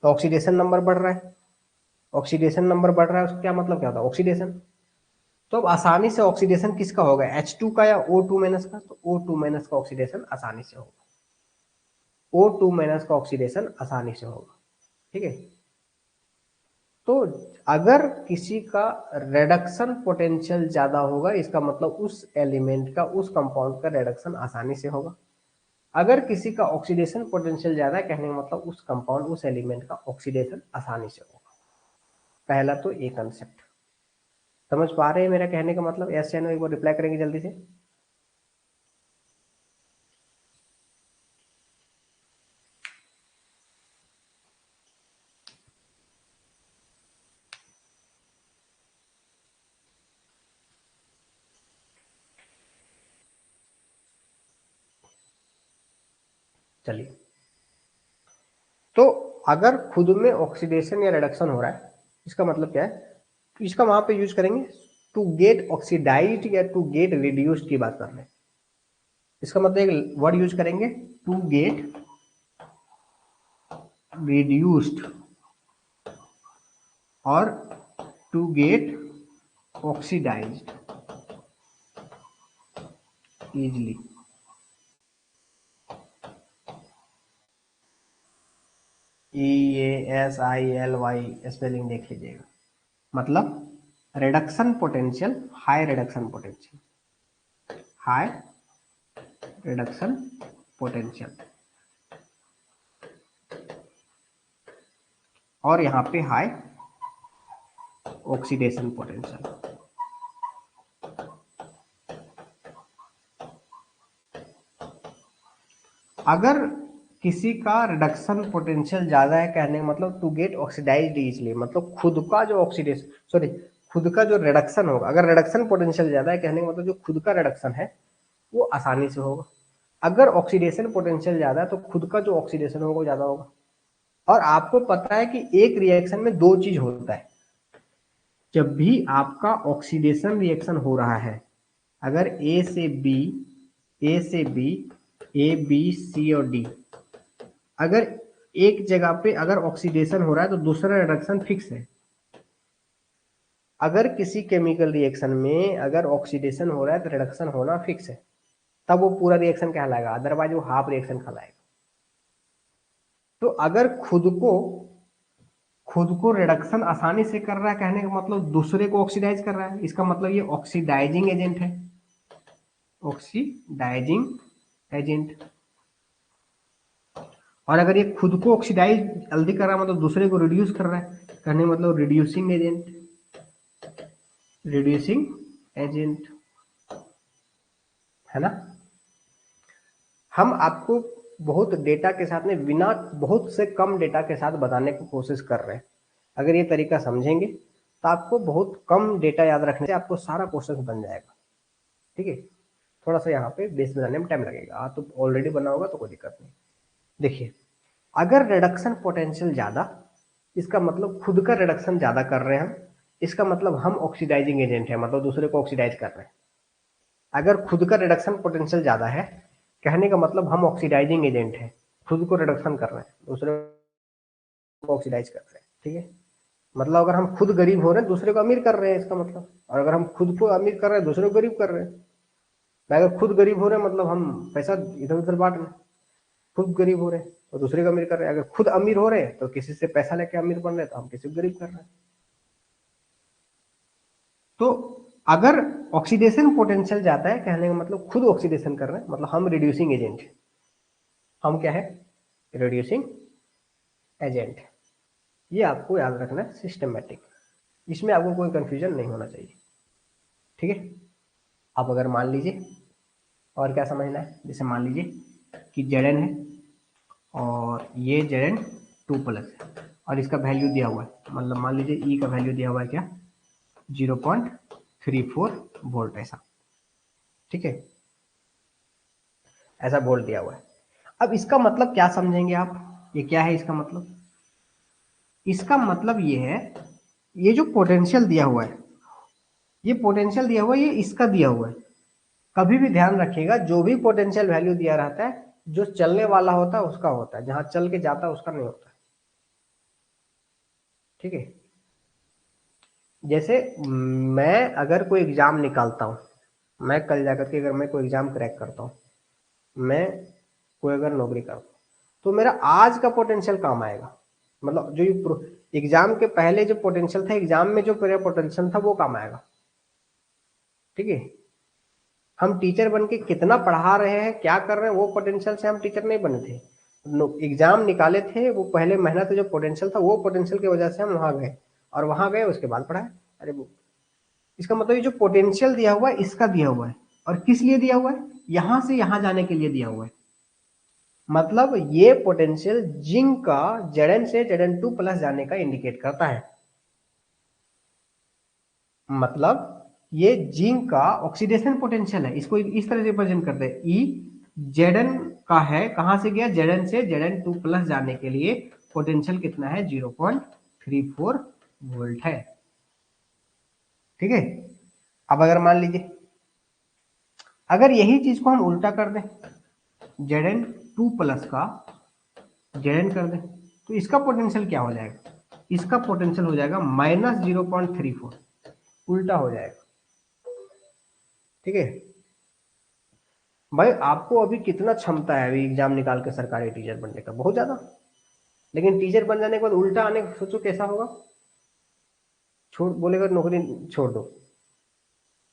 तो ऑक्सीडेशन नंबर बढ़ रहा है। ऑक्सीडेशन नंबर बढ़ रहा है उसका क्या मतलब क्या होता है, ऑक्सीडेशन। तो अब आसानी से ऑक्सीडेशन किसका होगा, H2 का या O2 माइनस का, तो O2 माइनस का ऑक्सीडेशन आसानी से होगा, O2 माइनस का ऑक्सीडेशन आसानी से होगा। ठीक है, तो अगर किसी का रिडक्शन पोटेंशियल ज्यादा होगा, इसका मतलब उस एलिमेंट का, उस कंपाउंड का रिडक्शन आसानी से होगा। अगर किसी का ऑक्सीडेशन पोटेंशियल ज्यादा है, कहने का मतलब उस कंपाउंड, उस एलिमेंट का ऑक्सीडेशन आसानी से होगा। पहला तो ये कंसेप्ट समझ पा रहे हैं मेरा कहने का मतलब, यस या नो एक बार रिप्लाई करेंगे जल्दी से। चलिए, तो अगर खुद में ऑक्सीडेशन या रिडक्शन हो रहा है, इसका मतलब क्या है, तो इसका वहां पे यूज करेंगे टू गेट ऑक्सीडाइज्ड या टू गेट रिड्यूस्ड की बात कर रहे हैं। इसका मतलब एक वर्ड यूज करेंगे, टू गेट रिड्यूस्ड और to get oxidized easily. EASILY spelling देख लीजिएगा, मतलब reduction potential, high reduction potential, high reduction potential, और यहाँ पे हाई ऑक्सीडेशन पोटेंशियल। अगर किसी का रिडक्शन पोटेंशियल ज्यादा है, कहने का मतलब टू गेट ऑक्सीडाइज्ड इजली, मतलब खुद का जो ऑक्सीडेशन सॉरी खुद का जो रिडक्शन होगा, अगर रिडक्शन पोटेंशियल ज्यादा है, कहने का मतलब जो खुद का रिडक्शन है वो आसानी से होगा। अगर ऑक्सीडेशन पोटेंशियल ज्यादा है तो खुद का जो ऑक्सीडेशन होगा वो ज्यादा होगा। और आपको पता है कि एक रिएक्शन में दो चीज होता है, जब भी आपका ऑक्सीडेशन रिएक्शन हो रहा है, अगर ए से बी, ए से बी, ए बी सी और डी, अगर एक जगह पे अगर ऑक्सीडेशन हो रहा है तो दूसरा रिडक्शन फिक्स है। अगर किसी केमिकल रिएक्शन में अगर ऑक्सीडेशन हो रहा है तो रिडक्शन होना फिक्स है, तब वो पूरा रिएक्शन कहलाएगा, अदरवाइज वो हाफ रिएक्शन कहलाएगा। तो अगर खुद को रिडक्शन आसानी से कर रहा है, कहने का मतलब दूसरे को ऑक्सीडाइज कर रहा है, इसका मतलब ये ऑक्सीडाइजिंग एजेंट है, ऑक्सीडाइजिंग एजेंट। और अगर ये खुद को ऑक्सीडाइज जल्दी कर रहा है मतलब दूसरे को रिड्यूस कर रहा है, कहने का मतलब रिड्यूसिंग एजेंट, रिड्यूसिंग एजेंट, है ना। हम आपको बहुत डेटा के साथ में, बिना बहुत से कम डेटा के साथ बताने की कोशिश कर रहे हैं। अगर ये तरीका समझेंगे तो आपको बहुत कम डेटा याद रखने से आपको सारा क्वेश्चन बन जाएगा। ठीक है, थोड़ा सा यहाँ पे बेस बनाने में टाइम लगेगा, तो ऑलरेडी बना होगा तो कोई दिक्कत नहीं। देखिए, अगर रिडक्शन पोटेंशियल ज्यादा, इसका मतलब खुद का रिडक्शन ज्यादा कर रहे हैं हम, इसका मतलब हम ऑक्सीडाइजिंग एजेंट है, मतलब दूसरे को ऑक्सीडाइज कर रहे हैं। अगर खुद का रिडक्शन पोटेंशियल ज्यादा है, कहने का मतलब हम ऑक्सीडाइजिंग एजेंट है, खुद को रिडक्शन कर रहे हैं, दूसरे को ऑक्सीडाइज कर रहे हैं। ठीक है, मतलब अगर हम खुद गरीब हो रहे हैं दूसरे को अमीर कर रहे हैं, इसका मतलब। और अगर हम खुद को अमीर कर रहे हैं दूसरे को गरीब कर रहे हैं। अगर खुद गरीब हो रहे हैं मतलब हम पैसा इधर उधर बांट रहे हैं, खुद गरीब हो रहे हैं तो दूसरे को अमीर कर रहे हैं। अगर खुद अमीर हो रहे हैं तो किसी से पैसा लेके अमीर बन रहे हैं, तो हम किसी को गरीब कर रहे हैं। तो अगर ऑक्सीडेशन पोटेंशियल जाता है, कहने का मतलब खुद ऑक्सीडेशन कर रहे हैं, मतलब हम रिड्यूसिंग एजेंट, हम क्या है, रिड्यूसिंग एजेंट। ये आपको याद रखना है, सिस्टमेटिक, इसमें आपको कोई कंफ्यूजन नहीं होना चाहिए। ठीक है, आप अगर मान लीजिए और क्या समझना है, जैसे मान लीजिए कि Zn है और ये Zn 2 प्लस है और इसका वैल्यू दिया हुआ है, मतलब मान लीजिए E का वैल्यू दिया हुआ है क्या, 0.34 वोल्ट ऐसा। ठीक है, ऐसा बोल दिया हुआ है। अब इसका मतलब क्या समझेंगे आप, ये क्या है इसका मतलब? इसका मतलब ये है, ये जो पोटेंशियल दिया हुआ है, ये पोटेंशियल दिया हुआ है, ये इसका दिया हुआ है। कभी भी ध्यान रखिएगा, जो भी पोटेंशियल वैल्यू दिया रहता है, जो चलने वाला होता है उसका होता है, जहां चल के जाता है उसका नहीं होता है। ठीक है, जैसे मैं अगर कोई एग्जाम निकालता हूं, मैं कल जाकर के अगर मैं कोई एग्जाम क्रैक करता हूं, मैं कोई अगर नौकरी करता हूं, तो मेरा आज का पोटेंशियल काम आएगा। मतलब जो एग्जाम के पहले जो पोटेंशियल था, एग्जाम में जो मेरा पोटेंशियल था वो काम आएगा। ठीक है, हम टीचर बन के कितना पढ़ा रहे हैं, क्या कर रहे हैं, वो पोटेंशियल से हम टीचर नहीं बने थे। एग्जाम निकाले थे, वो पहले मेहनत जो पोटेंशियल था, वो पोटेंशियल की वजह से हम वहां गए, और वहां गए उसके बाद पढ़ाए। अरे वो, इसका मतलब ये जो पोटेंशियल दिया हुआ है, इसका दिया हुआ है, और किस लिए दिया हुआ है? यहां से यहां जाने के लिए दिया हुआ है। मतलब ये पोटेंशियल जिंक का Zn से Zn2 प्लस जाने का इंडिकेट करता है। मतलब ये जिंक का ऑक्सीडेशन पोटेंशियल है, इसको इस तरह रिप्रेजेंट करते हैं। ई Zn का है, कहां से गया? Zn से Zn2 प्लस जाने के लिए पोटेंशियल कितना है? 0.34 वोल्ट है। ठीक है, अब अगर मान लीजिए, अगर यही चीज को हम उल्टा कर दें, Zn2 प्लस का Zn कर दें, तो इसका पोटेंशियल क्या हो जाएगा? इसका पोटेंशियल हो जाएगा -0.34, उल्टा हो जाएगा। ठीक है भाई, आपको अभी कितना क्षमता है अभी एग्जाम निकाल के सरकारी टीचर बनने का? बहुत ज्यादा। लेकिन टीचर बन जाने के बाद उल्टा आने का सोचो कैसा होगा। छोड़ बोलेगा नौकरी छोड़ दो,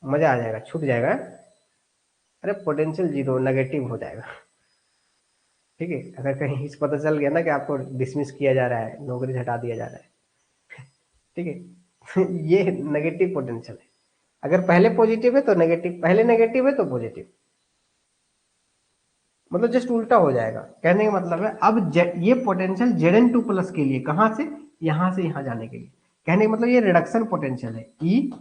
मजा आ जाएगा, छूट जाएगा। अरे पोटेंशियल जीरो, नेगेटिव हो जाएगा। ठीक है, अगर कहीं इस पता चल गया ना कि आपको डिसमिस किया जा रहा है, नौकरी से हटा दिया जा रहा है, ठीक है ये नेगेटिव पोटेंशियल है। अगर पहले पॉजिटिव है तो नेगेटिव, पहले नेगेटिव है तो पॉजिटिव, मतलब जस्ट उल्टा हो जाएगा। कहने का मतलब है, अब ये पोटेंशियल Zn2 प्लस के लिए, कहां से? यहां से यहां जाने के लिए। कहने का मतलब ये रिडक्शन पोटेंशियल है। ई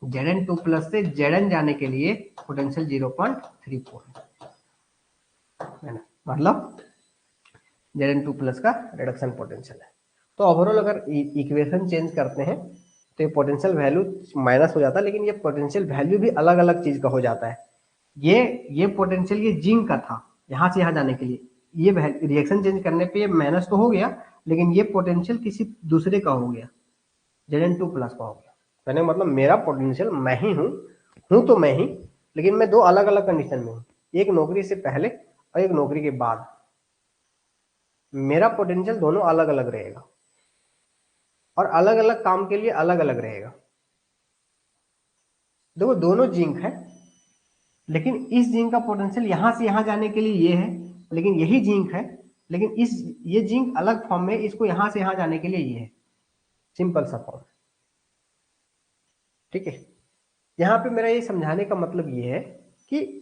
Zn2 प्लस से Zn जाने के लिए पोटेंशियल 0.34 है ना, मतलब Zn2 प्लस का रिडक्शन पोटेंशियल है। तो ओवरऑल अगर इक्वेशन चेंज करते हैं तो ये पोटेंशियल वैल्यू माइनस हो जाता है, लेकिन ये पोटेंशियल वैल्यू भी अलग अलग चीज का हो जाता है। ये पोटेंशियल ये जिंक का था, यहां से यहां जाने के लिए, ये रिएक्शन चेंज करने पे ये माइनस तो हो गया, लेकिन ये पोटेंशियल किसी दूसरे का हो गया, Zn2 प्लस का हो गया। कहने का मतलब मेरा पोटेंशियल मैं ही हूं तो मैं ही, लेकिन मैं दो अलग अलग कंडीशन में हूं, एक नौकरी से पहले और एक नौकरी के बाद। मेरा पोटेंशियल दोनों अलग अलग रहेगा, और अलग अलग काम के लिए अलग अलग रहेगा। देखो दोनों जिंक है, लेकिन इस जिंक का पोटेंशियल यहां से यहां जाने के लिए ये है, लेकिन यही जिंक है, लेकिन ये जिंक अलग फॉर्म में, इसको यहां से यहां जाने के लिए ये है। सिंपल सा फॉर्म। ठीक है, यहां पे मेरा ये समझाने का मतलब ये है कि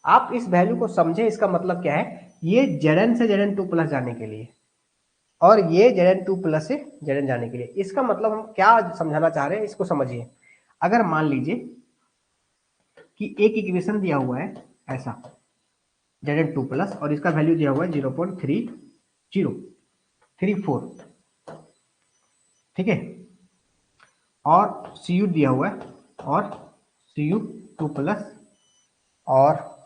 आप इस वैल्यू को समझे। इसका मतलब क्या है? ये Zn से Zn2 प्लस जाने के लिए, और ये Zn2 प्लस से Zn जाने के लिए। इसका मतलब हम क्या समझाना चाह रहे हैं, इसको समझिए। अगर मान लीजिए कि एक इक्वेशन दिया हुआ है ऐसा, Zn2 प्लस, और इसका वैल्यू दिया हुआ है 0.3034, ठीक है, और Cu दिया हुआ है, और Cu2 प्लस, और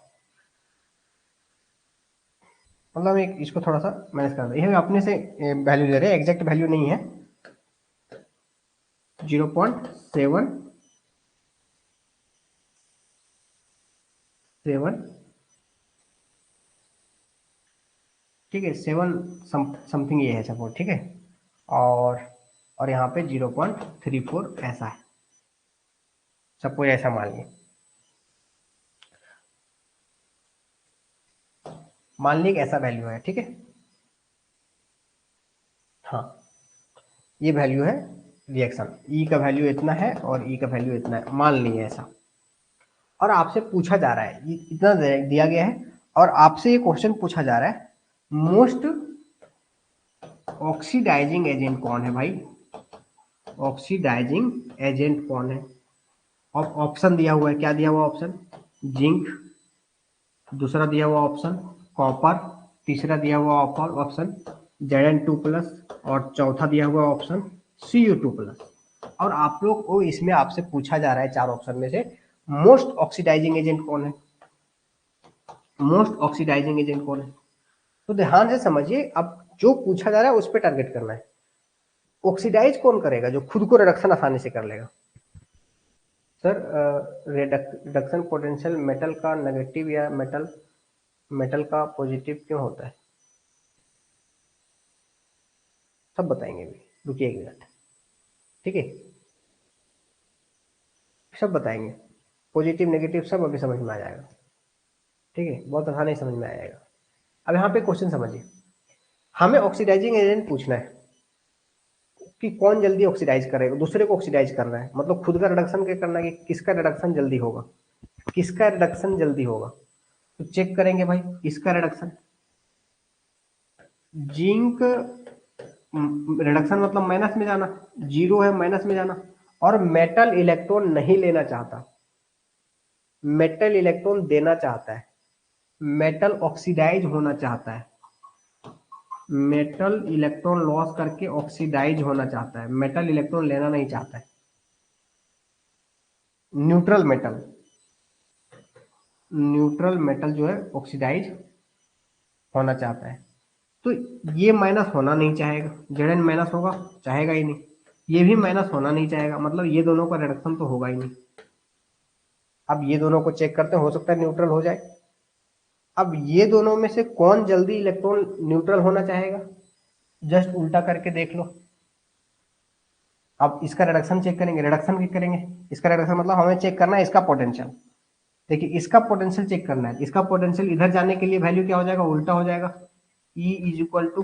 मतलब एक इसको थोड़ा सा मैनेज कर दे, ये अपने से वैल्यू ले रहे हैं, एग्जैक्ट वैल्यू नहीं है। 0.77, ठीक है, 7 समथिंग ये है सपोर्ट। ठीक है, और यहाँ पे 0.34 ऐसा है, सपोज ऐसा मान लीजिए ऐसा वैल्यू है। ठीक है, हाँ, ये वैल्यू है रिएक्शन, ई का वैल्यू इतना है और ई का वैल्यू इतना है, मान लीजिए ऐसा। और आपसे पूछा जा रहा है, इतना दिया गया है, और आपसे ये क्वेश्चन पूछा जा रहा है, मोस्ट ऑक्सीडाइजिंग एजेंट कौन है भाई? ऑक्सीडाइजिंग एजेंट कौन है? ऑप्शन दिया हुआ है, क्या दिया हुआ ऑप्शन? जिंक, दूसरा दिया हुआ ऑप्शन कॉपर, तीसरा दिया हुआ ऑप्शन Zn2+, और चौथा दिया हुआ ऑप्शन Cu2+। और आप लोग को इसमें आपसे पूछा जा रहा है चार ऑप्शन में से मोस्ट ऑक्सीडाइजिंग एजेंट कौन है, मोस्ट ऑक्सीडाइजिंग एजेंट कौन है। तो ध्यान से समझिए, अब जो पूछा जा रहा है उस पर टारगेट करना है। ऑक्सीडाइज कौन करेगा, जो खुद को रिडक्शन आसानी से कर लेगा। सर रिडक्शन पोटेंशियल मेटल का नेगेटिव या मेटल का पॉजिटिव क्यों होता है, सब बताएंगे अभी, रुकिए एक मिनट, ठीक है, सब बताएंगे, पॉजिटिव नेगेटिव सब अभी समझ में आ जाएगा, ठीक है, बहुत आसानी समझ में आ जाएगा। अब यहाँ पे क्वेश्चन समझिए, हमें ऑक्सीडाइजिंग एजेंट पूछना है कि कौन जल्दी ऑक्सीडाइज करेगा, दूसरे को ऑक्सीडाइज करना है, मतलब खुद का रिडक्शन क्या करना है कि किसका रिडक्शन जल्दी होगा, किसका रिडक्शन जल्दी होगा। तो चेक करेंगे भाई इसका रिडक्शन, जिंक रिडक्शन मतलब माइनस में जाना, जीरो है माइनस में जाना, और मेटल इलेक्ट्रॉन नहीं लेना चाहता, मेटल इलेक्ट्रॉन देना चाहता है, मेटल ऑक्सीडाइज होना चाहता है, मेटल इलेक्ट्रॉन लॉस करके ऑक्सीडाइज होना चाहता है, मेटल इलेक्ट्रॉन लेना नहीं चाहता है। न्यूट्रल मेटल, न्यूट्रल मेटल जो है ऑक्सीडाइज होना चाहता है, तो ये माइनस होना नहीं चाहेगा, Zn माइनस होगा, चाहेगा ही नहीं, ये भी माइनस होना नहीं चाहेगा, मतलब ये दोनों का रिडक्शन तो होगा ही नहीं। अब ये दोनों को चेक करते हैं, हो सकता है न्यूट्रल हो जाए। अब ये दोनों में से कौन जल्दी इलेक्ट्रॉन न्यूट्रल होना चाहेगा, जस्ट उल्टा करके देख लो। अब इसका रिडक्शन चेक करेंगे, रिडक्शन भी करेंगे, इसका रिडक्शन मतलब हमें चेक करना है इसका पोटेंशियल। देखिए इसका पोटेंशियल चेक करना है, इसका पोटेंशियल इधर जाने के लिए वैल्यू क्या हो जाएगा, उल्टा हो जाएगा, E इज इक्वल टू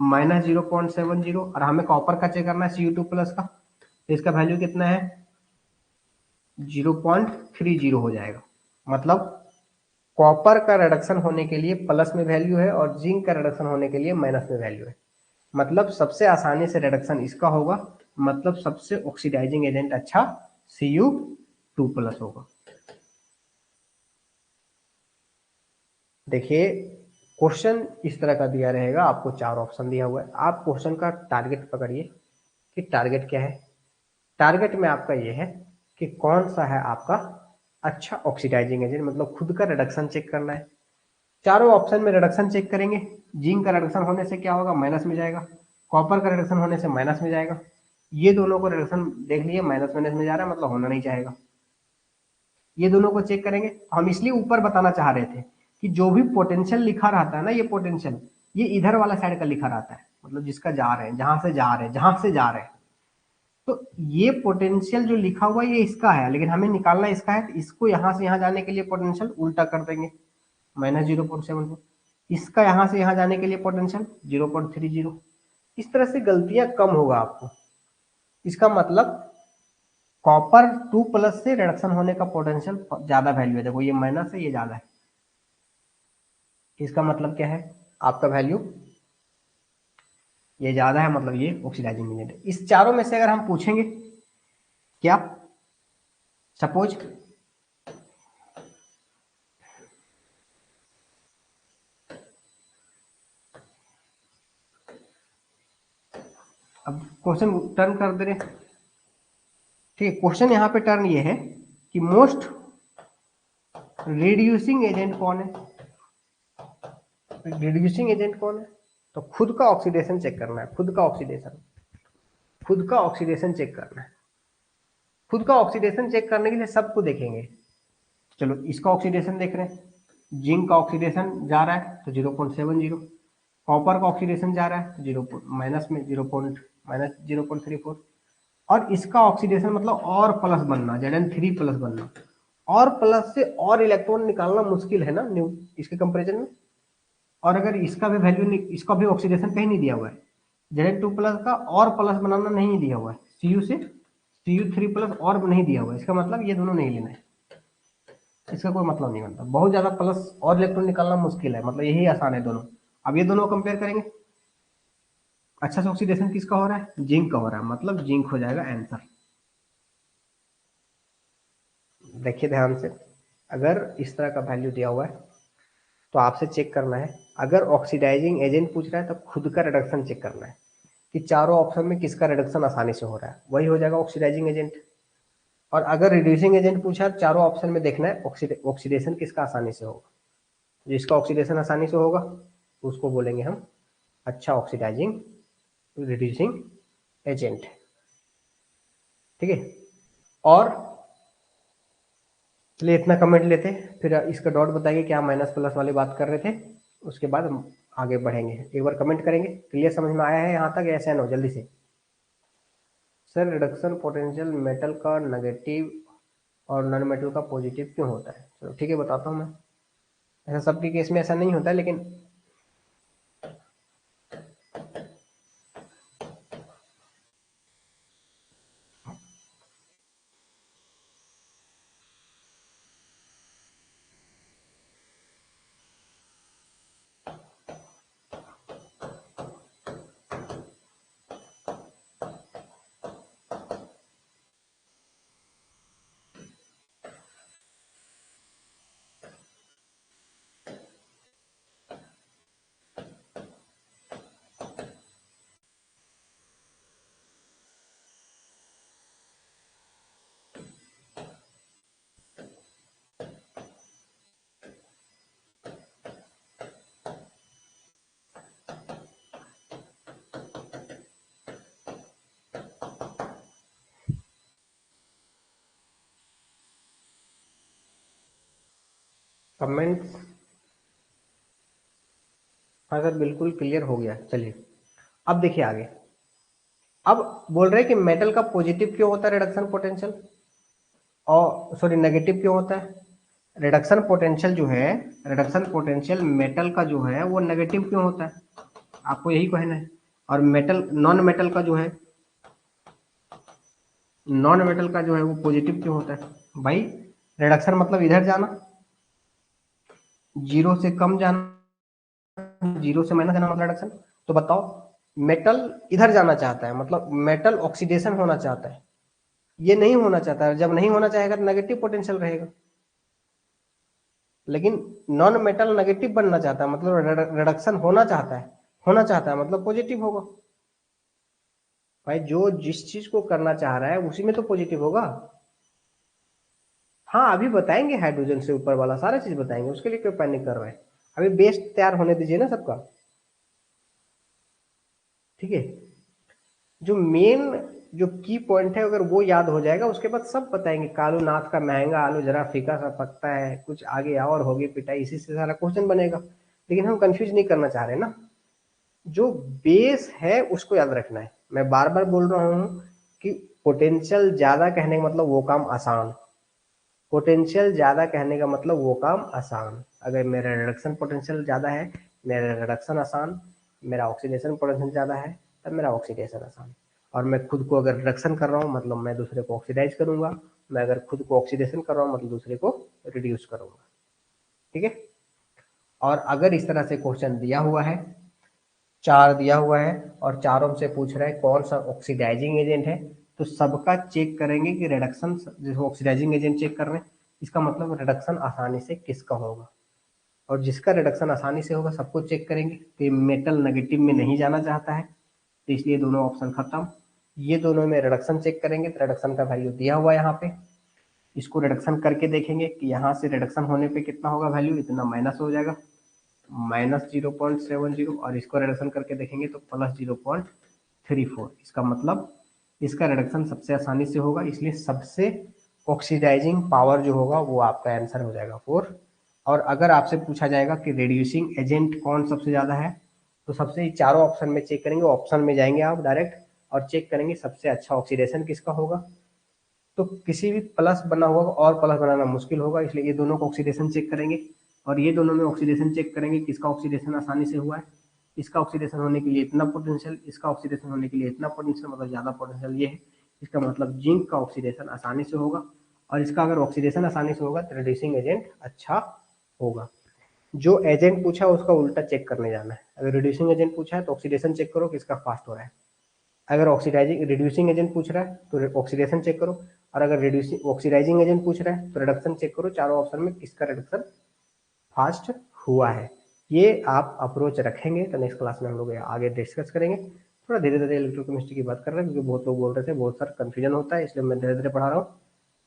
-0.70, और हमें कॉपर का चेक करना है Cu2+ का, तो इसका वैल्यू कितना है 0.30 हो जाएगा। मतलब कॉपर का रिडक्शन होने के लिए प्लस में वैल्यू है और जिंक का रिडक्शन होने के लिए माइनस में वैल्यू है, मतलब सबसे आसानी से रिडक्शन इसका होगा, मतलब सबसे ऑक्सीडाइजिंग एजेंट अच्छा Cu2+ होगा। देखिए क्वेश्चन इस तरह का दिया रहेगा, आपको चार ऑप्शन दिया हुआ है, आप क्वेश्चन का टारगेट पकड़िए कि टारगेट क्या है। टारगेट में आपका ये है कि कौन सा है आपका अच्छा ऑक्सीडाइजिंग एजेंट, मतलब खुद का रिडक्शन चेक करना है। चारों ऑप्शन में रिडक्शन चेक करेंगे, जिंक का रिडक्शन होने से क्या होगा, माइनस में जाएगा, कॉपर का रिडक्शन होने से माइनस में जाएगा, ये दोनों को रिडक्शन देख लिए माइनस माइनस में जा रहा है, मतलब होना नहीं चाहेगा। ये दोनों को चेक करेंगे, हम इसलिए ऊपर बताना चाह रहे थे कि जो भी पोटेंशियल लिखा रहता है ना, ये पोटेंशियल ये इधर वाला साइड का लिखा रहता है, मतलब जिसका जा रहे हैं, जहां से जा रहे हैं, जहां से जा रहे हैं, तो ये पोटेंशियल जो लिखा हुआ है ये इसका है, लेकिन हमें निकालना इसका है, तो इसको यहां से यहां जाने के लिए पोटेंशियल उल्टा कर देंगे, -0.74, इसका यहां से यहां जाने के लिए पोटेंशियल 0.30। इस तरह से गलतियां कम होगा आपको। इसका मतलब कॉपर 2+ से रिडक्शन होने का पोटेंशियल ज्यादा वैल्यू है, देखो ये माइनस है ये ज्यादा है, इसका मतलब क्या है, आपका वैल्यू ये ज्यादा है, मतलब ये ऑक्सीडाइजिंग एजेंट है। इस चारों में से अगर हम पूछेंगे क्या, सपोज अब क्वेश्चन टर्न कर दे रहे, ठीक है, क्वेश्चन यहाँ पे टर्न ये है कि मोस्ट रिड्यूसिंग एजेंट कौन है, रिड्यूसिंग एजेंट कौन है, तो खुद का ऑक्सीडेशन चेक करना है, खुद का ऑक्सीडेशन, खुद का ऑक्सीडेशन चेक करना है। खुद का ऑक्सीडेशन चेक करने के लिए सबको देखेंगे, चलो इसका ऑक्सीडेशन देख रहे हैं, जिंक का ऑक्सीडेशन जा रहा है तो 0.70, कॉपर का ऑक्सीडेशन जा रहा है तो माइनस में 0.34, और इसका ऑक्सीडेशन मतलब और प्लस बनना, Zn3+ बनना, और प्लस से और इलेक्ट्रॉन निकालना मुश्किल है ना न्यू इसके कंपेरिजन में। और अगर इसका भी वैल्यू, इसका भी ऑक्सीडेशन कहीं नहीं दिया हुआ है, Zn2+ का और प्लस बनाना नहीं दिया हुआ है, Cu से Cu3+ और नहीं दिया हुआ है, इसका मतलब ये दोनों नहीं लेना है, इसका कोई मतलब नहीं बनता, बहुत ज्यादा प्लस और इलेक्ट्रॉन निकालना मुश्किल है, मतलब यही आसान है दोनों। अब ये दोनों कंपेयर करेंगे, अच्छा से ऑक्सीडेशन किसका हो रहा है, जिंक का हो रहा है, मतलब जिंक हो जाएगा आंसर। देखिए ध्यान से, अगर इस तरह का वैल्यू दिया हुआ है तो आपसे चेक करना है। अगर ऑक्सीडाइजिंग एजेंट पूछ रहा है तो खुद का रिडक्शन चेक करना है कि चारों ऑप्शन में किसका रिडक्शन आसानी से हो रहा है, वही हो जाएगा ऑक्सीडाइजिंग एजेंट। और अगर रिड्यूसिंग एजेंट पूछा है, चारों ऑप्शन में देखना है ऑक्सीडेशन किसका आसानी से होगा। जिसका ऑक्सीडेशन आसानी से होगा उसको बोलेंगे हम अच्छा ऑक्सीडाइजिंग रिड्यूसिंग एजेंट। ठीक है। और चलिए इतना कमेंट लेते हैं, फिर इसका डॉट बताइए क्या माइनस प्लस वाली बात कर रहे थे, उसके बाद हम आगे बढ़ेंगे। एक बार कमेंट करेंगे। क्लियर समझ में आया है यहाँ तक? ऐसा नो जल्दी से। सर रिडक्शन पोटेंशियल मेटल का नेगेटिव और नॉन मेटल का पॉजिटिव क्यों होता है? चलो ठीक है बताता हूँ मैं। ऐसा सबके केस में ऐसा नहीं होता है, लेकिन कमेंट्स, हाँ सर बिल्कुल क्लियर हो गया। चलिए अब देखिए आगे। अब बोल रहे हैं कि मेटल का पॉजिटिव क्यों होता है रिडक्शन पोटेंशियल, और सॉरी नेगेटिव क्यों होता है। रिडक्शन पोटेंशियल जो है, रिडक्शन पोटेंशियल मेटल का जो है वो नेगेटिव क्यों होता है, आपको यही कहना है। और मेटल नॉन मेटल का जो है, नॉन मेटल का जो है वो पॉजिटिव क्यों होता है। भाई रिडक्शन मतलब इधर जाना, जीरो से कम जाना, जीरो से माइनस जाना मतलब रिडक्शन। तो बताओ मेटल इधर जाना चाहता है, मतलब मेटल ऑक्सीडेशन होना चाहता है, ये नहीं होना चाहता है। जब नहीं होना चाहेगा तो नेगेटिव पोटेंशियल रहेगा। लेकिन नॉन मेटल नेगेटिव बनना चाहता है, मतलब रिडक्शन होना चाहता है, होना चाहता है मतलब पॉजिटिव होगा। भाई जो जिस चीज को करना चाह रहा है उसी में तो पॉजिटिव होगा। हाँ अभी बताएंगे, हाइड्रोजन से ऊपर वाला सारा चीज बताएंगे, उसके लिए क्यों पैनिक कर रहे हैं। अभी बेस तैयार होने दीजिए ना सबका। ठीक है। जो मेन जो की पॉइंट है अगर वो याद हो जाएगा उसके बाद सब बताएंगे। कालू नाथ का महंगा आलू जरा फीका सा पकता है, कुछ आगे और होगी पिटाई, इसी से सारा क्वेश्चन बनेगा। लेकिन हम कंफ्यूज नहीं करना चाह रहे ना, जो बेस है उसको याद रखना है। मैं बार बार बोल रहा हूँ कि पोटेंशियल ज्यादा कहने का मतलब वो काम आसान, पोटेंशियल ज्यादा कहने का मतलब वो काम आसान। अगर मेरा रिडक्शन पोटेंशियल ज्यादा है, मेरा रिडक्शन आसान, मेरा ऑक्सीडेशन पोटेंशियल ज्यादा है तब मेरा ऑक्सीडेशन आसान। और मैं खुद को अगर रिडक्शन कर रहा हूँ मतलब मैं दूसरे को ऑक्सीडाइज करूंगा, मैं अगर खुद को ऑक्सीडेशन कर रहा हूँ मतलब दूसरे को रिड्यूस करूंगा। ठीक है। और अगर इस तरह से क्वेश्चन दिया हुआ है, चार दिया हुआ है और चारों से पूछ रहा है कौन सा ऑक्सीडाइजिंग एजेंट है, तो सबका चेक करेंगे कि रिडक्शन, जैसे ऑक्सीडाइजिंग एजेंट चेक कर रहे हैं इसका मतलब रिडक्शन आसानी से किसका होगा। और जिसका रिडक्शन आसानी से होगा सबको चेक करेंगे। तो मेटल नेगेटिव में नहीं जाना चाहता है तो इसलिए दोनों ऑप्शन खत्म। ये दोनों में रिडक्शन चेक करेंगे तो रिडक्शन का वैल्यू दिया हुआ है यहाँ पे, इसको रिडक्शन करके देखेंगे कि यहाँ से रिडक्शन होने पे कितना होगा वैल्यू, इतना माइनस हो जाएगा, -0.70, और इसको रिडक्शन करके देखेंगे तो +0.34। इसका मतलब इसका रिडक्शन सबसे आसानी से होगा, इसलिए सबसे ऑक्सीडाइजिंग पावर जो होगा वो आपका आंसर हो जाएगा 4। और अगर आपसे पूछा जाएगा कि रिड्यूसिंग एजेंट कौन सबसे ज़्यादा है, तो सबसे चारों ऑप्शन में चेक करेंगे, ऑप्शन में जाएंगे आप डायरेक्ट और चेक करेंगे सबसे अच्छा ऑक्सीडेशन किसका होगा। तो किसी भी प्लस बना हुआ और प्लस बनाना मुश्किल होगा, इसलिए ये दोनों को ऑक्सीडेशन चेक करेंगे और ये दोनों में ऑक्सीडेशन चेक करेंगे किसका ऑक्सीडेशन आसानी से हुआ है। इसका ऑक्सीडेशन होने के लिए इतना पोटेंशियल, इसका ऑक्सीडेशन होने के लिए इतना पोटेंशियल, मतलब ज़्यादा पोटेंशियल ये है, इसका मतलब जिंक का ऑक्सीडेशन आसानी से होगा। और इसका अगर ऑक्सीडेशन आसानी से होगा तो रिड्यूसिंग एजेंट अच्छा होगा। जो एजेंट पूछा है उसका उल्टा चेक करने जाना है। अगर रिड्यूसिंग एजेंट पूछा है तो ऑक्सीडेशन चेक करो किसका फास्ट हो रहा है, अगर ऑक्सीडाइजिंग रिड्यूसिंग एजेंट पूछ रहा है तो ऑक्सीडेशन चेक करो, और अगर रिड्यूसिंग ऑक्सीडाइजिंग एजेंट पूछ रहा है तो रिडक्शन चेक करो, चारों ऑप्शन में किसका रिडक्शन फास्ट हुआ है। ये आप अप्रोच रखेंगे तो नेक्स्ट क्लास में हम लोग आगे डिस्कस करेंगे। थोड़ा धीरे धीरे इलेक्ट्रोकेमिस्ट्री की बात कर रहे हैं क्योंकि बहुत लोग बोल रहे थे बहुत सारा कंफ्यूजन होता है, इसलिए मैं धीरे धीरे पढ़ा रहा हूँ।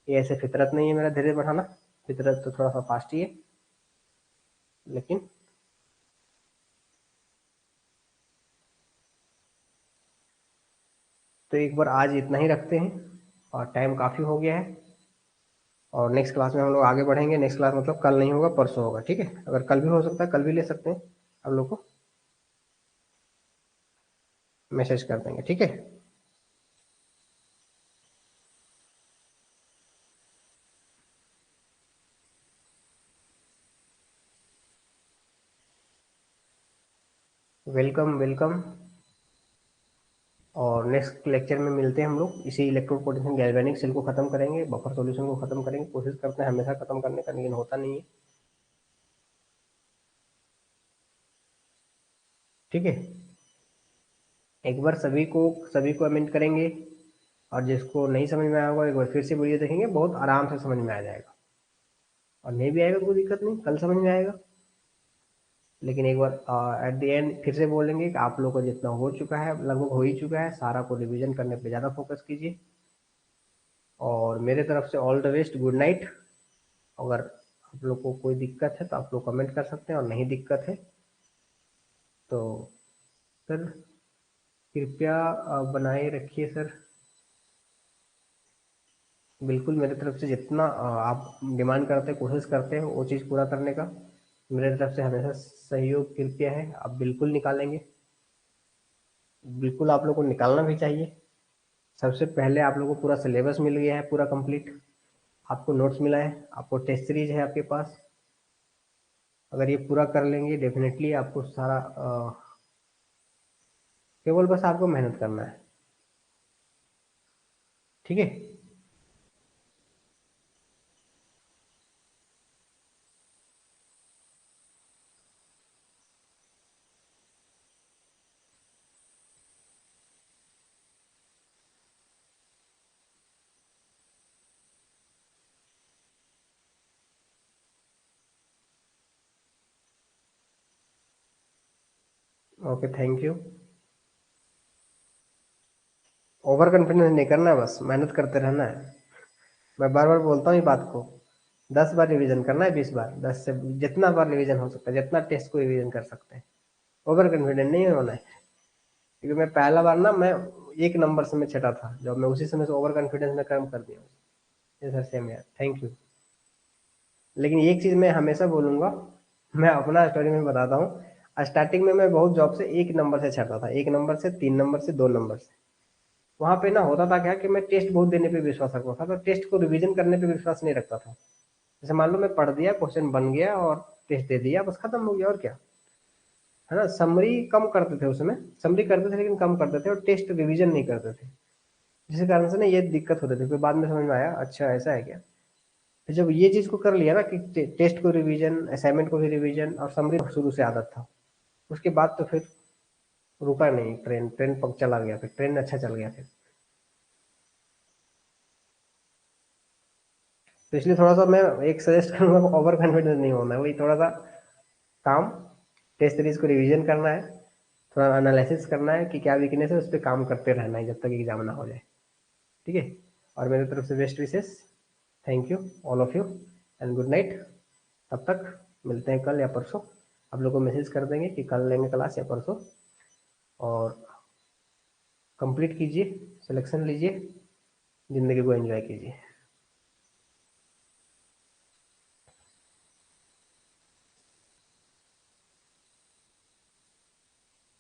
ये ऐसे फितरत नहीं है मेरा धीरे धीरे पढ़ाना, फितरत तो थोड़ा सा फास्ट ही है, लेकिन तो एक बार आज इतना ही रखते हैं और टाइम काफ़ी हो गया है। और नेक्स्ट क्लास में हम लोग आगे बढ़ेंगे। नेक्स्ट क्लास मतलब कल नहीं होगा, परसों होगा, ठीक है। अगर कल भी हो सकता है, कल भी ले सकते हैं, आप लोग को मैसेज कर देंगे, ठीक है। Welcome welcome. और नेक्स्ट लेक्चर में मिलते हैं हम लोग, इसी इलेक्ट्रोड पोटेंशियल गैल्वेनिक सेल को खत्म करेंगे, बफर सॉल्यूशन को खत्म करेंगे, कोशिश करते हैं हमेशा खत्म करने का, लेकिन होता नहीं है, ठीक है। एक बार सभी को अमेंड करेंगे, और जिसको नहीं समझ में आया होगा एक बार फिर से वीडियो देखेंगे, बहुत आराम से समझ में आ जाएगा। और नहीं भी आएगा कोई दिक्कत नहीं, कल समझ में आएगा। लेकिन एक बार एट द एंड फिर से बोलेंगे कि आप लोगों को जितना हो चुका है लगभग हो ही चुका है, सारा को रिवीजन करने पे ज़्यादा फोकस कीजिए। और मेरे तरफ से all the best, good night. अगर आप लोग को कोई दिक्कत है तो आप लोग कमेंट कर सकते हैं, और नहीं दिक्कत है तो सर कृपया बनाए रखिए सर। बिल्कुल मेरे तरफ से जितना आप डिमांड करते हैं, कोशिश करते हैं वो चीज़ पूरा करने का, मेरे तरफ से हमेशा सहयोग कृपया है, आप बिल्कुल निकालेंगे। बिल्कुल आप लोग को निकालना भी चाहिए। सबसे पहले आप लोगों को पूरा सिलेबस मिल गया है, पूरा कंप्लीट, आपको नोट्स मिला है, आपको टेस्ट सीरीज है आपके पास। अगर ये पूरा कर लेंगे डेफिनेटली आपको सारा केवल बस आपको मेहनत करना है, ठीक है। Okay, thank you. Over confidence नहीं करना है, बस मेहनत करते रहना है। मैं बार बार बोलता हूँ ये बात को, 10 बार रिवीजन करना है, 20 बार, 10 से जितना बार रिवीजन हो सकता है, जितना टेस्ट को रिवीजन कर सकते हैं। ओवर कॉन्फिडेंट नहीं होना है, क्योंकि मैं पहला बार ना मैं 1 नंबर से मैं छटा था, जब मैं उसी समय से ओवर कॉन्फिडेंस में कम कर दिया। ये सर सेम यार, थैंक यू। लेकिन एक चीज़ मैं हमेशा बोलूँगा, मैं अपना स्टोरी में बताता हूँ, स्टार्टिंग में मैं बहुत जॉब से 1 नंबर से छटा था, 1 नंबर से, 3 नंबर से, 2 नंबर से। वहाँ पे ना होता था क्या कि मैं टेस्ट बहुत देने पे विश्वास रखता था, तो टेस्ट को रिवीजन करने पे विश्वास नहीं रखता था। जैसे मान लो मैं पढ़ दिया, क्वेश्चन बन गया और टेस्ट दे दिया, बस खत्म हो गया, और क्या है ना। समरी कम करते थे उसमें, समरी करते थे लेकिन कम करते थे, और टेस्ट रिवीजन नहीं करते थे, जिस कारण से ना ये दिक्कत होती थी। फिर बाद में समझ में आया, अच्छा ऐसा है क्या। फिर जब ये चीज़ को कर लिया ना कि टेस्ट को रिवीजन, असाइनमेंट को भी रिवीजन, और समरी शुरू से आदत था, उसके बाद तो फिर रुका नहीं, ट्रेन ट्रेन पक चला गया, फिर ट्रेन अच्छा चल गया फिर। तो इसलिए थोड़ा सा मैं एक सजेस्ट करूंगा, ओवर कॉन्फिडेंस नहीं होना है, वही थोड़ा सा काम, टेस्ट सीरीज को रिवीजन करना है, थोड़ा एनालिसिस करना है कि क्या वीकनेस है, उस पर काम करते रहना है जब तक एग्जाम ना हो जाए, ठीक है। और मेरी तरफ से best wishes, thank you all of you, and good night. तब तक मिलते हैं कल या परसों, आप लोग को मैसेज कर देंगे कि कल लेंगे क्लास या परसों। और कंप्लीट कीजिए, सिलेक्शन लीजिए, ज़िंदगी को एंजॉय कीजिए।